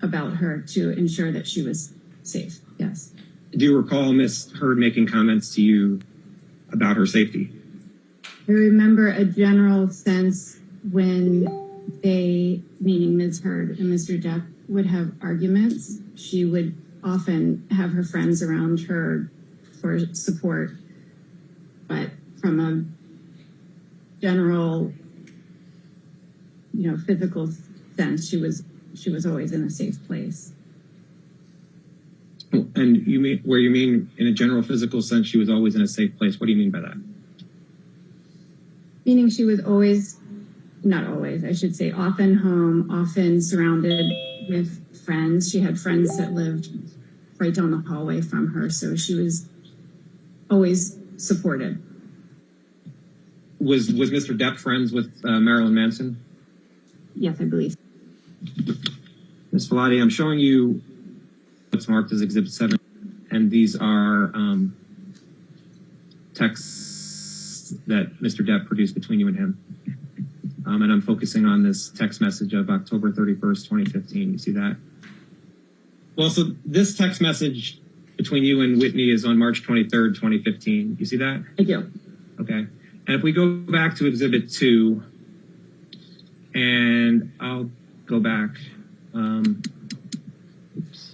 about her to ensure that she was safe. Yes. Do you recall Ms. Hurd making comments to you about her safety? I remember a general sense when they, meaning Ms. Hurd and Mr. Depp, would have arguments. She would often have her friends around her for support, but from a general, physical sense, she was always in a safe place. And you mean in a general physical sense, she was always in a safe place. What do you mean by that? Meaning she was always, not always, I should say, often home, often surrounded with friends. She had friends that lived right down the hallway from her, so she was always supported. Was Mr. Depp friends with Marilyn Manson? Yes, I believe. Ms. Falati, I'm showing you what's marked as Exhibit 7, and these are texts that Mr. Depp produced between you and him. And I'm focusing on this text message of October 31st, 2015. You see that? Well, so this text message between you and Whitney is on March 23rd, 2015. You see that? I do. Okay. And if we go back to Exhibit 2, and I'll go back. Oops.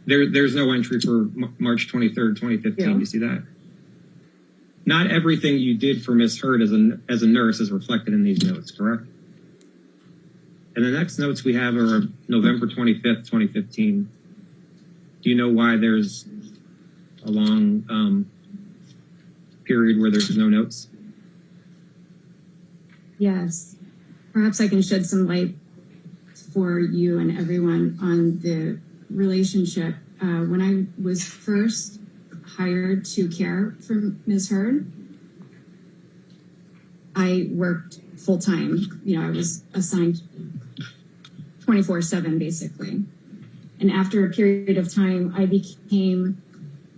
There's no entry for March 23rd, 2015. Yeah. You see that? Not everything you did for Ms. Hurd as a nurse is reflected in these notes, correct? And the next notes we have are November 25th, 2015. Do you know why there's a long period where there's no notes? Yes. Perhaps I can shed some light for you and everyone on the relationship. When I was first hired to care for Ms. Hurd, I worked full time. I was assigned 24/7 basically. And after a period of time, I became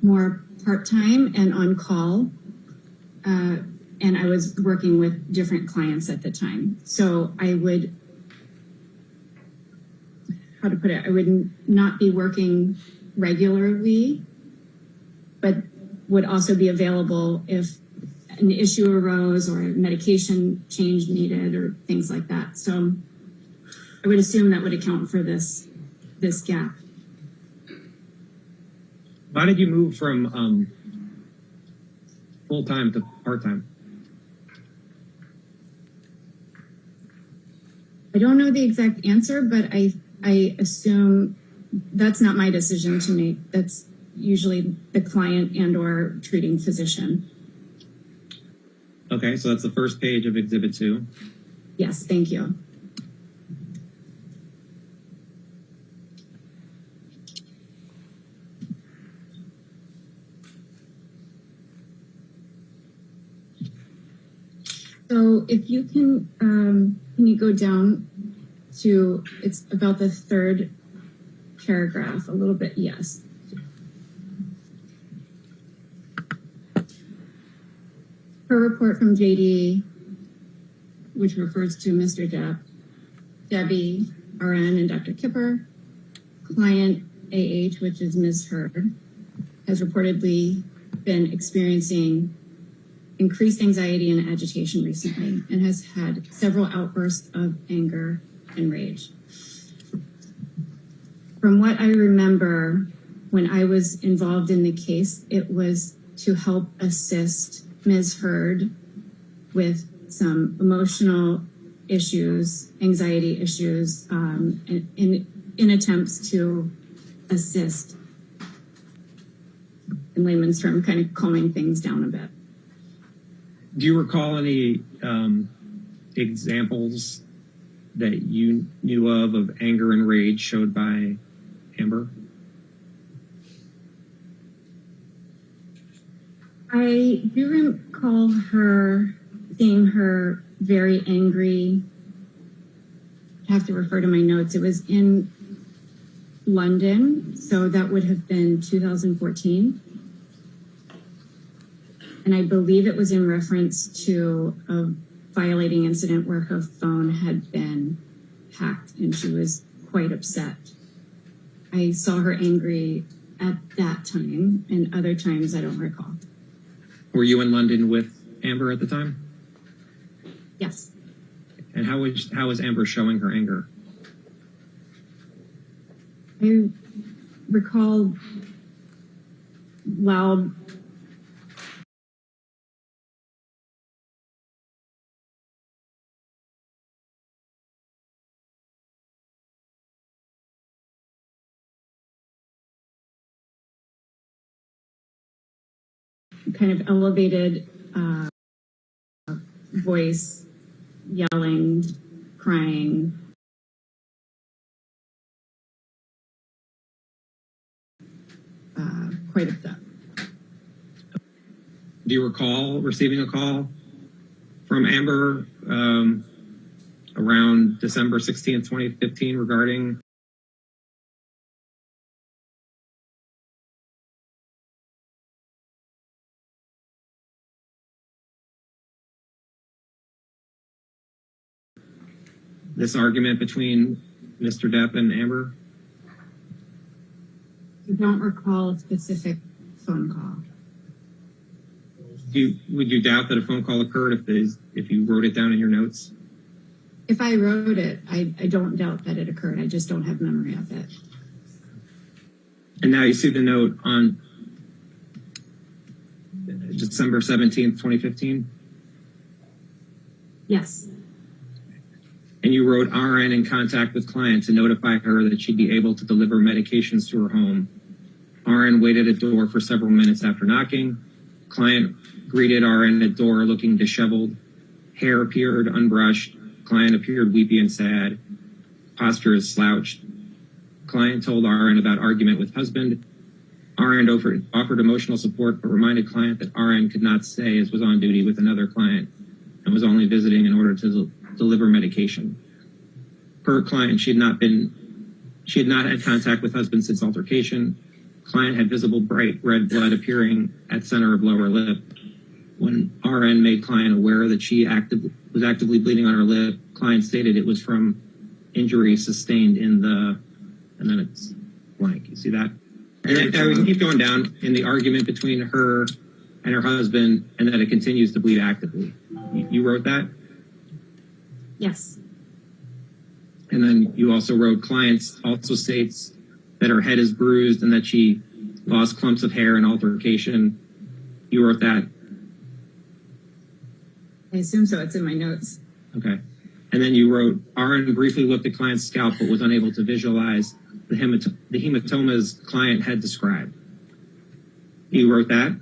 more part-time and on call. And I was working with different clients at the time. So I would, how to put it, I would not be working regularly, but would also be available if an issue arose or a medication change needed or things like that. So I would assume that would account for this gap. Why did you move from full-time to part-time? I don't know the exact answer, but I assume that's not my decision to make. That's usually the client and or treating physician. Okay, so that's the first page of Exhibit 2. Yes, thank you. So if you can you go down to, it's about the third paragraph, a little bit, yes. Per report from JD, which refers to Mr. Depp, Debbie, RN, and Dr. Kipper, client AH, which is Ms. Heard, has reportedly been experiencing increased anxiety and agitation recently and has had several outbursts of anger and rage. From what I remember, when I was involved in the case, it was to help assist Ms. Heard with some emotional issues, anxiety issues, in attempts to assist, in layman's term, kind of calming things down a bit. Do you recall any examples that you knew of anger and rage showed by Amber? I do recall seeing her very angry. I have to refer to my notes. It was in London, so that would have been 2014. And I believe it was in reference to a violating incident where her phone had been hacked and she was quite upset. I saw her angry at that time, and other times I don't recall. Were you in London with Amber at the time? Yes. And how was Amber showing her anger? I recall loud kind of elevated voice, yelling, crying. Quite upset. Do you recall receiving a call from Amber around December 16th, 2015 regarding this argument between Mr. Depp and Amber? I don't recall a specific phone call. Would you doubt that a phone call occurred if you wrote it down in your notes? If I wrote it, I don't doubt that it occurred. I just don't have memory of it. And now you see the note on December 17th, 2015? Yes. And you wrote RN in contact with client to notify her that she'd be able to deliver medications to her home. RN waited at door for several minutes after knocking. Client greeted RN at door looking disheveled. Hair appeared unbrushed. Client appeared weepy and sad. Posture is slouched. Client told RN about argument with husband. RN offered emotional support but reminded client that RN could not stay as was on duty with another client and was only visiting in order to deliver medication. Per client, she had not had contact with husband since altercation. Client had visible bright red blood appearing at center of lower lip. When RN made client aware that she was actively bleeding on her lip, client stated it was from injury sustained in the, and then it's blank. You see that? And we can keep going down in the argument between her and her husband, and that it continues to bleed actively. You wrote that? Yes. And then you also wrote clients also states that her head is bruised and that she lost clumps of hair in altercation. You wrote that? I assume so. It's in my notes. Okay. And then you wrote, RN briefly looked at client's scalp but was unable to visualize the hematomas client had described. You wrote that?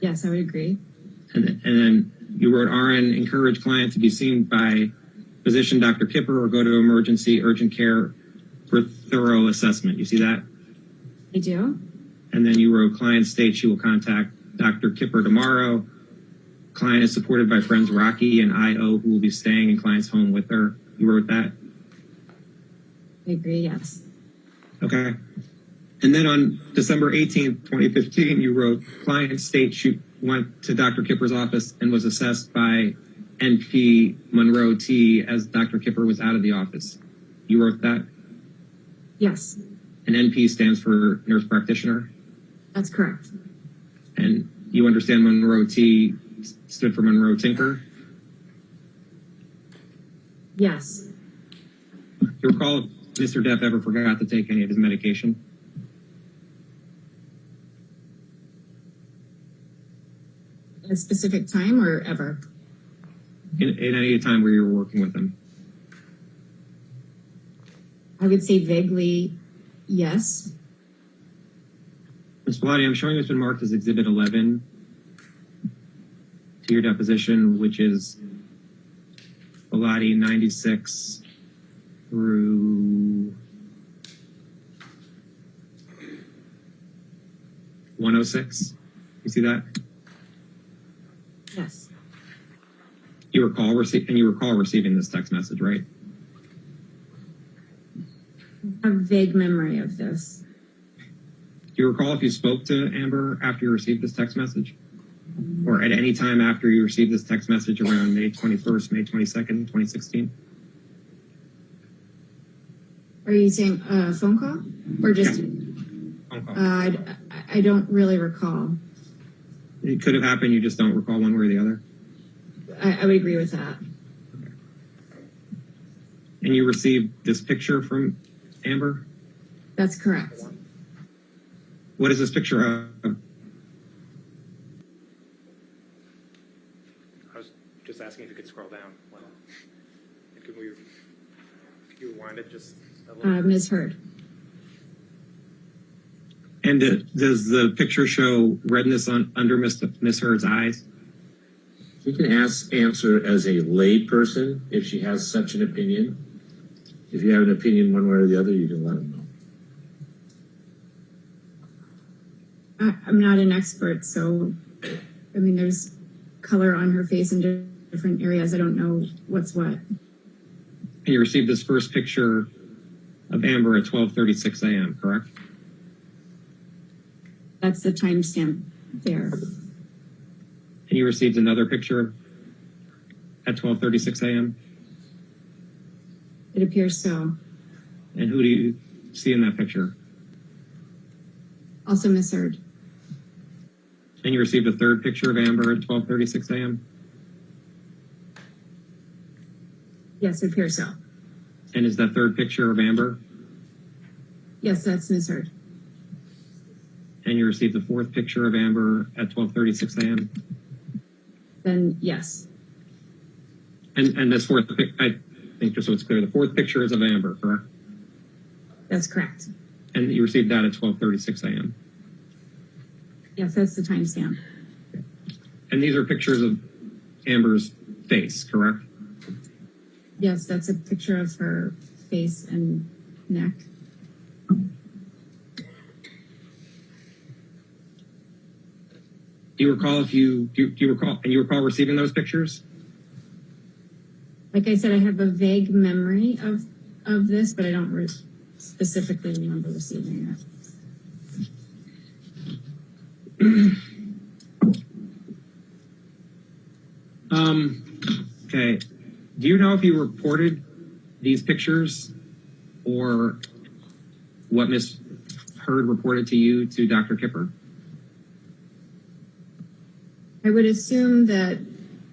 Yes, I would agree. And then you wrote, RN encouraged client to be seen by physician Dr. Kipper or go to emergency urgent care for thorough assessment. You see that? I do. And then you wrote, client states she will contact Dr. Kipper tomorrow. client is supported by friends Rocky and IO who will be staying in client's home with her. You wrote that? I agree, yes. Okay. And then on December 18th, 2015, you wrote, client states she went to Dr. Kipper's office and was assessed by NP Monroe T as Dr. Kipper was out of the office. You wrote that? Yes, And NP stands for nurse practitioner. that's correct. And you understand Monroe T stood for Monroe Tinker. Yes, Do you recall if Mr. Depp ever forgot to take any of his medication? at a specific time or ever? In any time where you were working with him? I would say vaguely, yes. Ms. Falati, I'm showing it's been marked as Exhibit 11 to your deposition, which is Falati 96 through 106. You see that? Yes, You recall receiving this text message, right? I have a vague memory of this. Do you recall if you spoke to Amber after you received this text message? Or at any time after you received this text message around May 21st, May 22nd, 2016? Are you saying a phone call or just? Phone call. I don't really recall. It could have happened, you just don't recall one way or the other? I would agree with that. And you received this picture from Amber? That's correct. What is this picture of? I was just asking if you could scroll down. Well, could you rewind it just a little? Ms. Heard. And does the picture show redness under Miss Heard's eyes? You can answer as a lay person if she has such an opinion. If you have an opinion one way or the other, you can let them know. I'm not an expert, so I mean, there's color on her face in different areas. I don't know what's what. And you received this first picture of Amber at 12:36 a.m., correct? That's the timestamp there. And you received another picture at 12:36 a.m.? It appears so. And who do you see in that picture? Also Ms. Heard. And you received a third picture of Amber at 12:36 a.m.? Yes, it appears so. And is that third picture of Amber? Yes, that's Ms. Heard. And you received the fourth picture of Amber at 12:36 a.m.? Then yes. And this fourth, I think just so it's clear, the fourth picture is of Amber, correct? That's correct. And you received that at 12:36 a.m.? Yes, that's the timestamp. And these are pictures of Amber's face, correct? Yes, that's a picture of her face and neck. Do you recall do you recall receiving those pictures? Like I said, I have a vague memory of this, but I don't specifically remember receiving it. Okay. Do you know if you reported these pictures or what Ms. Heard reported to you to Dr. Kipper? I would assume that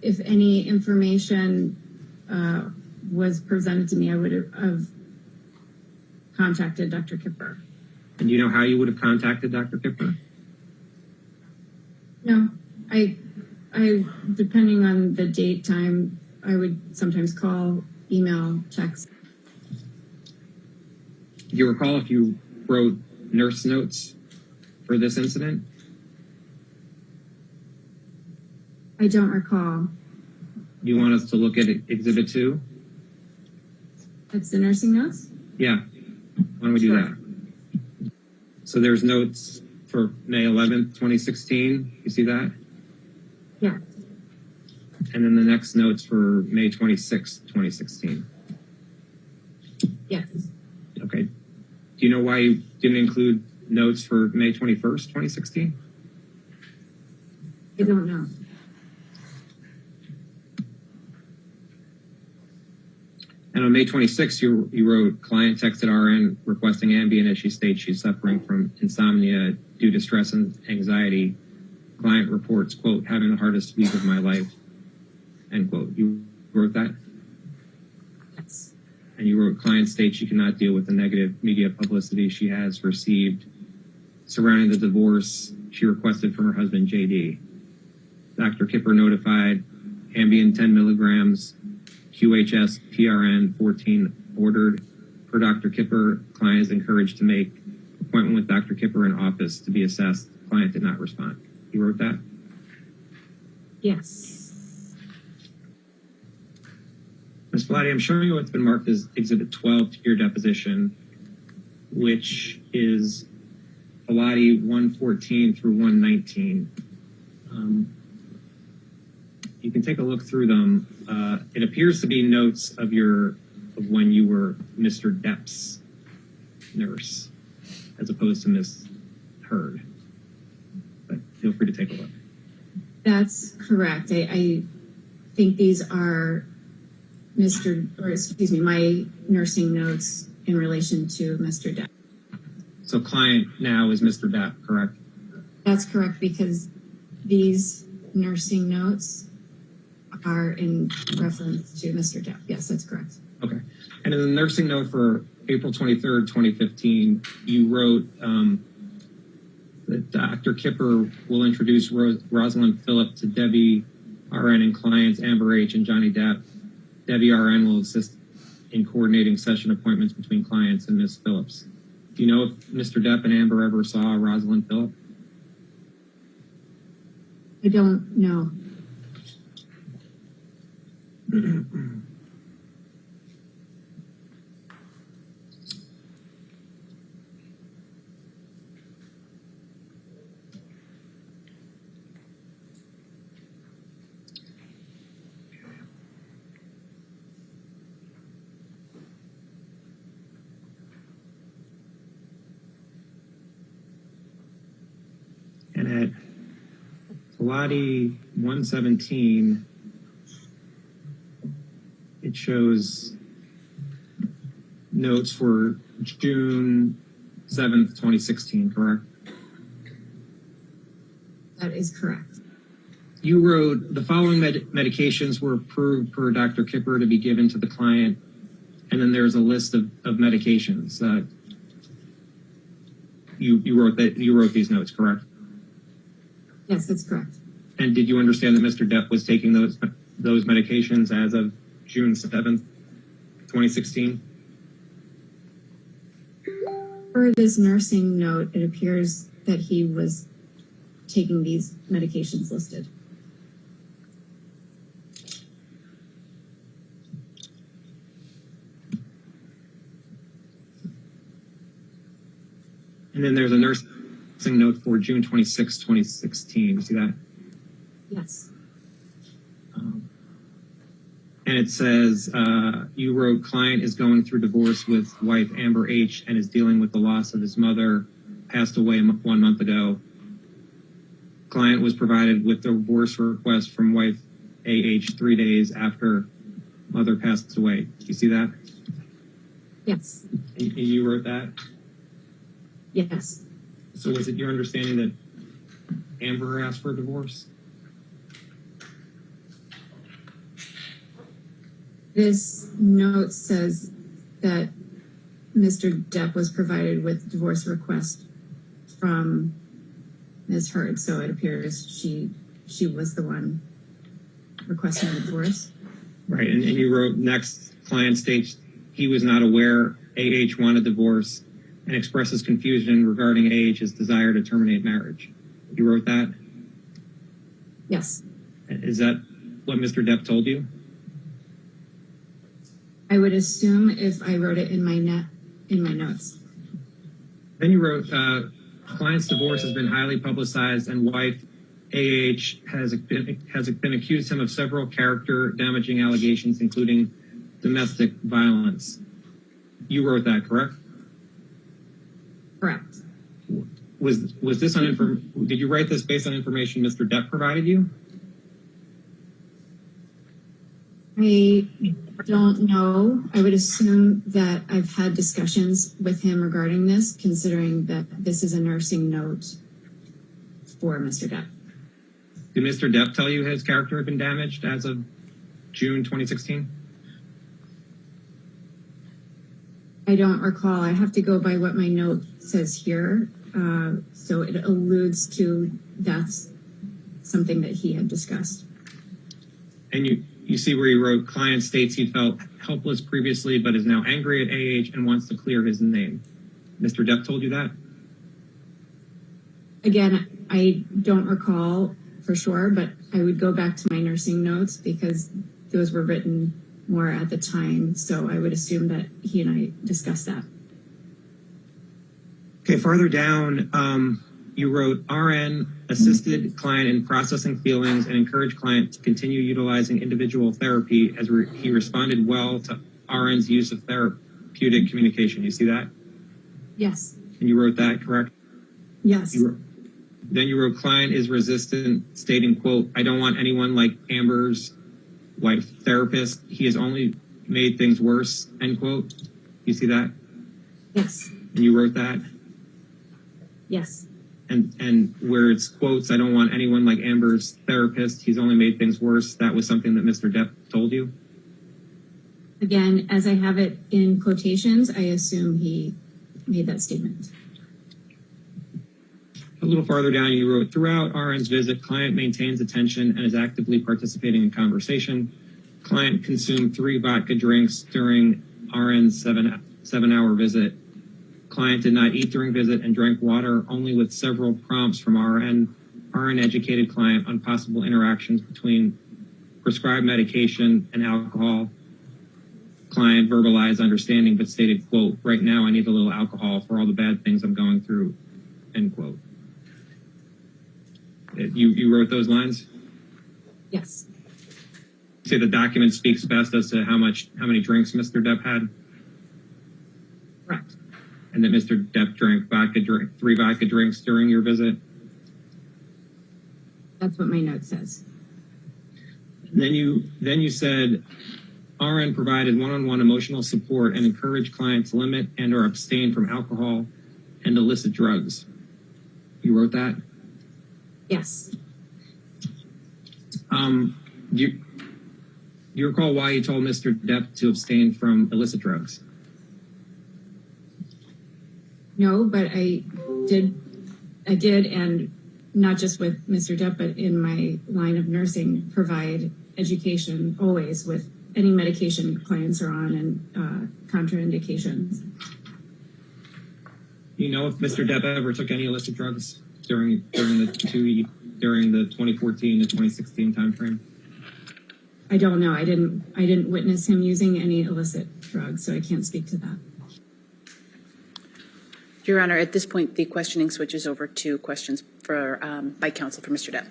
if any information was presented to me, I would have contacted Dr. Kipper. And do you know how you would have contacted Dr. Kipper? No, I depending on the date, time, I would sometimes call, email, text. Do you recall if you wrote nurse notes for this incident? I don't recall. Do you want us to look at Exhibit 2? That's the nursing notes? Yeah. Why don't we do Sure. that? So there's notes for May 11th, 2016. You see that? Yeah. And then the next note's for May 26, 2016. Yes. Okay. Do you know why you didn't include notes for May 21st, 2016? I don't know. And on May 26th, you wrote, client texted RN requesting Ambien as she states she's suffering from insomnia due to stress and anxiety. Client reports, quote, having the hardest week of my life, end quote. You wrote that? Yes. And you wrote, client states she cannot deal with the negative media publicity she has received surrounding the divorce she requested from her husband, JD. Dr. Kipper notified Ambien 10 milligrams, QHS PRN 14 ordered. Per Dr. Kipper, client is encouraged to make appointment with Dr. Kipper in office to be assessed. Client did not respond. You wrote that? Yes. Ms. Falati, I'm showing you what's been marked as Exhibit 12 to your deposition, which is Falati 114 through 119. You can take a look through them. It appears to be notes of when you were Mr. Depp's nurse, as opposed to Ms. Heard. But feel free to take a look. That's correct. I think these are my nursing notes in relation to Mr. Depp. So client now is Mr. Depp, correct? That's correct, because these nursing notes are in reference to Mr. Depp. Yes, that's correct. Okay. And in the nursing note for April 23rd, 2015, you wrote that Dr. Kipper will introduce Rosalind Phillip to Debbie RN and clients Amber H. and Johnny Depp. Debbie RN will assist in coordinating session appointments between clients and Ms. Phillips. Do you know if Mr. Depp and Amber ever saw Rosalind Phillip? I don't know. And at Falati 117, it shows notes for June 7th, 2016, correct? That is correct. You wrote, the following medications were approved per Dr. Kipper to be given to the client, and then there's a list of medications. You wrote these notes, correct? Yes, that's correct. And did you understand that Mr. Depp was taking those medications as of June 7th, 2016? For this nursing note, it appears that he was taking these medications listed. And then there's a nursing note for June 26, 2016. You see that? Yes. And it says, you wrote, client is going through divorce with wife Amber H. and is dealing with the loss of his mother, passed away 1 month ago. Client was provided with the divorce request from wife AH 3 days after mother passed away. Do you see that? Yes. And you wrote that? Yes. So was it your understanding that Amber asked for a divorce? This note says that Mr. Depp was provided with divorce request from Ms. Heard, so it appears she was the one requesting the divorce. Right, and you wrote, next, client states he was not aware AH wanted divorce and expresses confusion regarding AH's desire to terminate marriage. You wrote that? Yes. Is that what Mr. Depp told you? I would assume if I wrote it in my notes. Then you wrote, client's divorce has been highly publicized and wife has been accused him of several character damaging allegations, including domestic violence. You wrote that, correct? Correct. Was this on did you write this based on information Mr. Depp provided you? I don't know. I would assume that I've had discussions with him regarding this, considering that this is a nursing note for Mr. Depp. Did Mr. Depp tell you his character had been damaged as of June 2016? I don't recall. I have to go by what my note says here. So it alludes to that's something that he had discussed. And you see where you wrote, client states he felt helpless previously, but is now angry at AH and wants to clear his name. Mr. Depp told you that? Again, I don't recall for sure, but I would go back to my nursing notes because those were written more at the time. So I would assume that he and I discussed that. Okay, farther down, you wrote RN assisted client in processing feelings and encouraged client to continue utilizing individual therapy as he responded well to RN's use of therapeutic communication. You see that? Yes. And you wrote that, correct? Yes. Then you wrote client is resistant, stating, quote, I don't want anyone like Amber's wife therapist. He has only made things worse, end quote. You see that? Yes. And you wrote that? Yes. And where it's quotes, I don't want anyone like Amber's therapist. He's only made things worse. That was something that Mr. Depp told you? Again, as I have it in quotations, I assume he made that statement. A little farther down, you wrote, throughout RN's visit, client maintains attention and is actively participating in conversation. Client consumed 3 vodka drinks during RN's seven-hour visit. Client did not eat during visit and drank water only with several prompts from RN. RN educated client on possible interactions between prescribed medication and alcohol. Client verbalized understanding but stated, quote, right now I need a little alcohol for all the bad things I'm going through, end quote. You wrote those lines? Yes. Say the document speaks best as to how many drinks Mr. Depp had? Correct. And that Mr. Depp drank 3 vodka drinks during your visit? That's what my note says. Then you said RN provided one-on-one emotional support and encouraged clients to limit and or abstain from alcohol and illicit drugs. You wrote that? Yes. Do you recall why you told Mr. Depp to abstain from illicit drugs? No, but I did, and not just with Mr. Depp, but in my line of nursing, provide education always with any medication clients are on and contraindications. You know if Mr. Depp ever took any illicit drugs during the 2014 to 2016 timeframe? I don't know. I didn't witness him using any illicit drugs, so I can't speak to that. Your Honor, at this point, the questioning switches over to questions for by counsel for Mr. Depp.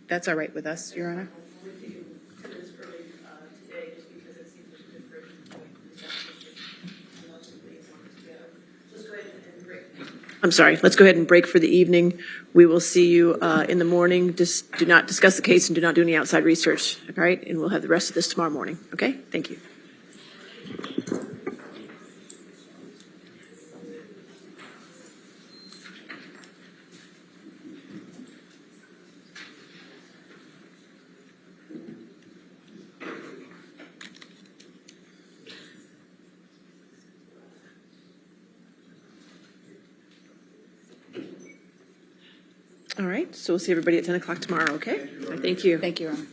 That's all right with us, Your Honor. I'm sorry. Let's go ahead and break for the evening. We will see you in the morning. Just do not discuss the case and do not do any outside research. All right? And we'll have the rest of this tomorrow morning. Okay? Thank you. All right. So we'll see everybody at 10 o'clock tomorrow. Okay? Thank you. Thank you, Your Honor.